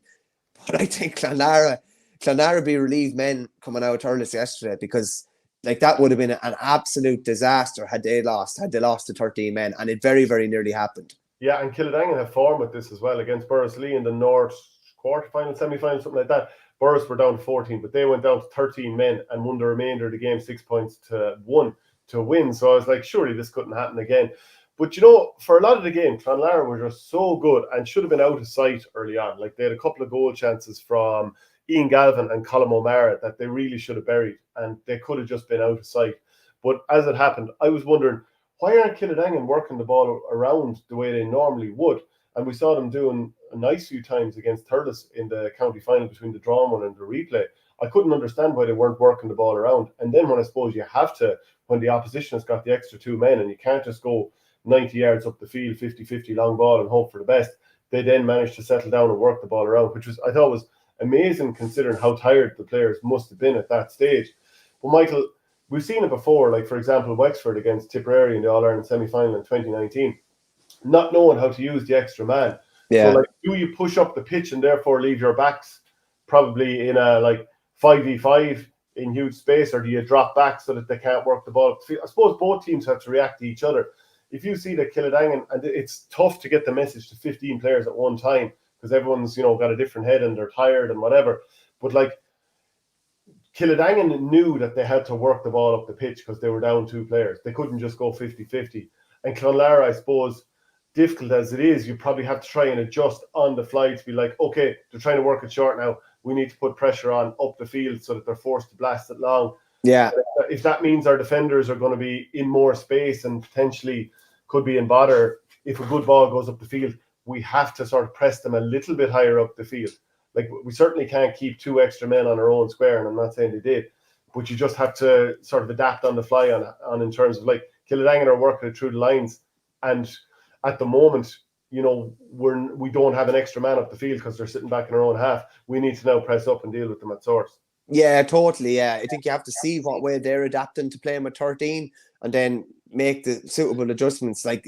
But I think Clonlara be relieved men coming out of Thurles yesterday because... like, that would have been an absolute disaster had they lost to 13 men, and it very, very nearly happened. Yeah, and Kildangan have form with this as well against Borrisoleigh in the North quarterfinal, semi-final, something like that. Borris were down to 14, but they went down to 13 men and won the remainder of the game 6 points to 1 to win. So I was like, surely this couldn't happen again. But for a lot of the game, Clonlara were just so good and should have been out of sight early on. Like, they had a couple of goal chances from Ian Galvin and Colm O'Mara that they really should have buried, and they could have just been out of sight. But as it happened, I was wondering, why aren't Kildangan working the ball around the way they normally would? And we saw them doing a nice few times against Thurles in the county final between the drawn one and the replay. I couldn't understand why they weren't working the ball around. And then when I suppose you have to, when the opposition has got the extra 2 men and you can't just go 90 yards up the field, 50-50 long ball and hope for the best, they then managed to settle down and work the ball around, which I thought was amazing considering how tired the players must have been at that stage. But Michael, we've seen it before, like for example Wexford against Tipperary in the All-Ireland semi-final in 2019, not knowing how to use the extra man. Yeah. So like, do you push up the pitch and therefore leave your backs probably in a like 5v5 in huge space, or do you drop back so that they can't work the ball? I suppose both teams have to react to each other. If you see that Kildangan, and it's tough to get the message to 15 players at one time, because everyone's, got a different head and they're tired and whatever. But like, Kildangan knew that they had to work the ball up the pitch because they were down 2 players. They couldn't just go 50-50. And Clonlara, I suppose, difficult as it is, you probably have to try and adjust on the fly to be like, okay, they're trying to work it short now. We need to put pressure on up the field so that they're forced to blast it long. Yeah. If that means our defenders are going to be in more space and potentially could be in bother, if a good ball goes up the field, we have to sort of press them a little bit higher up the field. Like, we certainly can't keep 2 extra men on our own square, and I'm not saying they did, but you just have to sort of adapt on the fly on in terms of, like, Kildangan are working it through the lines, and at the moment, we don't have an extra man up the field because they're sitting back in our own half. We need to now press up and deal with them at source. Yeah, totally. Yeah, I think you have to see what way they're adapting to playing with 13, and then make the suitable adjustments. Like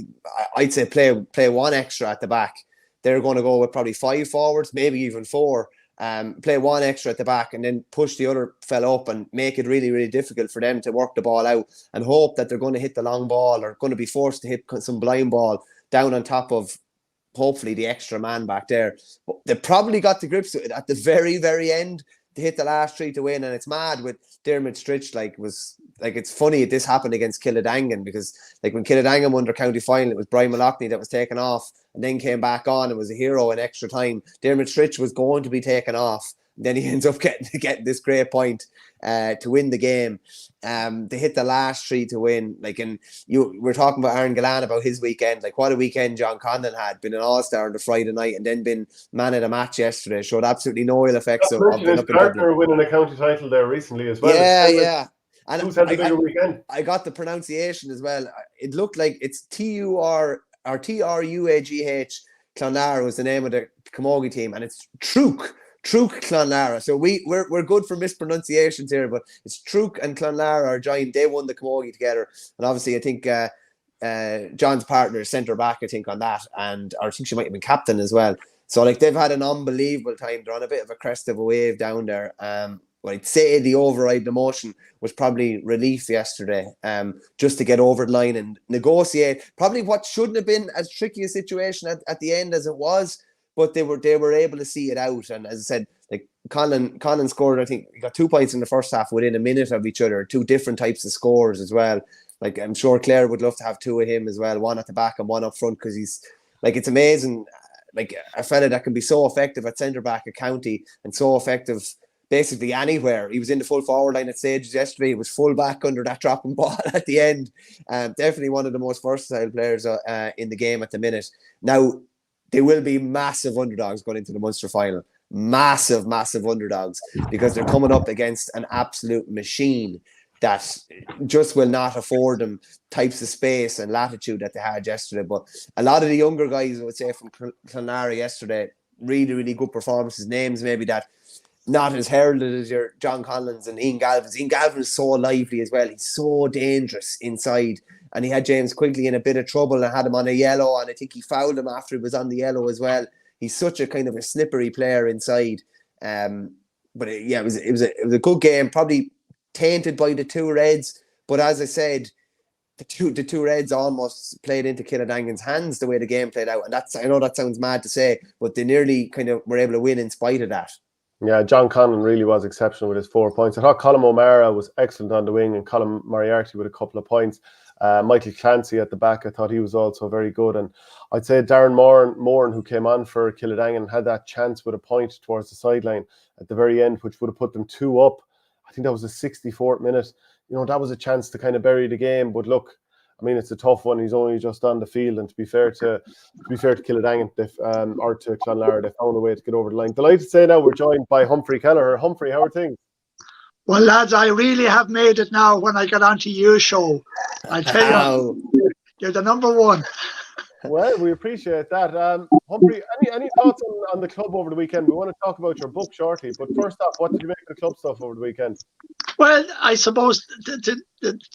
I'd say, play one extra at the back. They're going to go with probably 5 forwards, maybe even 4. Play one extra at the back, and then push the other fella up, and make it really, really difficult for them to work the ball out, and hope that they're going to hit the long ball, or going to be forced to hit some blind ball down on top of, hopefully, the extra man back there. But they probably got the grips with it at the very, very end to hit the last 3 to win. And it's mad with Dermot Stritch, it's funny this happened against Kildangan, because like when Kildangan won their county final, it was Brian Mallochny that was taken off and then came back on and was a hero in extra time. Dermot Stritch was going to be taken off. Then he ends up getting this great point to win the game. They hit the last 3 to win. We're talking about Aaron Gillane, about his weekend. Like, what a weekend John Conlon had. Been an all-star on the Friday night, and then been man of the match yesterday. Showed absolutely no ill effects of being up in Dublin. Winning a county title there recently as well. Yeah. And who's had a bigger weekend? I got the pronunciation as well. It looked like it's 𝘬𝘓𝘬𝘁 Clonlara was the name of the camogie team, and it's Trúch Clonlara. So we're good for mispronunciations here, but it's Trúch and Clonlara are joined. They won the camogie together, and obviously I think John's partner is centre back, I think, on that, or I think she might have been captain as well. So like, they've had an unbelievable time. They're on a bit of a crest of a wave down there. But I'd say the override emotion was probably relief yesterday, just to get over the line and negotiate probably what shouldn't have been as tricky a situation at the end as it was. But they were able to see it out. And as I said, like, Colin scored, I think he got 2 points in the first half within a minute of each other, 2 different types of scores as well. Like, I'm sure Clare would love to have 2 of him as well, 1 at the back and 1 up front, because he's like, it's amazing, like, a fella that can be so effective at centre back at county and so effective basically anywhere. He was in the full forward line at stages yesterday. He was full back under that dropping ball at the end. Definitely one of the most versatile players in the game at the minute. Now, they will be massive underdogs going into the Munster final. Massive underdogs, because they're coming up against an absolute machine that just will not afford them types of space and latitude that they had yesterday. But a lot of the younger guys, I would say, from Clonlara yesterday, really, really good performances. Names maybe that not as heralded as your John Collins and Ian Galvin. Ian Galvin is so lively as well. He's so dangerous inside. And he had James Quigley in a bit of trouble and had him on a yellow, and I think he fouled him after he was on the yellow as well. He's such a kind of a slippery player inside. But it was a good game, probably tainted by the 2 reds. But as I said, the two reds almost played into Kildangan's hands the way the game played out. And I know that sounds mad to say, but they nearly kind of were able to win in spite of that. Yeah, John Conlon really was exceptional with his 4 points. I thought Colm O'Mara was excellent on the wing, and Colm Moriarty with a couple of points. Michael Clancy at the back, I thought he was also very good. And I'd say Darren Moran, who came on for Kildangan, had that chance with a point towards the sideline at the very end, which would have put them 2 up. I think that was the 64th minute. You know, that was a chance to kind of bury the game. But look, I mean, it's a tough one. He's only just on the field, and to be fair to Kildangan or to Clonlara, they found a way to get over the line. Delighted to say now we're joined by Humphrey Kelleher. Humphrey, how are things? Well, lads, I really have made it now when I got onto your show. I tell you, you're the number one. Well, we appreciate that. Humphrey, any thoughts on the club over the weekend? We want to talk about your book shortly, but first off, what did you make of the club stuff over the weekend? Well, I suppose the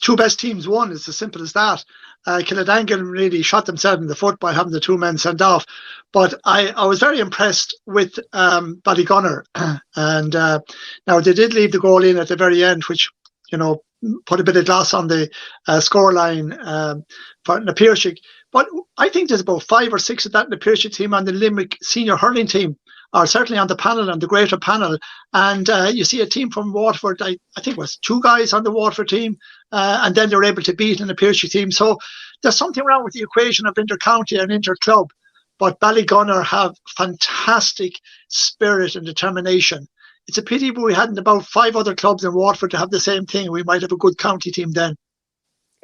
2 best teams won. It's as simple as that. Kildangan really shot themselves in the foot by having the 2 men sent off. But I was very impressed with Ballygunner. And now they did leave the goal in at the very end, which, you know, put a bit of gloss on the scoreline for the 𝘱𝑚. But I think there's about 5 or 6 of that in the 𝘱𝑚 team on the Limerick senior hurling team, or certainly on the panel, on the greater panel. And you see a team from Waterford, I think it was 2 guys on the Waterford team, and then they were able to beat in the 𝘱𝑚 team. So there's something wrong with the equation of inter-county and inter-club. But Ballygunner have fantastic spirit and determination. It's a pity we hadn't about 5 other clubs in Waterford to have the same thing. We might have a good county team then.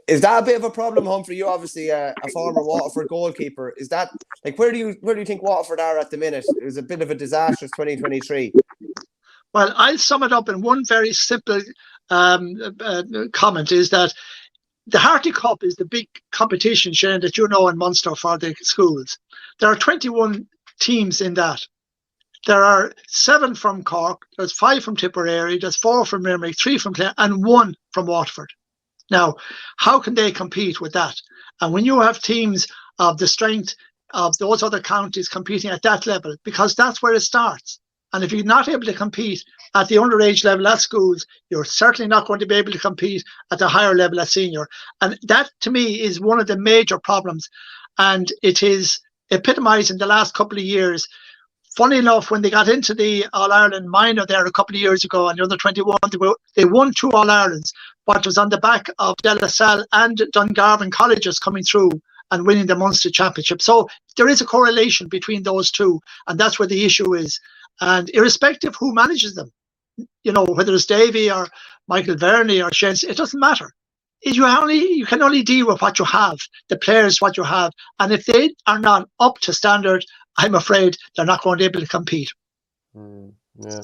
Is that a bit of a problem, Humphrey? You're obviously a former Waterford goalkeeper. Is that, like, where do you think Waterford are at the minute? It was a bit of a disastrous 2023. Well, I'll sum it up in one very simple comment, is that the Harty Cup is the big competition, Shane, that you know in Munster for the schools. There are 21 teams in that. there are 7 from Cork, there's 5 from Tipperary, there's 4 from Limerick, 3 from Clare, and 1 from Waterford. Now, how can they compete with that? And when you have teams of the strength of those other counties competing at that level, because that's where it starts. And if you're not able to compete at the underage level at schools, you're certainly not going to be able to compete at the higher level at senior. And that, to me, is one of the major problems. And it is epitomised in the last couple of years. Funny enough, when they got into the All-Ireland minor there a couple of years ago, and the under 21, they won 2 All-Irelands, but it was on the back of De La Salle and Dungarvan colleges coming through and winning the Munster Championship. So there is a correlation between those two, and that's where the issue is. And irrespective who manages them, whether it's Davy or Michael Verney or Shane, it doesn't matter. You can only deal with what you have, the players what you have, and if they are not up to standard, I'm afraid they're not going to be able to compete. Yeah.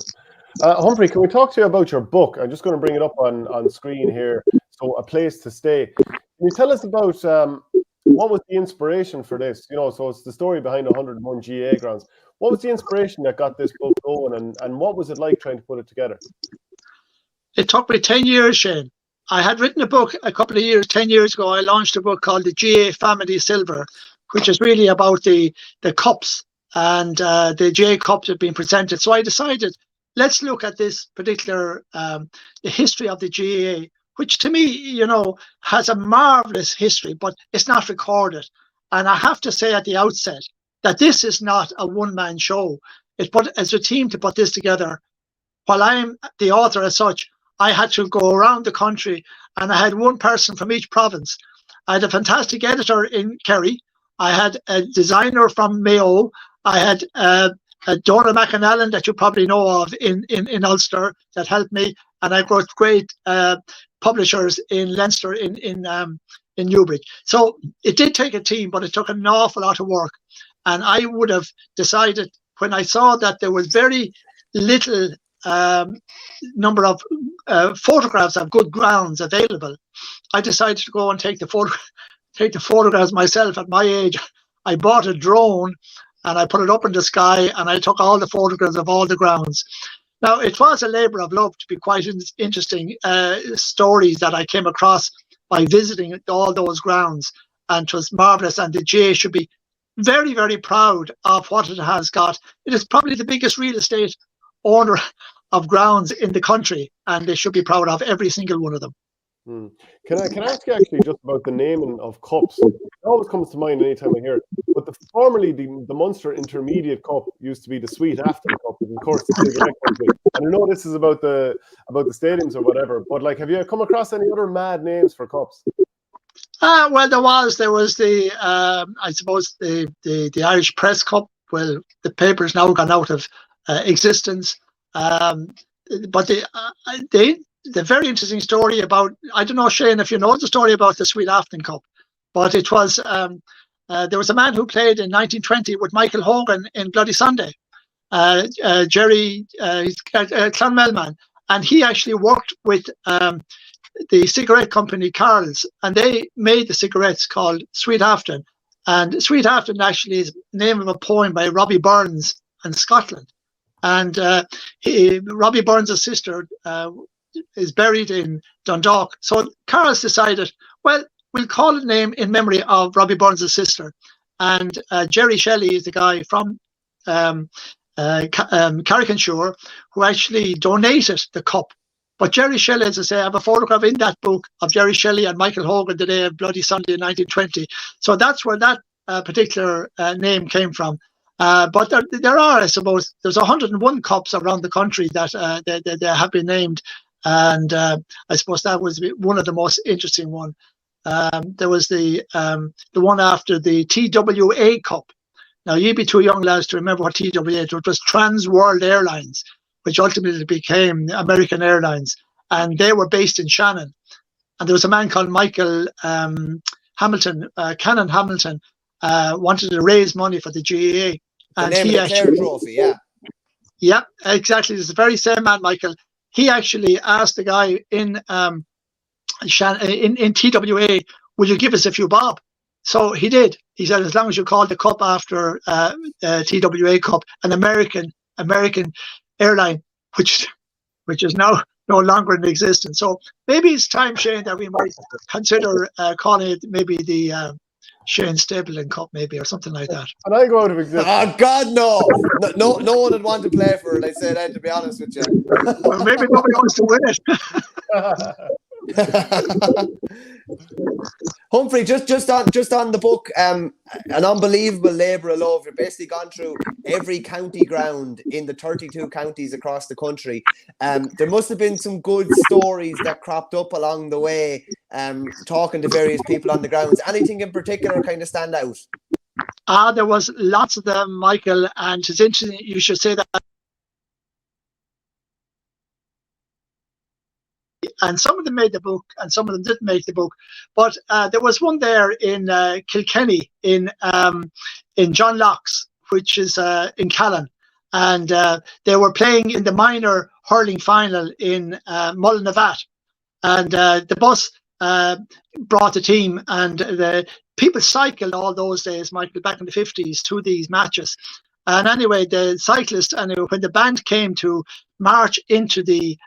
Humphrey, can we talk to you about your book? I'm just going to bring it up on screen here. So, A Place to Stay. Can you tell us about what was the inspiration for this? So it's the story behind 101 GAA grounds. What was the inspiration that got this book going, and what was it like trying to put it together? It took me 10 years, Shane. I had written a book 10 years ago. I launched a book called the GAA Family Silver, which is really about the cups, and the GAA cups have been presented. So I decided, let's look at this particular, the history of the GAA, which to me, has a marvellous history, but it's not recorded. And I have to say at the outset that this is not a one-man show. It's put as a team to put this together. While I'm the author as such, I had to go around the country, and I had one person from each province. I had a fantastic editor in Kerry. I had a designer from Mayo. I had Dora McAnallen, that you probably know of, in Ulster, that helped me, and I got great publishers in Leinster, in Newbridge. So it did take a team, but it took an awful lot of work. And I would have decided, when I saw that there was very little number of photographs of good grounds available, I decided to go and take the photographs myself. At my age, I bought a drone and I put it up in the sky, and I took all the photographs of all the grounds. Now, it was a labour of love, to be quite interesting stories that I came across by visiting all those grounds, and it was marvellous. And the GAA should be very, very proud of what it has got. It is probably the biggest real estate owner of grounds in the country, and they should be proud of every single one of them. Can I ask you actually just about the naming of cups? It always comes to mind anytime I hear it. But formerly the Munster Intermediate Cup used to be the Sweet Afton Cup, and of course the cigarette company. And I know this is about the stadiums or whatever, but have you come across any other mad names for cups? Well, there was the I suppose the Irish Press Cup. Well, the paper's now gone out of existence. But the very interesting story about, I don't know, Shane, if you know the story about the Sweet Afton Cup, but it was there was a man who played in 1920 with Michael Hogan in Bloody Sunday, Jerry Clonmel man, and he actually worked with the cigarette company Thurles, and they made the cigarettes called Sweet Afton. And Sweet Afton actually is the name of a poem by Robbie Burns in Scotland. And Robbie Burns' sister is buried in Dundalk. So Thurles decided, well, we'll call it name in memory of Robbie Burns' sister. And Jerry Shelley is the guy from Carrick-on-Suir who actually donated the cup. But Jerry Shelley, as I say, I have a photograph in that book of Jerry Shelley and Michael Hogan the day of Bloody Sunday in 1920. So that's where that particular name came from. But there are, I suppose, there's 101 cups around the country that they have been named. And I suppose that was one of the most interesting one. There was the one after the TWA Cup. Now, you'd be too young, lads, to remember what TWA was. It was Trans World Airlines, which ultimately became American Airlines. And they were based in Shannon. And there was a man called Michael Hamilton, Canon Hamilton, wanted to raise money for the GAA. And he actually, trophy, yeah. Yeah, exactly. It's the very same man, Michael. He actually asked the guy in TWA, will you give us a few bob? So he did. He said, as long as you call the cup after TWA Cup, an American American airline, which is now no longer in existence. So maybe it's time, Shane, that we might consider calling it maybe the Shane Stapleton Cup, maybe, or something like that. And I go out of existence. Oh God, no one would want to play for it. I say that, to be honest with you. Well, maybe nobody wants to win it. Humphrey, just on the book, an unbelievable labour of love. You've basically gone through every county ground in the 32 counties across the country. There must have been some good stories that cropped up along the way, talking to various people on the grounds. Anything in particular kind of stand out? There was lots of them, Michael, and it's interesting you should say that. And some of them made the book, and some of them didn't make the book. But there was one there in Kilkenny, in John Locke's, which is in Callan, and they were playing in the minor hurling final in Mullinavat, and the bus brought the team, and the people cycled all those days, Michael, back in the 50s, to these matches. And anyway, the cyclists, and when the band came to march into the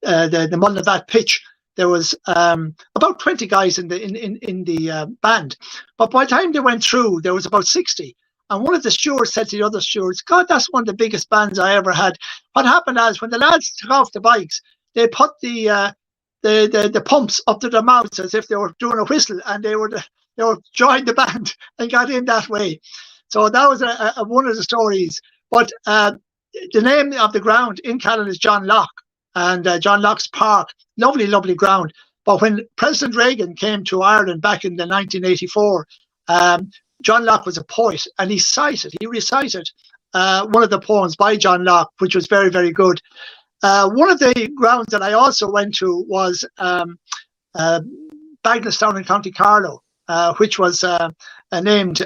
Mullinavat pitch, there was about 20 guys in the band, but by the time they went through, there was about 60. And one of the stewards said to the other stewards, "God, that's one of the biggest bands I ever had." What happened is, when the lads took off the bikes, they put the pumps up to their mouths as if they were doing a whistle, and they were joined the band and got in that way. So that was one of the stories. But the name of the ground in Callan is John Locke, and John Locke's Park, lovely, lovely ground. But when President Reagan came to Ireland back in the 1984, John Locke was a poet, and he recited one of the poems by John Locke, which was very, very good. One of the grounds that I also went to was Bagenalstown in County Carlow, which was named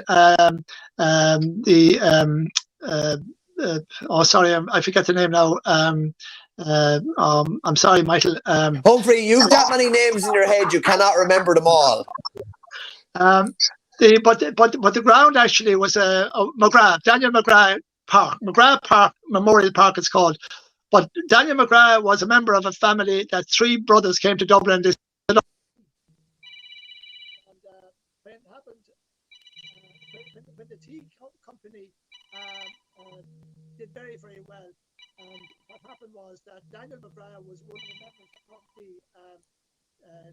I forget the name now. I'm sorry, Michael. Humphrey, you've that many names in your head, you cannot remember them all. But the ground actually was McGrath, Daniel McGrath Park. McGrath Park Memorial Park, it's called. But Daniel McGrath was a member of a family that three brothers came to Dublin. When it happened, when the tea company did very, very well, and what happened was that Daniel McGrath was one of the members of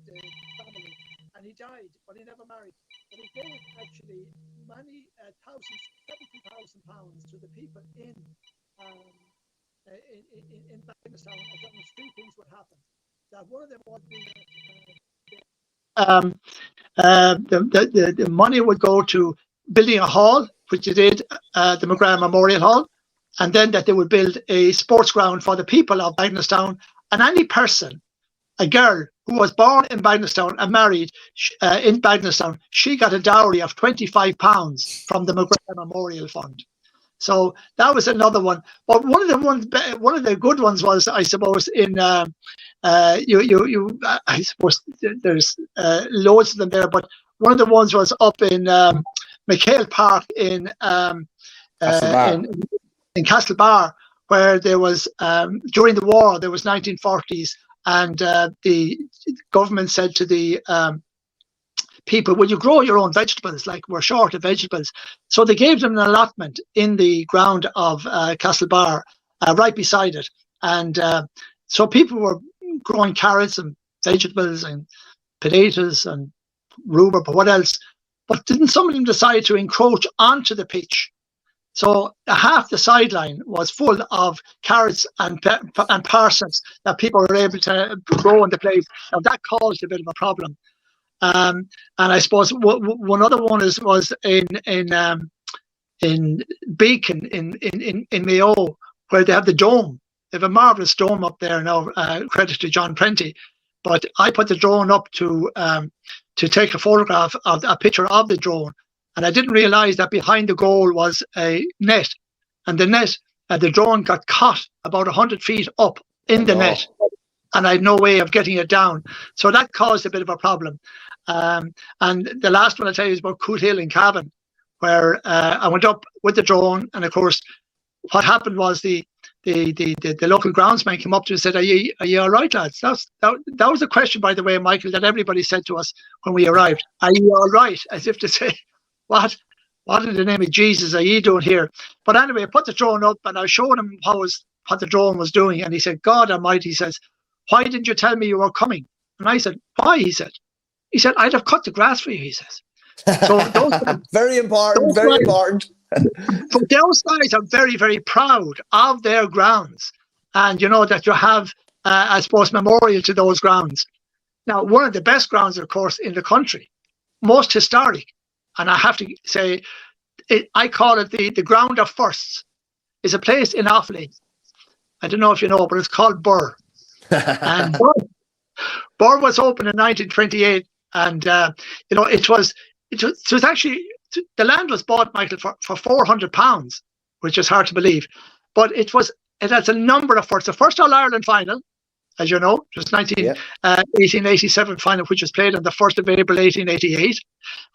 the family, and he died, but he never married. But he gave actually many £70,000 to the people in Bagenalstown. I don't know, three things would happen. That one of them would be the money would go to building a hall, which they did, the McGrath Memorial Hall, and then that they would build a sports ground for the people of Bagenalstown, and any person, a girl who was born in Bagenalstown and married in Bagenalstown, she got a dowry of £25 from the McGrath Memorial Fund. So that was another one. But one of the good ones was, I suppose, in I suppose there's loads of them there, but one of the ones was up in McHale Park in Castlebar, where there was during the war, there was 1940s, and the government said to the people, "Will you grow your own vegetables? Like, we're short of vegetables." So they gave them an allotment in the ground of Castlebar, right beside it, and so people were growing carrots and vegetables and potatoes and rhubarb, but what else? But didn't some of them decide to encroach onto the pitch? So half the sideline was full of carrots and parsnips that people were able to grow in the place. Now that caused a bit of a problem. And I suppose one other one was in Beacon in Mayo, where they have the dome. They have a marvelous dome up there now. Credit to John Prenty, but I put the drone up to take a photograph of a picture of the drone, and I didn't realise that behind the goal was a net, and the net, the drone got caught about 100 feet up in the net, and I had no way of getting it down. So that caused a bit of a problem. And the last one I'll tell you is about Coot Hill in Cavan, where I went up with the drone, and of course what happened was the local groundsman came up to us and said, are you all right, lads? That was the question, by the way, Michael, that everybody said to us when we arrived. Are you all right? As if to say, what in the name of Jesus are you doing here? But anyway, I put the drone up and I showed him what the drone was doing. And he said, God Almighty, he says, why didn't you tell me you were coming? And I said, why? He said, I'd have cut the grass for you, he says. So very important, very important. So those guys are very, very proud of their grounds. And you know that you have, I suppose, memorial to those grounds. Now, one of the best grounds, of course, in the country, most historic. And I have to say, I call it the ground of firsts. It's a place in Offaly. I don't know if you know, but it's called 𝘱𝘶. And 𝘱𝘶 was opened in 1928. And, you know, it was actually, the land was bought, Michael, for £400, which is hard to believe. But it has a number of firsts. The first All-Ireland final, as you know, was 1887 final, which was played on the 1st of April 1888,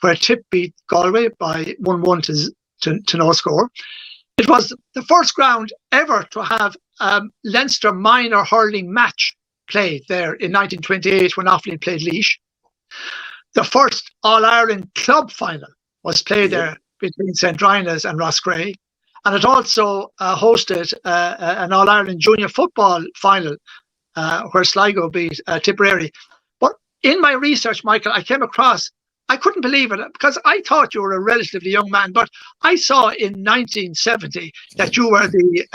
where Tip beat Galway by 1-1 to no score. It was the first ground ever to have Leinster minor hurling match played there in 1928 when Offaly played Laois. The first All-Ireland club final was played there between St. Rynagh's and Roscrea. And it also hosted an All-Ireland junior football final where Sligo beat Tipperary. But in my research, Michael, I came across, I couldn't believe it because I thought you were a relatively young man, but I saw in 1970 that you were the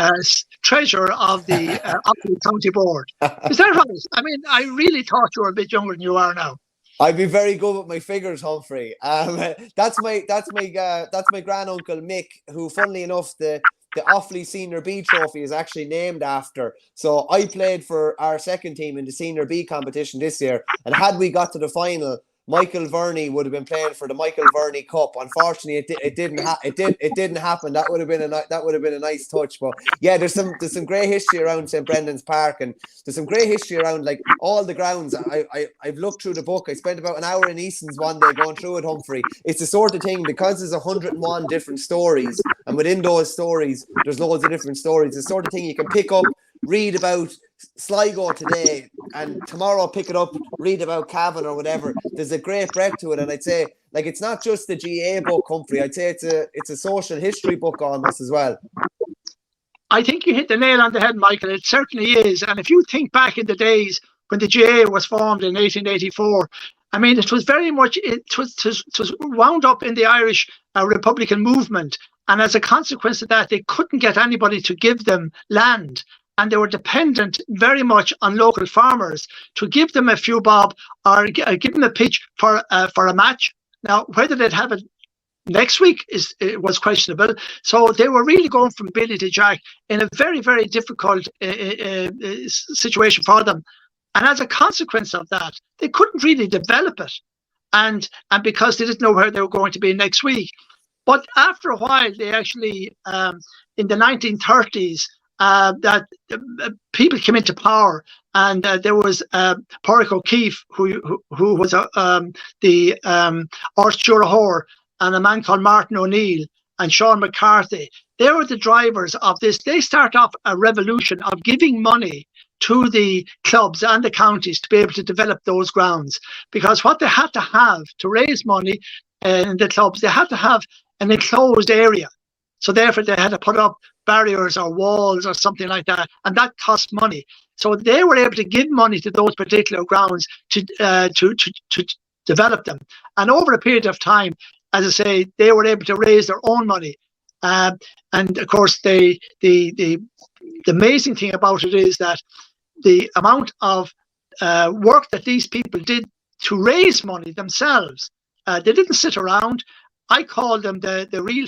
treasurer of the Offaly County Board. Is that right? I mean, I really thought you were a bit younger than you are now. I'd be very good with my figures, Humphrey. That's my granduncle Mick, who, funnily enough, the Offaly Senior B trophy is actually named after. So I played for our second team in the Senior B competition this year, and had we got to the final, Michael Verney would have been playing for the Michael Verney Cup. Unfortunately, it didn't happen. That would have been a nice touch. But yeah, there's some great history around St. Brendan's Park, and there's some great history around like all the grounds. I've looked through the book. I spent about an hour in Easton's one day going through it, Humphrey. It's the sort of thing, because there's 101 different stories, and within those stories, there's loads of different stories. It's the sort of thing you can pick up, read about Sligo today, and tomorrow pick it up, read about Cavan or whatever. There's a great breadth to it, and I'd say, like, it's not just the GA book, Humphrey. I'd say it's a social history book almost as well. I think you hit the nail on the head, Michael. It certainly is. And if you think back in the days when the GA was formed in 1884, I mean, it was very much, it was wound up in the Irish Republican movement. And as a consequence of that, they couldn't get anybody to give them land. And they were dependent very much on local farmers to give them a few bob or give them a pitch for a match. Now, whether they'd have it next week was questionable. So they were really going from Billy to Jack in a very, very difficult situation for them. And as a consequence of that, they couldn't really develop it. And because they didn't know where they were going to be next week. But after a while, they actually, in the 1930s, that people came into power, and there was Pádraig O'Keefe, who was the 𝘱𝘶𝘠𝘠𝘀, and a man called Martin O'Neill and Sean McCarthy. They were the drivers of this. They start off a revolution of giving money to the clubs and the counties to be able to develop those grounds, because what they had to have to raise money in the clubs, they had to have an enclosed area. So therefore, they had to put up barriers or walls or something like that, and that cost money. So they were able to give money to those particular grounds to develop them. And over a period of time, as I say, they were able to raise their own money. And of course, the amazing thing about it is that the amount of work that these people did to raise money themselves, they didn't sit around. I call them the real,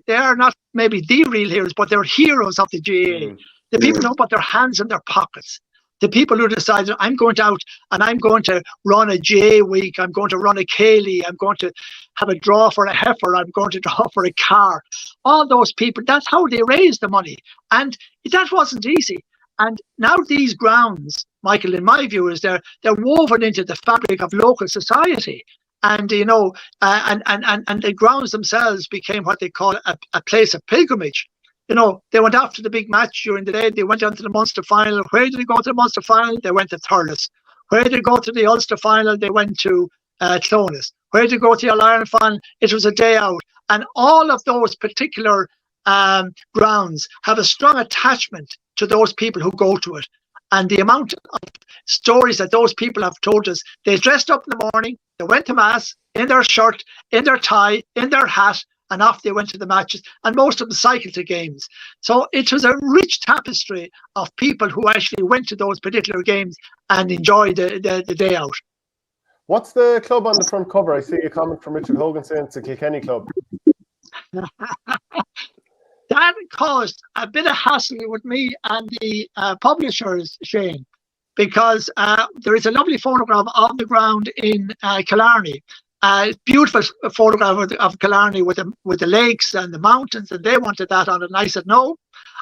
they are not maybe the real heroes, but they're heroes of the GAA. The people who put their hands in their pockets. The people who decided, I'm going out and I'm going to run a GAA week, I'm going to run a Céilí, I'm going to have a draw for a heifer, I'm going to draw for a car. All those people, that's how they raised the money. And that wasn't easy. And now these grounds, Michael, in my view, is they're woven into the fabric of local society. And, you know, and the grounds themselves became what they call a place of pilgrimage. they went after the big match during the day. They went on to the Munster final. Where did they go to the Munster final? They went to Thurles. Where did they go to the Ulster final? They went to Clones. Where did they go to the All-Ireland final? It was a day out. And all of those particular grounds have a strong attachment to those people who go to it. And the amount of stories that those people have told us, they dressed up in the morning, they went to Mass in their shirt, in their tie, in their hat, and off they went to the matches. And most of them cycled to games. So it was a rich tapestry of people who actually went to those particular games and enjoyed the day out. What's the club on the front cover? I see a comment from Richard Hogan saying it's a Kilkenny club. That caused a bit of hassle with me and the publishers, Shane, because there is a lovely photograph of the ground in Killarney. Beautiful photograph of Killarney with the lakes and the mountains, and they wanted that on it. And I said, no,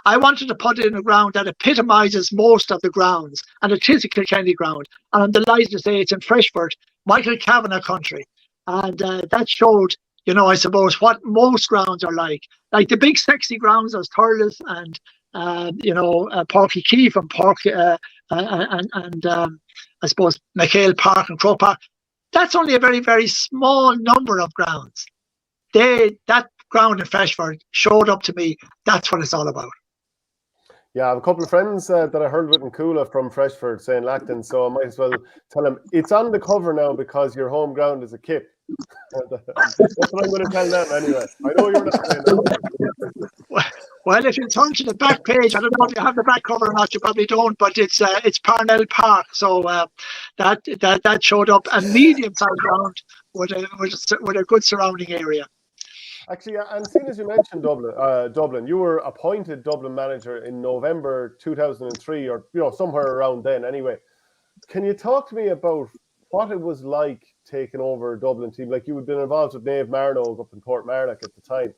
I wanted to put it in a ground that epitomises most of the grounds, and it is a Kilkenny ground. And I'm delighted to say it's in Freshford, Michael Kavanagh country. And that showed, I suppose, what most grounds are like. Like the big sexy grounds as Thurles and, Páirc Keefe and I suppose McHale Park and Croke Park. That's only a very, very small number of grounds. That ground in Freshford showed up to me. That's what it's all about. Yeah, I have a couple of friends that I heard with in Coola from Freshford saying Lacton, so I might as well tell them it's on the cover now because your home ground is a kip. That's what I'm going to tell them anyway. I know you're not saying that. Well, if you turn to the back page, I don't know if you have the back cover or not. You probably don't, but it's Parnell Park, so that showed up a medium-sized ground with a good surrounding area. Actually, and seeing as you mentioned Dublin, you were appointed Dublin manager in November 2003, or somewhere around then. Anyway, can you talk to me about what it was like taking over a Dublin team? Like, you had been involved with Naomh Marnogue up in Portmarnock at the time.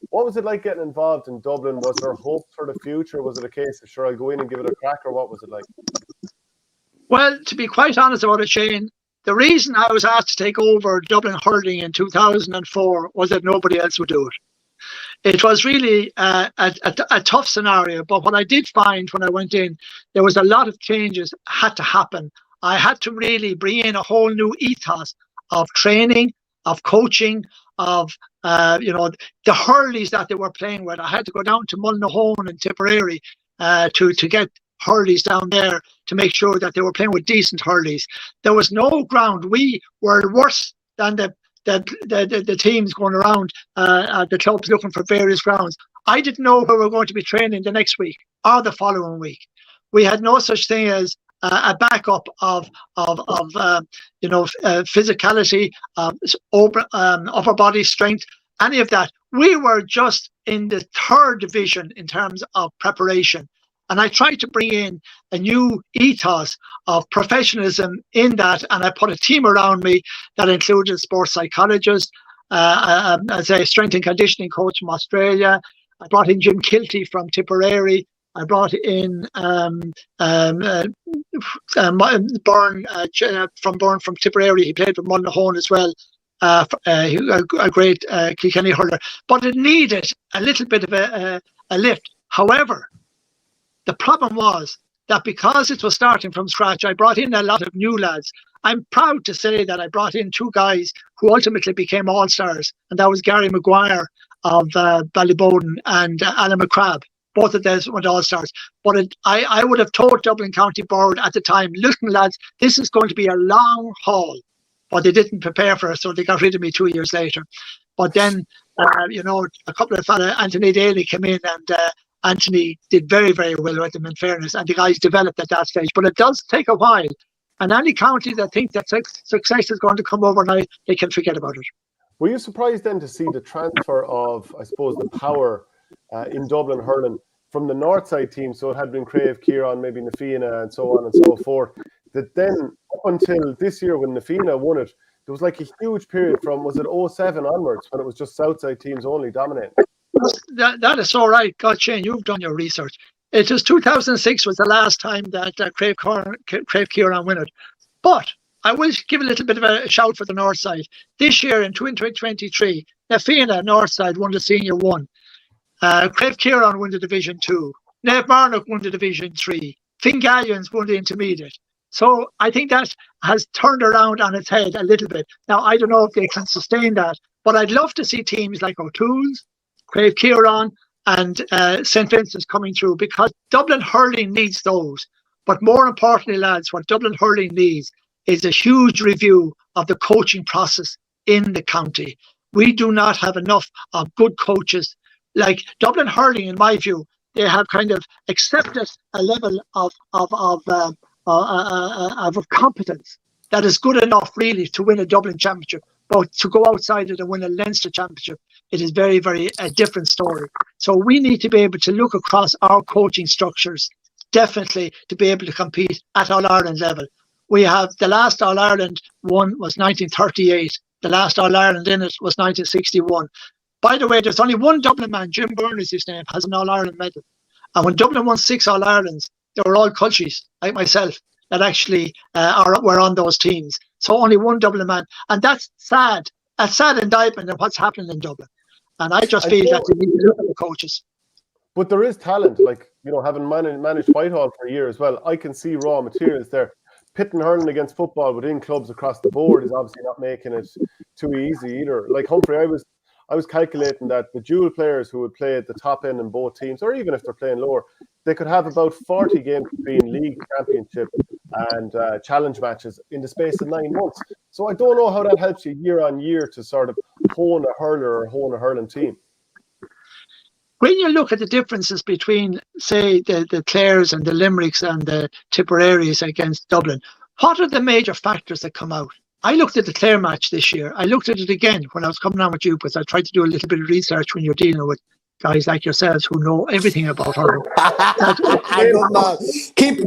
What was it like getting involved in Dublin? Was there hope for the future? Was it a case of sure I'll go in and give it a crack, or what was it like? Well, to be quite honest about it, Shane, the reason I was asked to take over Dublin hurling in 2004 was that nobody else would do it. It was really a tough scenario, but what I did find when I went in, there was a lot of changes had to happen. I had to really bring in a whole new ethos of training, of coaching, of the hurleys that they were playing with. I had to go down to Mullinahone and Tipperary to get hurleys down there to make sure that they were playing with decent hurleys. There was no ground. We were worse than the teams going around the clubs looking for various grounds. I didn't know where we were going to be training the next week or the following week. We had no such thing as a backup of physicality, upper body strength, any of that. We were just in the third division in terms of preparation. And I tried to bring in a new ethos of professionalism in that, and I put a team around me that included sports psychologists, as a strength and conditioning coach from Australia. I brought in Jim Kilty from Tipperary. I brought in Byrne from Tipperary. He played for Mullinahone as well. A great Kilkenny hurler. But it needed a little bit of a lift. However, the problem was that because it was starting from scratch, I brought in a lot of new lads. I'm proud to say that I brought in two guys who ultimately became all-stars, and that was Gary Maguire of Ballygunner and Alan McCrabb. Both of those went all-stars. But I would have told Dublin County Board at the time, listen, lads, this is going to be a long haul. But they didn't prepare for it, so they got rid of me 2 years later. But then, a couple of Anthony Daly came in, and Anthony did very, very well with them, in fairness, and the guys developed at that stage. But it does take a while. And any county that thinks that success is going to come overnight, they can forget about it. Were you surprised then to see the transfer of, I suppose, the power in Dublin hurling from the north side team? So it had been Crave, Kieran, maybe Na Fianna, and so on and so forth. That then, up until this year when Na Fianna won it, there was like a huge period from, was it 07 onwards, when it was just Southside teams only dominating? That is so right. God, Shane, you've done your research. It was 2006 was the last time that Crave Kieran won it. But I will give a little bit of a shout for the north side. This year in 2023, Na Fianna north side won the senior one. Craig Kieran won the Division 2. Neve Marnock won the Division 3. Finn Gallions won the Intermediate. So I think that has turned around on its head a little bit. Now, I don't know if they can sustain that, but I'd love to see teams like O'Toole's, Craig Kieran, and St. Vincent's coming through, because Dublin hurling needs those. But more importantly, lads, what Dublin hurling needs is a huge review of the coaching process in the county. We do not have enough of good coaches. Like Dublin hurling, in my view, they have kind of accepted a level of competence that is good enough really to win a Dublin championship, but to go outside it and win a Leinster championship, it is very, very a different story. So we need to be able to look across our coaching structures, definitely, to be able to compete at All-Ireland level. We have the last All-Ireland one was 1938. The last All-Ireland in it was 1961. By the way, there's only one Dublin man, Jim Byrne is his name, has an All-Ireland medal. And when Dublin won 6 All-Irelands, they were all cultures, like myself, that actually were on those teams. So only one Dublin man. And that's sad. A sad indictment of what's happening in Dublin. And I just feel that we need to look at the coaches. But there is talent, like, you know, having managed Whitehall for a year as well, I can see raw materials there. Pitting hurling against football within clubs across the board is obviously not making it too easy either. Like Humphrey, I was calculating that the dual players who would play at the top end in both teams, or even if they're playing lower, they could have about 40 games between league, championship and challenge matches in the space of 9 months. So I don't know how that helps you year on year to sort of hone a hurler or hone a hurling team. When you look at the differences between, say, the Clares and the Limericks and the Tipperaries against Dublin, what are the major factors that come out? I looked at the Clare match this year. I looked at it again when I was coming on with you, because I tried to do a little bit of research when you're dealing with guys like yourselves who know everything about hurling. Good man.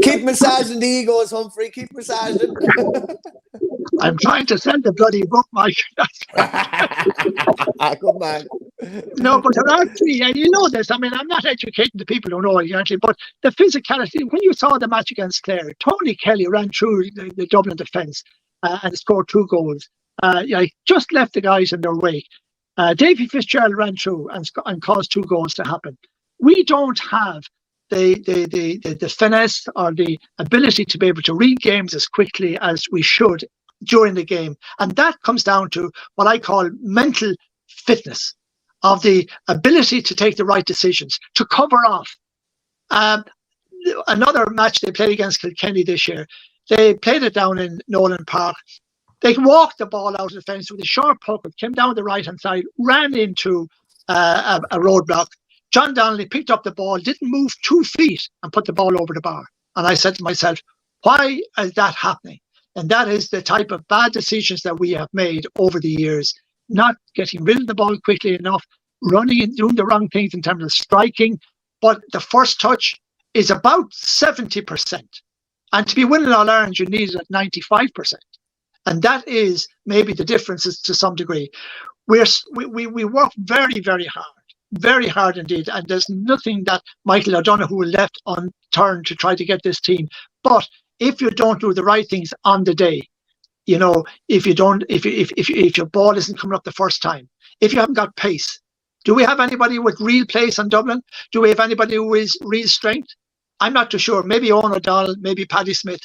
Keep massaging the egos, Humphrey. Keep massaging. I'm trying to send the bloody book, Mike. Good man. No, but there are three, and you know this. I mean, I'm not educating the people who know it, actually, but the physicality, when you saw the match against Clare, Tony Kelly ran through the Dublin defence and scored 2 goals. Just left the guys in their wake. Davy Fitzgerald ran through and caused 2 goals to happen. We don't have the finesse or the ability to be able to read games as quickly as we should during the game. And that comes down to what I call mental fitness, of the ability to take the right decisions, to cover off. Another match they played against Kilkenny this year, they played it down in Nolan Park. They walked the ball out of the fence with a sharp puck. It came down the right-hand side, ran into a roadblock. John Donnelly picked up the ball, didn't move 2 feet and put the ball over the bar. And I said to myself, why is that happening? And that is the type of bad decisions that we have made over the years. Not getting rid of the ball quickly enough, running and doing the wrong things in terms of striking. But the first touch is about 70%. And to be winning All-Ireland, you need it at 95%. And that is maybe the differences to some degree. We work very, very hard indeed. And there's nothing that Michael O'Donoghue left unturned to try to get this team. But if you don't do the right things on the day, you know, if your ball isn't coming up the first time, if you haven't got pace, do we have anybody with real pace in Dublin? Do we have anybody who is real strength? I'm not too sure. Maybe Owen O'Donnell, maybe Paddy Smith.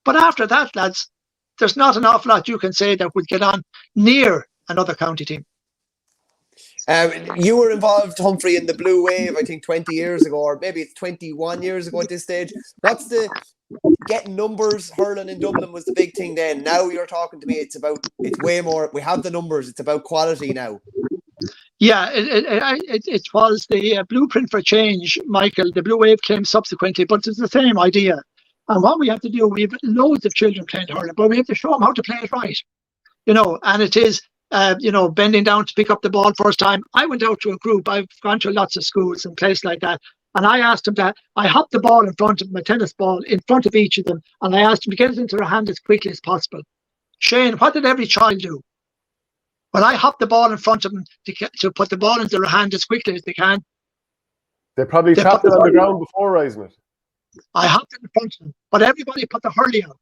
But after that, lads, there's not an awful lot you can say that would get on near another county team. You were involved, Humphrey, in the Blue Wave, I think 20 years ago, or maybe it's 21 years ago at this stage. What's the getting numbers? Hurling in Dublin was the big thing then. Now you're talking to me, it's way more. We have the numbers. It's about quality now. Yeah, it was the blueprint for change, Michael. The Blue Wave came subsequently, but it's the same idea. And what we have to do, we have loads of children playing hurling, but we have to show them how to play it right. You know, and it is, bending down to pick up the ball first time. I went out to a group. I've gone to lots of schools and places like that. And I asked them that. I hopped the ball in front of my tennis ball, in front of each of them. And I asked them to get it into their hand as quickly as possible. Shane, what did every child do? When I hopped the ball in front of them to put the ball into their hand as quickly as they can. They probably tapped it on the ground before rising it. I hopped it in front of them. But everybody put the hurley on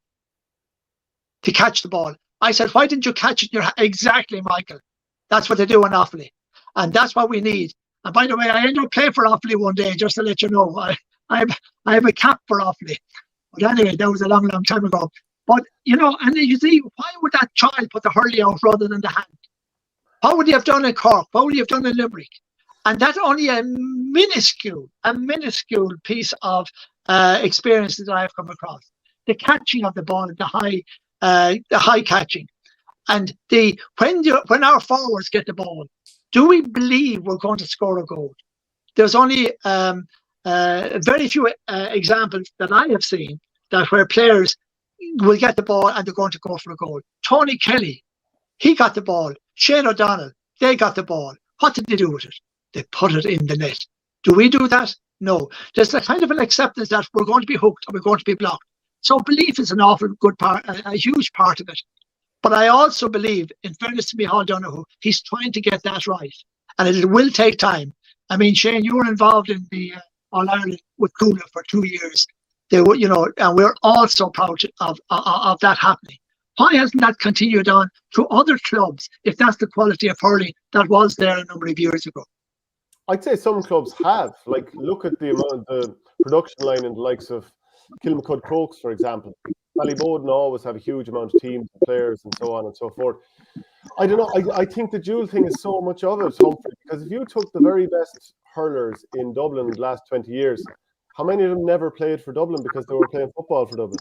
to catch the ball. I said, why didn't you catch it in your hand? Exactly, Michael. That's what they do in Offaly. And that's what we need. And by the way, I ended up playing for Offaly one day, just to let you know. I have a cap for Offaly. But anyway, that was a long, long time ago. But, you know, and you see, why would that child put the hurley out rather than the hand? How would he have done in Cork? How would he have done in Limerick? And that's only a minuscule piece of experience that I have come across. The catching of the ball, the high catching. And when our forwards get the ball, do we believe we're going to score a goal? There's only very few examples that I have seen that where players will get the ball and they're going to go for a goal. Tony Kelly, he got the ball. Shane O'Donnell, they got the ball. What did they do with it? They put it in the net. Do we do that? No. There's a kind of an acceptance that we're going to be hooked or we're going to be blocked. So belief is an awful good part, a huge part of it. But I also believe, in fairness to Micheál Donoghue, he's trying to get that right. And it will take time. I mean, Shane, you were involved in the All-Ireland with Coola for 2 years. They were, you know, and we're all so proud of that happening. Why hasn't that continued on to other clubs if that's the quality of hurling that was there a number of years ago? I'd say some clubs have. Like, look at the production line in the likes of Kilmacud Crokes, for example. Ballyboden always have a huge amount of teams and players and so on and so forth. I don't know. I think the dual thing is so much of it, Humphrey, because if you took the very best hurlers in Dublin in the last 20 years, how many of them never played for Dublin because they were playing football for Dublin?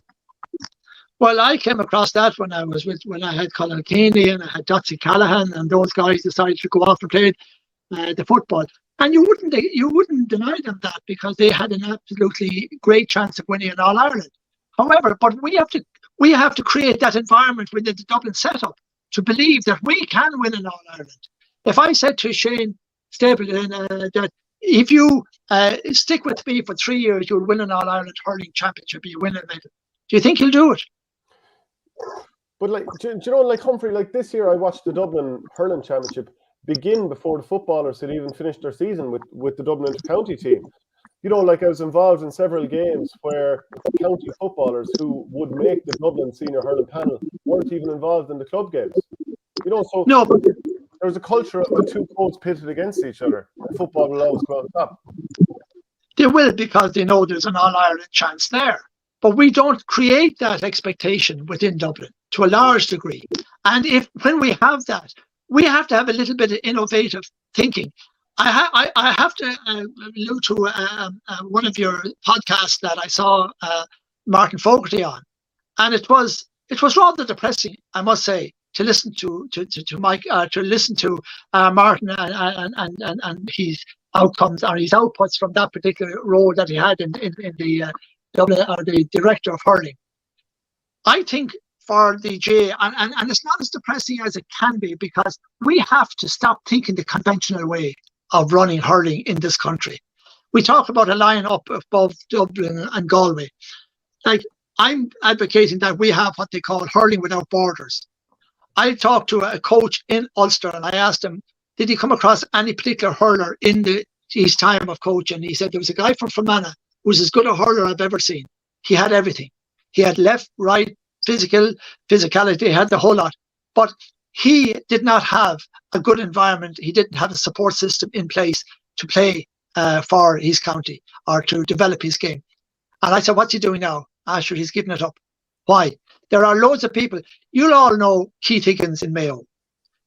Well, I came across that when I had Colin Keeney and I had Dotsy Callahan, and those guys decided to go off and play the football. And you wouldn't deny them that because they had an absolutely great chance of winning an All-Ireland. However, but we have to create that environment within the Dublin setup to believe that we can win an All-Ireland. If I said to Shane Stapleton that if you stick with me for 3 years, you'll win an All-Ireland hurling championship, you win a medal. Do you think he'll do it? But like, do you know, like Humphrey, like this year I watched the Dublin hurling championship begin before the footballers had even finished their season with the Dublin inter-county team. You know, like I was involved in several games where county footballers who would make the Dublin senior hurling panel weren't even involved in the club games. You know, so no, but there was a culture of the two codes pitted against each other. Football will always go on top. They will, because they know there's an All-Ireland chance there. But we don't create that expectation within Dublin to a large degree. And when we have that, we have to have a little bit of innovative thinking. I have to allude to one of your podcasts that I saw Martin Fogarty on, and it was rather depressing, I must say, to listen to Mike, to listen to Martin and his outcomes or his outputs from that particular role that he had in the Dublin, or the director of hurling. I think for the J, and it's not as depressing as it can be, because we have to stop thinking the conventional way of running hurling in this country. We talk about a line up above Dublin and Galway. Like, I'm advocating that we have what they call hurling without borders. I talked to a coach in Ulster and I asked him, did he come across any particular hurler in his time of coaching? He said there was a guy from Fermanagh who was as good a hurler I've ever seen. He had everything. He had left, right, physicality, he had the whole lot. But he did not have a good environment. He didn't have a support system in place to play for his county or to develop his game. And I said, what's he doing now? Sure, he's given it up. Why? There are loads of people. You'll all know Keith Higgins in Mayo.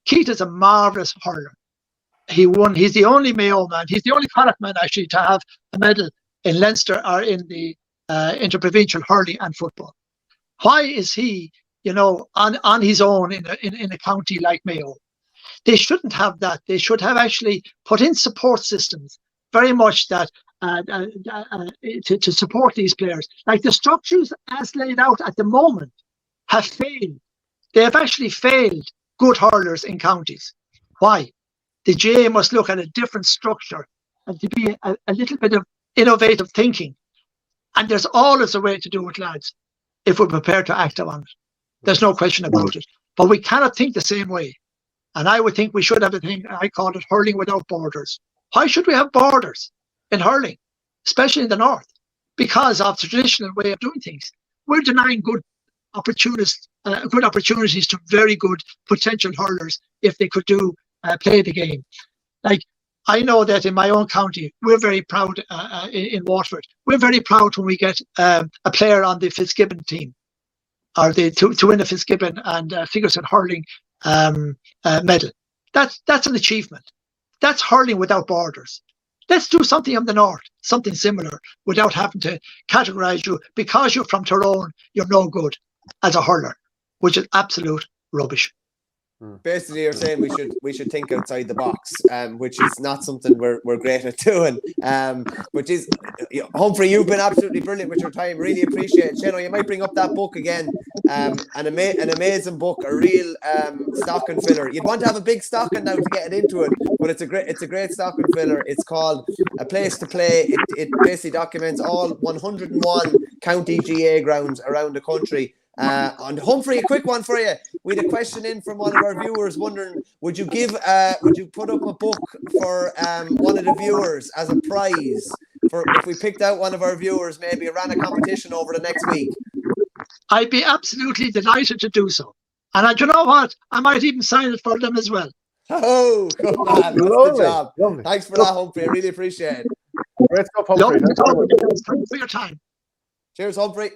Keith is a marvellous hurler. He won. He's the only Mayo man. He's the only Connacht man actually to have a medal in Leinster or in the interprovincial hurling and football. Why is he, on his own in a county like Mayo? They shouldn't have that. They should have actually put in support systems, very much that to support these players. Like the structures as laid out at the moment have failed. They have actually failed good hurlers in counties. Why? The GA must look at a different structure and to be a little bit of innovative thinking. And there's always a way to do it, lads, if we're prepared to act on it. There's no question about it. But we cannot think the same way. And I would think we should have a thing, I call it hurling without borders. Why should we have borders in hurling, especially in the north? Because of the traditional way of doing things. We're denying good opportunities to very good potential hurlers if they could play the game. Like, I know that in my own county, we're very proud in Waterford. We're very proud when we get a player on the Fitzgibbon team, or to win a Fitzgibbon and Ferguson hurling medal. That's an achievement. That's hurling without borders. Let's do something in the north, something similar, without having to categorise you because you're from Tyrone. You're no good as a hurler, which is absolute rubbish. Basically, you're saying we should think outside the box, which is not something we're great at doing. Which is, Humphrey, you've been absolutely brilliant with your time. Really appreciate it. You might bring up that book again. An amazing book, a real stocking filler. You'd want to have a big stocking now to get it into it, but it's a great stocking filler. It's called A Place to Play. It basically documents all 101 county GA grounds around the country. And Humphrey, a quick one for you. We had a question in from one of our viewers wondering, would you put up a book for one of the viewers as a prize for if we picked out one of our viewers, maybe ran a competition over the next week? I'd be absolutely delighted to do so. And you know what? I might even sign it for them as well. Oh, good man. That's the job. Lovely. Thanks for that, Humphrey. I really appreciate it. Great stuff, Humphrey. Thanks for your time. Cheers, Humphrey.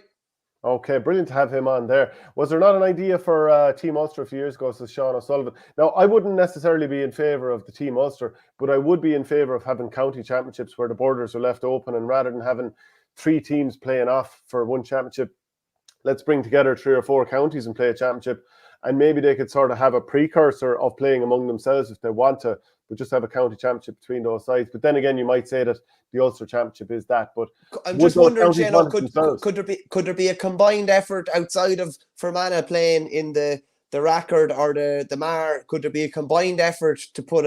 Okay, brilliant to have him on there. Was there not an idea for Team Ulster a few years ago, says Sean O'Sullivan? Now, I wouldn't necessarily be in favour of the Team Ulster, but I would be in favour of having county championships where the borders are left open, and rather than having 3 teams playing off for one championship, let's bring together 3 or 4 counties and play a championship, and maybe they could sort of have a precursor of playing among themselves if they want to, but just have a county championship between those sides. But then again, you might say that the Ulster Championship is that. But I'm just wondering, could there be a combined effort outside of Fermanagh playing in the Rackard or the Mar? Could there be a combined effort to put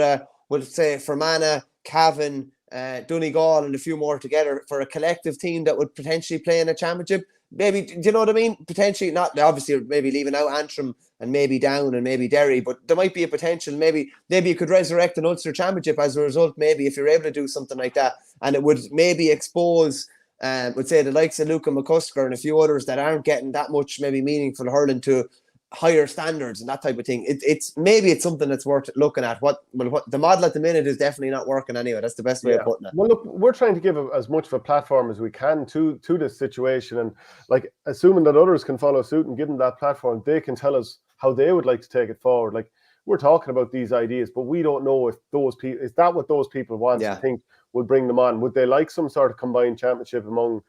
we'll say Fermanagh, Cavan, Donegal and a few more together for a collective team that would potentially play in a championship? Maybe, do you know what I mean? Potentially, not obviously, maybe leaving out Antrim and maybe Down and maybe Derry, but there might be a potential. Maybe you could resurrect an Ulster Championship as a result. Maybe if you're able to do something like that, and it would maybe expose, would say the likes of Luca McCusker and a few others that aren't getting that much maybe meaningful hurling to higher standards and that type of thing. It's something that's worth looking at. What the model at the minute is definitely not working anyway. That's the best way of putting it. Well, look, we're trying to give as much of a platform as we can to this situation, and like assuming that others can follow suit and give them that platform, they can tell us how they would like to take it forward. Like, we're talking about these ideas, but we don't know if those people, is that what those people want to think would bring them on? Would they like some sort of combined championship among,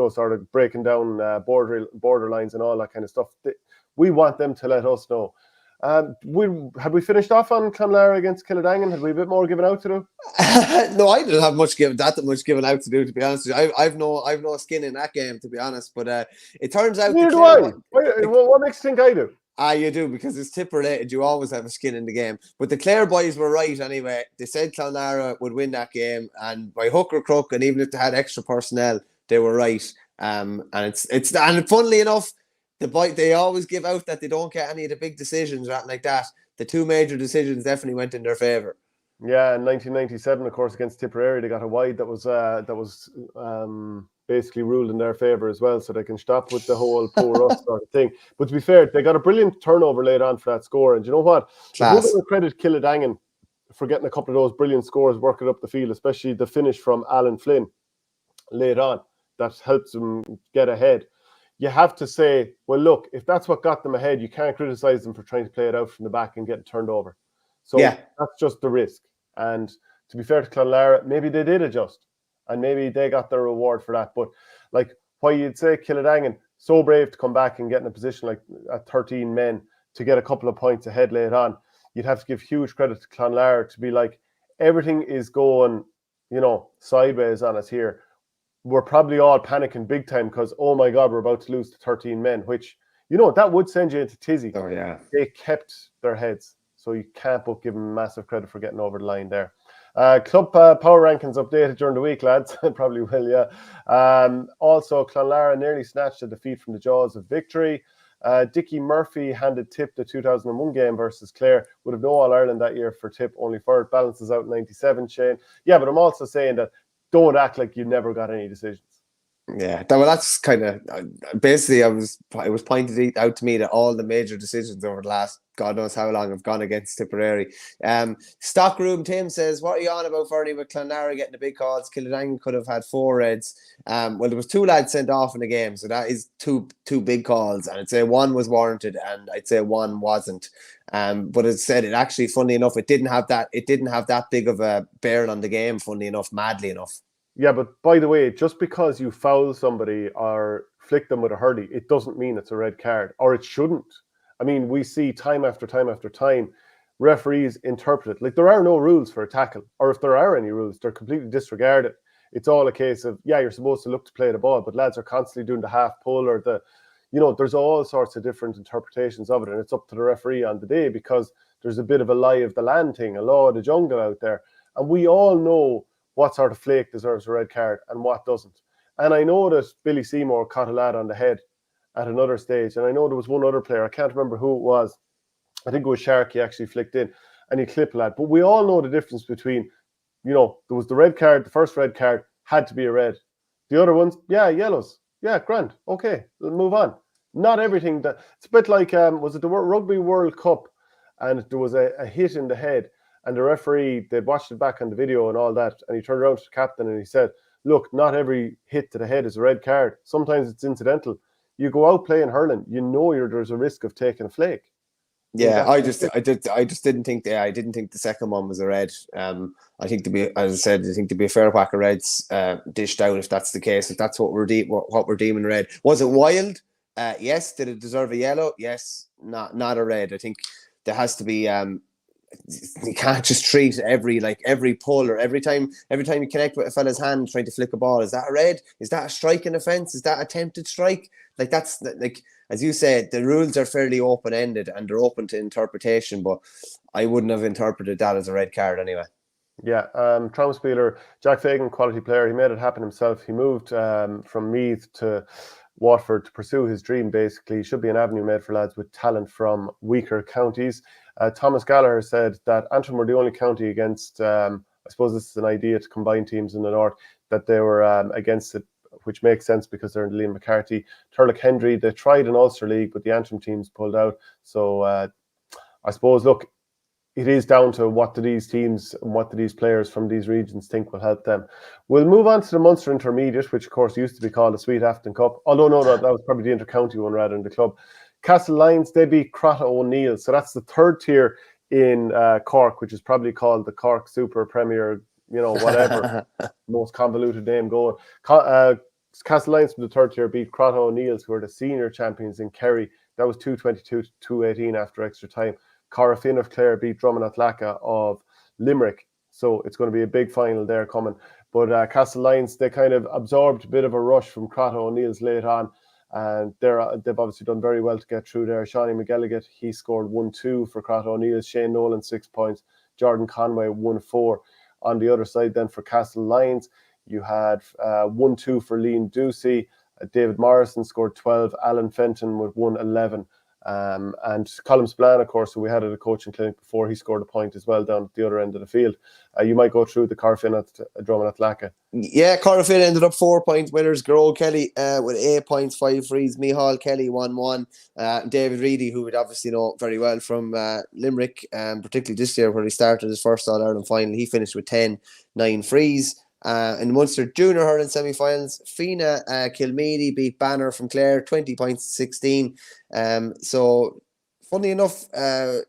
sort of breaking down border lines and all that kind of stuff? We want them to let us know. Had we finished off on Clonlara against Kildangan? Had we a bit more given out to do? No, I didn't have much given out to do, to be honest with you. I've no skin in that game, to be honest. But it turns out neither do I. What makes you think I do? You do, because it's tip related. You always have a skin in the game. But the Clare boys were right anyway. They said Clonlara would win that game, and by hook or crook, and even if they had extra personnel, they were right. And funnily enough, they always give out that they don't get any of the big decisions or anything like that. The 2 major decisions definitely went in their favour. Yeah, in 1997, of course, against Tipperary, they got a wide that was basically ruled in their favour as well, so they can stop with the whole poor us sort of thing. But to be fair, they got a brilliant turnover later on for that score, and you know what? We're going to credit Kildangan for getting a couple of those brilliant scores working up the field, especially the finish from Alan Flynn late on. That helps them get ahead. You have to say, well, look, if that's what got them ahead, you can't criticise them for trying to play it out from the back and getting turned over. So that's just the risk. And to be fair to Clonlara, maybe they did adjust and maybe they got their reward for that. But like, why you'd say Kildangan, so brave to come back and get in a position like at 13 men to get a couple of points ahead later on, you'd have to give huge credit to Clonlara to be like, everything is going, sideways on us here. We're probably all panicking big time because, oh my God, we're about to lose to 13 men, which, that would send you into tizzy. Oh, yeah. They kept their heads. So you can't but give them massive credit for getting over the line there. Club power rankings updated during the week, lads. Probably will, yeah. Also, Clonlara nearly snatched a defeat from the jaws of victory. Dickie Murphy handed Tip the 2001 game versus Clare. Would have no All-Ireland that year for Tip, only for it. Balances out 97, Shane. Yeah, but I'm also saying that don't act like you never got any decisions. Yeah, well, that's kind of basically. It was pointed out to me that all the major decisions over the last God knows how long have gone against Tipperary. Stockroom Tim says, "What are you on about, Verney, with Clonlara getting the big calls? Kildangan could have had 4 reds. Well, there was 2 lads sent off in the game, so that is two big calls, and I'd say 1 was warranted, and I'd say 1 wasn't. But as I said, it actually, funnily enough, it didn't have that big of a bearing on the game. Funnily enough, madly enough." Yeah, but by the way, just because you foul somebody or flick them with a hurley, it doesn't mean it's a red card, or it shouldn't. I mean, we see time after time after time, referees interpret it. Like, there are no rules for a tackle, or if there are any rules, they're completely disregarded. It's all a case of, yeah, you're supposed to look to play the ball, but lads are constantly doing the half pull or there's all sorts of different interpretations of it, and it's up to the referee on the day, because there's a bit of a lie of the land thing, a law of the jungle out there. And we all know what sort of flake deserves a red card and what doesn't. And I know that Billy Seymour caught a lad on the head at another stage, and I know there was one other player, I can't remember who it was, I think it was Sharkey actually flicked in, and he clipped a lad. But we all know the difference between, there was the red card, the first red card had to be a red. The other ones, yeah, yellows. Yeah, grand. Okay, we'll move on. Not everything it's a bit like, was it the Rugby World Cup, and there was a hit in the head, and the referee, they'd watched it back on the video and all that, and he turned around to the captain and he said, look, not every hit to the head is a red card. Sometimes it's incidental. You go out playing hurling, there's a risk of taking a flake. Yeah, I didn't think the second one was a red. I think to be a fair whack of reds dished out, if that's the case, if that's what we're deeming red. Was it wild? Yes. Did it deserve a yellow? Yes. Not a red. I think there has to be. You can't just treat every pull or every time you connect with a fella's hand trying to flick a ball. Is that a red? Is that a striking offence? Is that attempted strike? Like, that's like, as you said, the rules are fairly open ended and they're open to interpretation. But I wouldn't have interpreted that as a red card anyway. Yeah, Traumspieler, Jack Fagan, quality player. He made it happen himself. He moved from Meath to Watford to pursue his dream, basically. He should be an avenue made for lads with talent from weaker counties. Thomas Gallagher said that Antrim were the only county against, I suppose this is an idea to combine teams in the north, that they were against it, which makes sense because they're in the Liam McCarthy. Thurles, they tried an Ulster League, but the Antrim teams pulled out. So I suppose, look, it is down to what do these teams and what do these players from these regions think will help them. We'll move on to the Munster Intermediate, which of course used to be called the Sweet Afton Cup. Although no, that was probably the inter-county one rather than the club. Castle Lions, they beat Crotta O'Neill. So that's the third tier in Cork, which is probably called the Cork Super Premier, whatever, most convoluted name going. Castle Lions from the third tier beat Crotta O'Neill's, who are the senior champions in Kerry. That was 222-218 after extra time. Corofin of Clare beat Drummond Athlacca of Limerick. So it's going to be a big final there coming. But Castle Lions, they kind of absorbed a bit of a rush from Crotta O'Neill's late on. And they've obviously done very well to get through there. Shawnee McGilligan, he scored 1-2 for Crotta O'Neill. Shane Nolan, 6 points. Jordan Conway, 1-4. On the other side then for Castle Lions, you had 1-2 for Liam Ducey. David Morrison scored 12. Alan Fenton with 1-11. And Colin Spillane, of course, who we had at a coaching clinic before, he scored a point as well down at the other end of the field. You might go through the Corofin at Drummond Athlacca. Yeah, Corofin ended up 4-point winners. Gerald Kelly with 8 points, 5 frees. Micheál Kelly 1-1. David Reedy, who we'd obviously know very well from Limerick, particularly this year where he started his first All-Ireland final, he finished with 10, 9 frees. In the Munster Junior Hurling semi-finals, Fina Kilmeedy beat Banner from Clare, 20 points to 16. So, funny enough,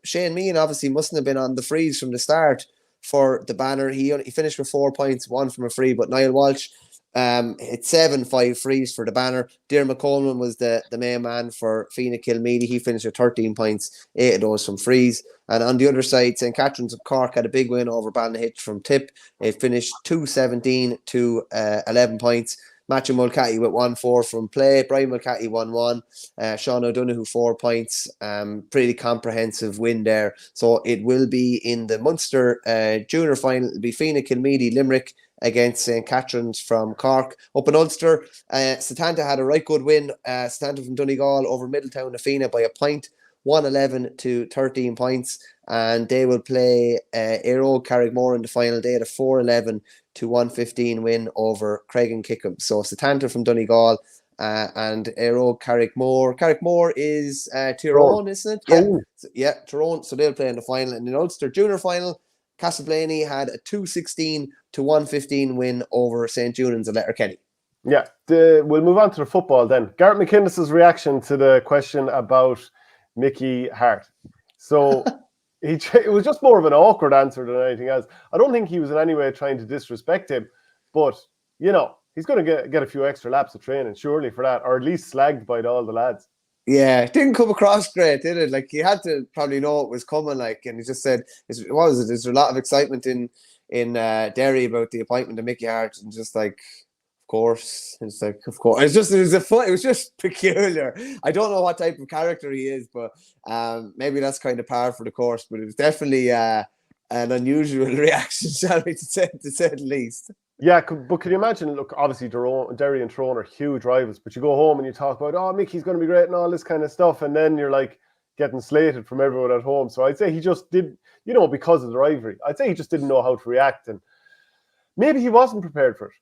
Shane Meehan obviously mustn't have been on the frees from the start for the Banner. He finished with 4 points, 1 from a free, but Niall Walsh hit 5 frees for the Banner. Diarmuid Coleman was the main man for Fina Kilmeedy. He finished with 13 points, 8 of those from frees. And on the other side, St. Catherine's of Cork had a big win over Ballygunner from Tip. It finished 2-17 to 11 points. Matthew Mulcahy with 1-4 from play. Brian Mulcahy 1-1. Sean O'Donoghue 4 points. Pretty comprehensive win there. So it will be in the Munster Junior final. It'll be Fina Kilmeedy Limerick against St. Catherine's from Cork. Up in Ulster, Satanta had a right good win. Satanta from Donegal over Middletown to Fina by a point. 111 to 13 points. And they will play Éire Carrickmore in the final. They had a 411 to 115 win over Craigengickham. So Setanta from Donegal and Éire Carrickmore. Carrickmore is Tyrone, isn't it? Tyrone. Yeah, Tyrone. So they'll play in the final. And in Ulster Junior final, Castleblaney had a 216 to 115 win over St. Junans and Letterkenny. Yeah, we'll move on to the football then. Garrett McInnes's reaction to the question about Mickey Hart. So it was just more of an awkward answer than anything else. I don't think he was in any way trying to disrespect him, but you know, he's going to get a few extra laps of training surely for that, or at least slagged by all the lads. Yeah, it didn't come across great, did it? Like, he had to probably know it was coming, like, and he just said, there's a lot of excitement in Derry about the appointment of Mickey Hart, and just like, of course. It's like, of course. It was just peculiar. I don't know what type of character he is, but maybe that's kind of par for the course, but it was definitely an unusual reaction, shall we, to say the least. Yeah, but can you imagine, look, obviously Derry and Tyrone are huge rivals, but you go home and you talk about, oh, Mickey's going to be great and all this kind of stuff, and then you're like getting slated from everyone at home. So I'd say he just did, you know, because of the rivalry, I'd say he just didn't know how to react, and maybe he wasn't prepared for it.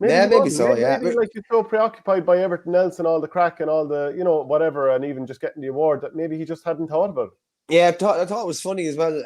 Maybe so. Maybe like you're so preoccupied by everything else and all the crack and all the, you know, whatever, and even just getting the award that maybe he just hadn't thought about it. Yeah, I thought it was funny as well.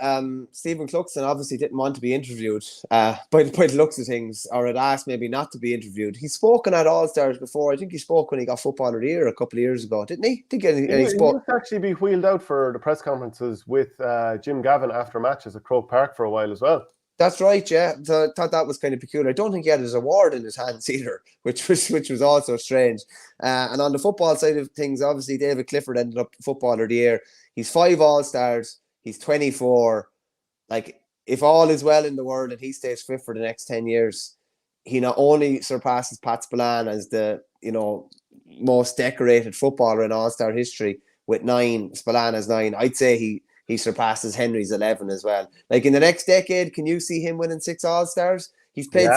Stephen Cluxton obviously didn't want to be interviewed by the looks of things, or had asked maybe not to be interviewed. He's spoken at All-Stars before. I think he spoke when he got Footballer of the Year a couple of years ago, didn't he? He spoke. He used to actually be wheeled out for the press conferences with Jim Gavin after matches at Croke Park for a while as well. That's right, yeah. So I thought that was kind of peculiar. I don't think he had his award in his hands either, which was also strange. And on the football side of things, obviously David Clifford ended up Footballer of the Year. He's 5 All-Stars. He's 24. Like, if all is well in the world and he stays fit for the next 10 years, he not only surpasses Pat Spillane as the, you know, most decorated footballer in All-Star history with 9. Spillane has 9. I'd say he surpasses Henry's 11 as well. Like, in the next decade, can you see him winning 6 All-Stars? He's played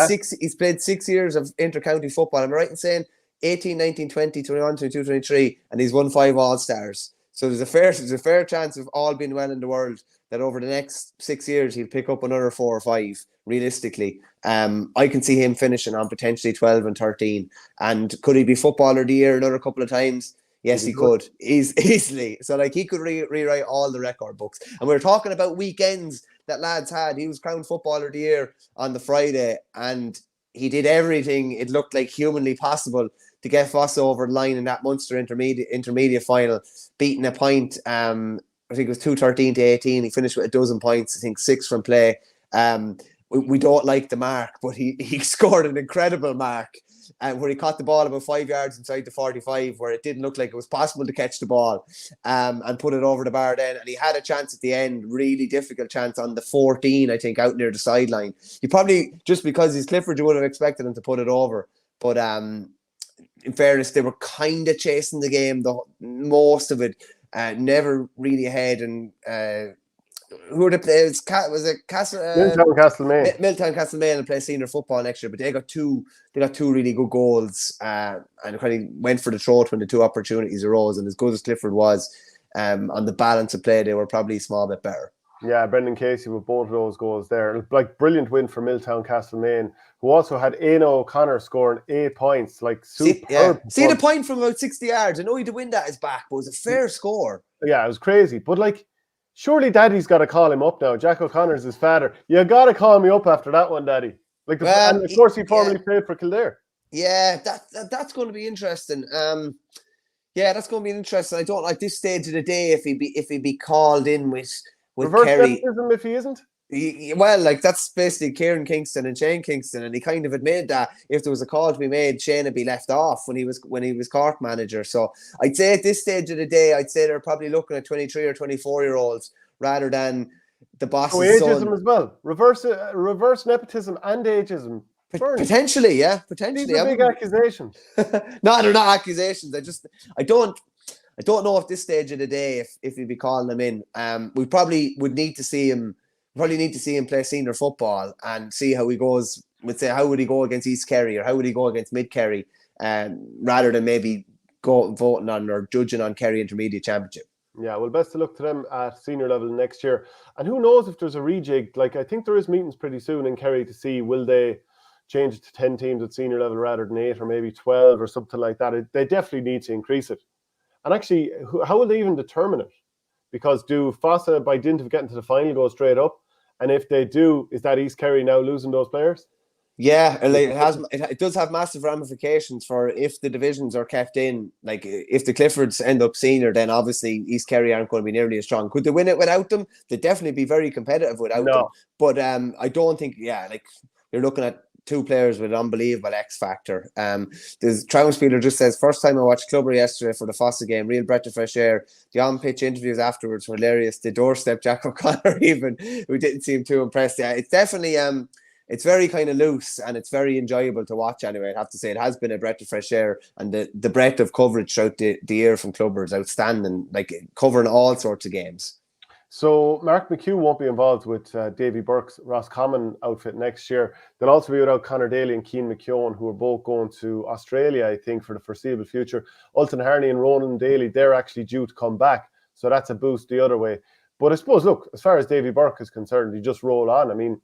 6 years of inter-county football. Am I right in saying 18, 19, 20, 21, 22, 23, and he's won 5 All-Stars? So there's a fair chance of all being well in the world that over the next 6 years he'll pick up another 4 or 5. Realistically, I can see him finishing on potentially 12 and 13. And could he be Footballer of the Year another couple of times? Yes, he could. Easily. So like, he could rewrite all the record books. And we were talking about weekends that lads had. He was crowned Footballer of the Year on the Friday, and he did everything it looked like humanly possible to get Foss over the line in that Munster intermediate final, beating a point. I think it was 213 to 18. He finished with a dozen points. I think 6 from play. We don't like the mark, but he scored an incredible mark. Where he caught the ball about 5 yards inside the 45, where it didn't look like it was possible to catch the ball, and put it over the bar then. And he had a chance at the end, really difficult chance on the 14, I think, out near the sideline. He probably, just because he's Clifford, you would have expected him to put it over. But in fairness, they were kind of chasing the game, most of it, never really ahead. And who were the players? Was it Milltown Castlemaine? Milltown Castlemaine will play senior football next year, but they got two really good goals, and kind of went for the throat when the 2 opportunities arose. And as good as Clifford was, on the balance of play, they were probably a small bit better. Yeah, Brendan Casey with both of those goals there. Like, brilliant win for Milltown Castlemain, who also had Éanna O'Connor scoring 8 points. Like, superb. See the point from about 60 yards. I know he had to win that his back, but it was a fair score. Yeah, it was crazy. But like, surely Daddy's got to call him up now. Jack O'Connor's his father. You got to call me up after that one, Daddy. Like, and of course he formerly played for Kildare. Yeah, that's going to be interesting. That's going to be interesting. I don't like this stage of the day if he be called in with reverse Kerry. Nepotism if he isn't. Well, like, that's basically Kieran Kingston and Shane Kingston, and he kind of admitted that if there was a call to be made, Shane would be left off when he was Cork manager. So I'd say at this stage of the day, I'd say they're probably looking at 23 or 24-year-olds rather than the boss's son. Ageism as well. Reverse nepotism and ageism. Potentially, yeah. Potentially. These are big accusations. No, they're not accusations. I don't know at this stage of the day if he'd be calling them in. We probably would need to see him. Probably need to see him play senior football and see how he goes. Would say, how would he go against East Kerry or how would he go against Mid Kerry, rather than maybe go voting on or judging on Kerry Intermediate Championship. Yeah, well, best of luck to them at senior level next year. And who knows if there's a rejig. Like, I think there is meetings pretty soon in Kerry to see will they change it to 10 teams at senior level rather than 8 or maybe 12 or something like that. They definitely need to increase it. And actually, how will they even determine it? Because do Fossa, by dint of getting to the final, go straight up? And if they do, is that East Kerry now losing those players? Yeah, it does have massive ramifications for if the divisions are kept in. Like, if the Cliffords end up senior, then obviously East Kerry aren't going to be nearly as strong. Could they win it without them? They'd definitely be very competitive without them. But I don't think, like, you're looking at 2 players with an unbelievable X factor. There's Trounspieler just says, first time I watched Clubber yesterday for the Fossa game, real breath of fresh air. The on-pitch interviews afterwards were hilarious. The doorstep Jack O'Connor even, who didn't seem too impressed. Yeah, it's definitely it's very kind of loose and it's very enjoyable to watch anyway. I'd have to say it has been a breath of fresh air, and the breadth of coverage throughout the year from Clubber is outstanding, like covering all sorts of games. So Mark McHugh won't be involved with Davy Burke's Roscommon outfit next year. They'll also be without Conor Daly and Cian McKeown, who are both going to Australia, I think, for the foreseeable future. Ultan Harney and Ronan Daly, they're actually due to come back. So that's a boost the other way. But I suppose, look, as far as Davy Burke is concerned, you just roll on. I mean,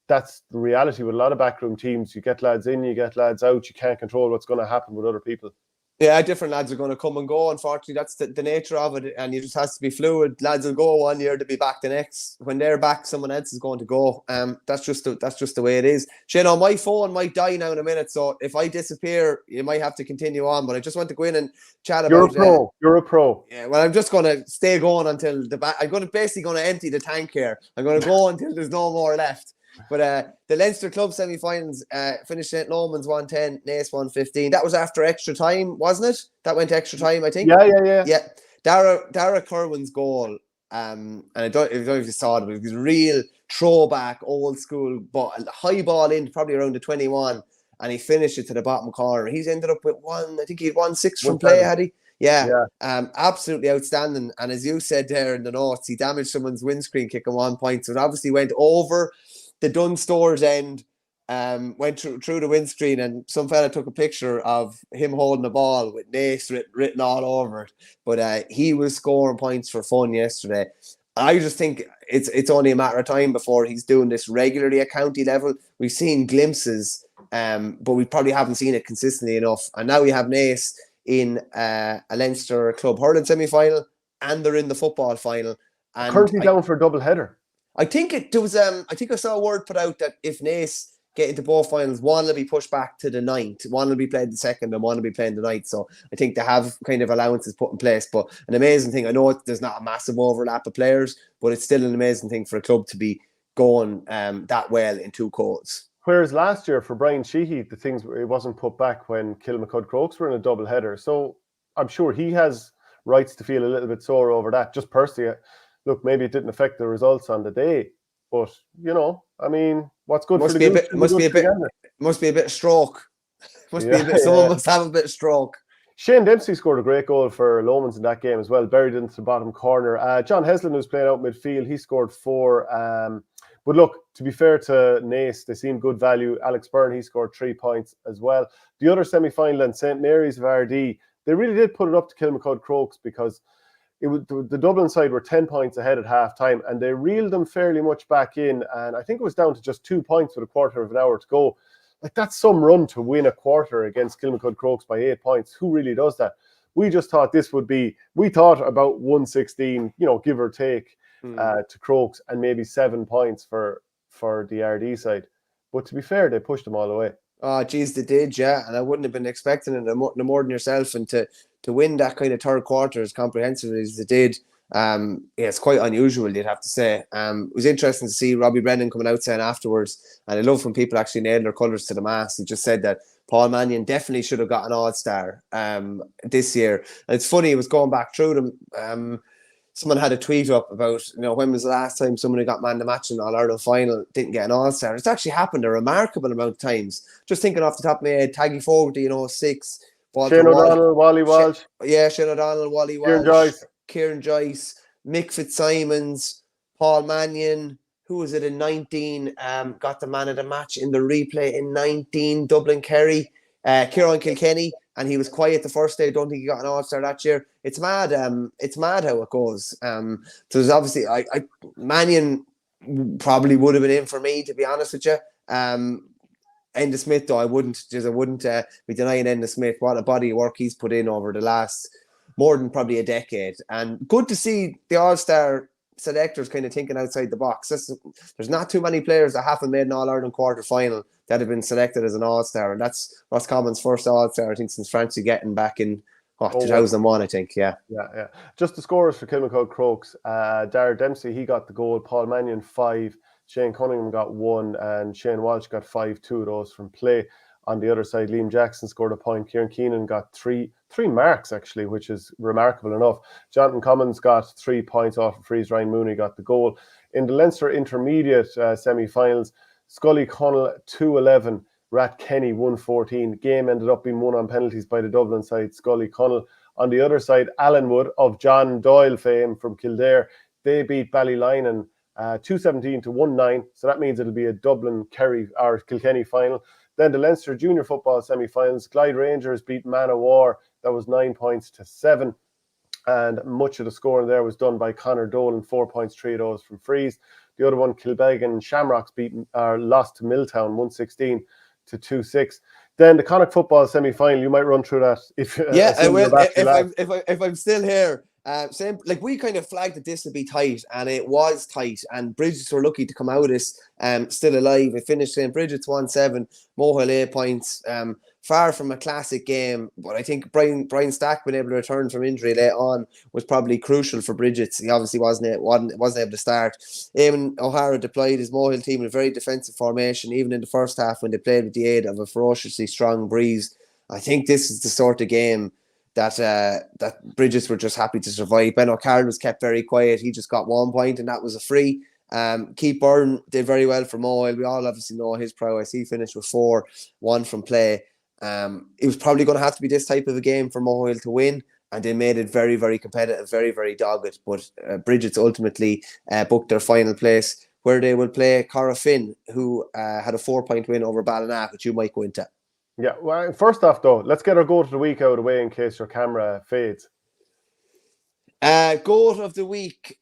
that's the reality with a lot of backroom teams. You get lads in, you get lads out. You can't control what's going to happen with other people. Yeah, different lads are going to come and go. Unfortunately, that's the nature of it, and you just has to be fluid. Lads will go one year to be back the next. When they're back, someone else is going to go. That's just the way it is. Shane, my phone might die now in a minute, so if I disappear, you might have to continue on. But I just want to go in and chat about. You're a pro. Yeah, well, I'm just going to stay going until I'm basically going to empty the tank here. I'm going to go until there's no more left. But the Leinster Club semi-finals finished St. Lomans 110, Naas 115. That was after extra time, wasn't it? That went to extra time, I think. Yeah. Dara Kerwin's goal, and I don't know if you saw it, but it was a real throwback, old school, high ball in, probably around the 21, and he finished it to the bottom corner. He's ended up with I think he had 1-6 from play, had he? Yeah. Absolutely outstanding. And as you said there in the notes, he damaged someone's windscreen kicking 1 point, so it obviously went over the Dunn Stores end, went through the windscreen, and some fella took a picture of him holding the ball with Naas written all over it. But he was scoring points for fun yesterday. I just think it's only a matter of time before he's doing this regularly at county level. We've seen glimpses, but we probably haven't seen it consistently enough. And now we have Naas in a Leinster Club hurling semi-final, and they're in the football final. And currently down for a double header. I think I think I saw a word put out that if Naas get into both finals, one will be pushed back to the 9th, one will be played the 2nd, and one will be playing the 9th. So I think they have kind of allowances put in place. But an amazing thing, I know there's not a massive overlap of players, but it's still an amazing thing for a club to be going that well in 2 codes. Whereas last year for Brian Sheehy, it wasn't put back when Kilmacud Crokes were in a double header. So I'm sure he has rights to feel a little bit sore over that. Just personally, look, maybe it didn't affect the results on the day, but I mean, what's good must for be the must be a bit of stroke. Someone must have a bit of stroke. Shane Dempsey scored a great goal for Lomans in that game as well, buried into the bottom corner. John Heslin, who's playing out midfield, he scored 4. But look, to be fair to Naas, they seem good value. Alex Byrne, he scored 3 points as well. The other semi-final in St. Mary's of Ardee, they really did put it up to Kilmacud Crokes because the Dublin side were 10 points ahead at half-time, and they reeled them fairly much back in, and I think it was down to just 2 points with a quarter of an hour to go. Like, that's some run to win a quarter against Kilmacud Crokes by 8 points. Who really does that? We just thought we thought about 116, give or take, to Crokes, and maybe 7 points for the RD side. But to be fair, they pushed them all away. Oh, geez, they did, yeah. And I wouldn't have been expecting it no more than yourself. And to win that kind of third quarter as comprehensively as they did, it's quite unusual, you'd have to say. It was interesting to see Robbie Brennan coming out saying afterwards, and I love when people actually nail their colours to the mast. He just said that Paul Mannion definitely should have got an All-Star this year. And it's funny, he was going back through them. Someone had a tweet up about, when was the last time someone who got man of the match in the All-Ireland final didn't get an All-Star. It's actually happened a remarkable amount of times. Just thinking off the top of my head, Taggy Fogarty in 06. Shane O'Donnell, Wally Walsh. Shane O'Donnell, Wally Walsh. Kieran Joyce. Mick Fitzsimons. Paul Mannion. Who was it in 19? Got the man of the match in the replay in 19. Dublin Kerry. Kieran Kilkenny. and he was quiet the first day. Don't think he got an All-Star that year. It's mad. It's mad how it goes. So there's obviously Mannion probably would have been in for me, to be honest with you. Enda Smith, though, I wouldn't be denying Enda Smith. What a body of work he's put in over the last more than probably a decade. And good to see the All-Star selectors kind of thinking outside the box. There's not too many players that haven't made an All-Ireland quarter-final that have been selected as an All-Star. And that's Roscommon's first All-Star, I think, since Francie Getting back in 2001, I think, yeah. Yeah. Just the scorers for Kilmacud Crokes. Dara Dempsey, he got the goal. Paul Mannion, 5. Shane Cunningham got 1, and Shane Walsh got 5, 2 of those from play. On the other side, Liam Jackson scored a point. Kieran Keenan got three marks, actually, which is remarkable enough. Jonathan Commons got 3 points off a freeze. Ryan Mooney got the goal. In the Leinster Intermediate semi-finals, Scully Connell 2-11, Rathkenny 1-14. Game ended up being won on penalties by the Dublin side, Scully Connell. On the other side, Allenwood of John Doyle fame from Kildare, they beat Ballygunner 2-17 to 1-9. So that means it'll be a Dublin Kerry or Kilkenny final. Then the Leinster Junior Football semi-finals, Glyde Rangers beat Man of War. That was 9 points to 7. And much of the scoring there was done by Conor Dolan, 4 points, 3 of those from frees. The other one, Kilbeggan Shamrocks lost to Milltown, 116 to 2-6. Then the Connacht Football semi-final, you might run through that. I will. If I'm still here. Same, like we kind of flagged that this would be tight, and it was tight, and Bridget's were lucky to come out of this still alive. It finished St. Bridget's 1-7, Mohill 8 points. Far from a classic game, but I think Brian Stack being able to return from injury late on was probably crucial for Bridget's. He obviously wasn't able to start. Eamon O'Hara deployed his Mohill team in a very defensive formation, even in the first half when they played with the aid of a ferociously strong breeze. I think this is the sort of game that Bridget's were just happy to survive. Ben O'Carroll was kept very quiet. He just got 1 point, and that was a free. Keith Byrne did very well for Mohill. We all obviously know his prowess. He finished with 4, 1 from play. It was probably going to have to be this type of a game for Mohill to win, and they made it very, very competitive, very, very dogged. But Bridget's ultimately booked their final place, where they will play Corofin, who had a 4-point win over Ballina, which you might go into. Yeah, well, first off, though, let's get our goat of the week out of the way in case your camera fades. Goat of the week,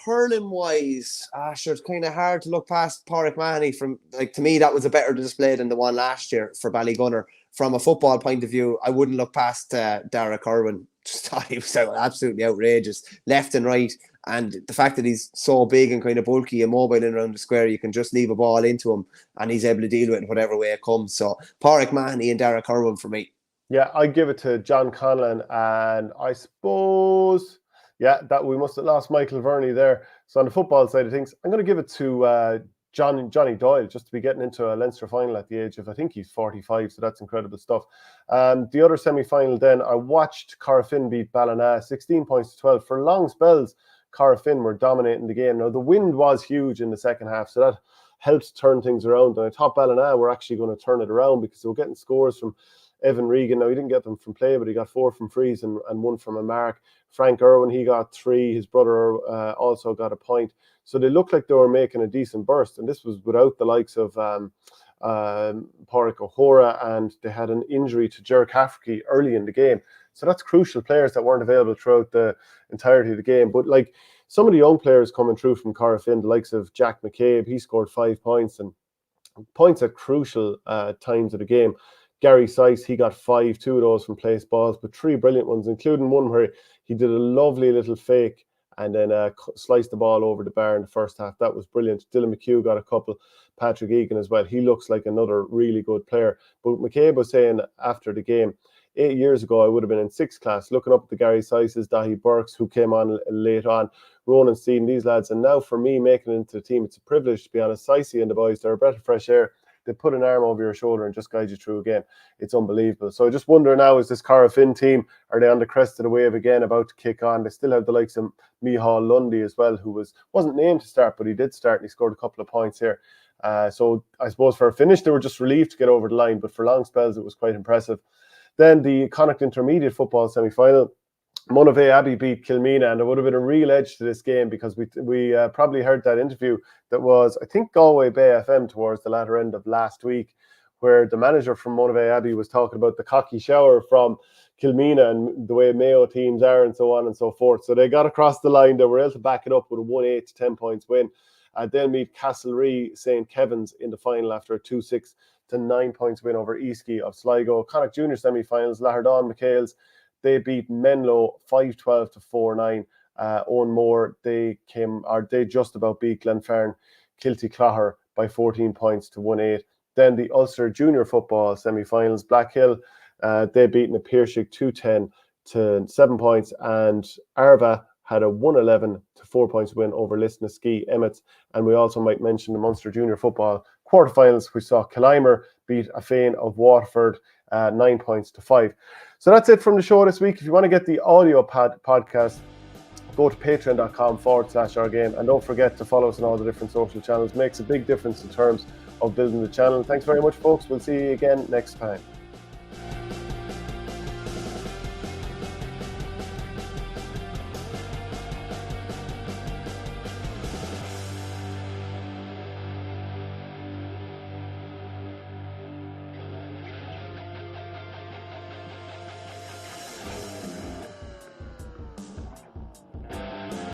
hurling-wise, sure, it's kind of hard to look past Pádraig Mahoney. To me, that was a better display than the one last year for Ballygunner. From a football point of view, I wouldn't look past Dara Kirwan. Just thought he was absolutely outrageous, left and right. And the fact that he's so big and kind of bulky and mobile in around the square, you can just leave a ball into him and he's able to deal with it whatever way it comes. So Pádraig Mahoney and Dara Kirwan for me. Yeah, I give it to John Conlon, and I suppose, that we must have lost Michael Verney there. So on the football side of things, I'm going to give it to Johnny Doyle, just to be getting into a Leinster final at the age of, I think he's 45, so that's incredible stuff. The other semi-final then, I watched Corofin beat Ballina, 16 points to 12. For long spells, Corofin were dominating the game. Now, the wind was huge in the second half, so that helped turn things around. And I thought Ballina were actually going to turn it around because they were getting scores from Evan Regan. Now, he didn't get them from play, but he got 4 from frees and 1 from a mark. Frank Irwin, he got 3. His brother also got a point. So they looked like they were making a decent burst. And this was without the likes of Pádraig O'Hara, and they had an injury to Ger Cafferty early in the game. So that's crucial players that weren't available throughout the entirety of the game. But like some of the young players coming through from Corofin, the likes of Jack McCabe, he scored 5 points, and points at crucial times of the game. Gary Sice, he got 5, 2 of those from place balls, but 3 brilliant ones, including one where he did a lovely little fake and then sliced the ball over the bar in the first half. That was brilliant. Dylan McHugh got a couple. Patrick Egan as well. He looks like another really good player. But McCabe was saying after the game, 8 years ago, I would have been in 6th class, looking up at the Gary Sices, Dahi Burks, who came on late on, Ronan Steen, these lads. And now for me, making it into the team, it's a privilege, to be honest. Sicey and the boys, they're a breath of fresh air. They put an arm over your shoulder and just guide you through again. It's unbelievable. So I just wonder now, is this Corofin team, are they on the crest of the wave again, about to kick on? They still have the likes of Micheál Lundy as well, who wasn't named to start, but he did start and he scored a couple of points here. So I suppose for a finish, they were just relieved to get over the line, but for long spells, it was quite impressive. Then the Connacht Intermediate Football semi-final, Monavea Abbey beat Kilmina, and there would have been a real edge to this game because we probably heard that interview that was, I think, Galway Bay FM towards the latter end of last week, where the manager from Monavea Abbey was talking about the cocky shower from Kilmina and the way Mayo teams are and so on and so forth. So they got across the line. They were able to back it up with a 1-8 to 10 points win. They'll meet Castlereagh St. Kevin's in the final after a 2-6 to 9 points win over Eastkey of Sligo. Connacht Junior semi-finals, Lahardane McHale's, they beat Menlo 5-12 to 4-9. Owenmore, they just about beat Glenfarne Kilty Clogher by 14 points to 1-8. Then the Ulster Junior Football semi-finals, Blackhill, they beat Napearshig 2-10 to 7 points, and Arva had a 1-11 to 4 points win over Lisnaskea Emmets. And we also might mention the Munster Junior Football quarterfinals, which saw Killimer beat Afane of Waterford 9 points to 5. So that's it from the show this week. If you want to get the audio podcast, go to patreon.com/OurGame, and don't forget to follow us on all the different social channels. Makes a big difference in terms of building the channel. Thanks very much, folks. We'll see you again next time.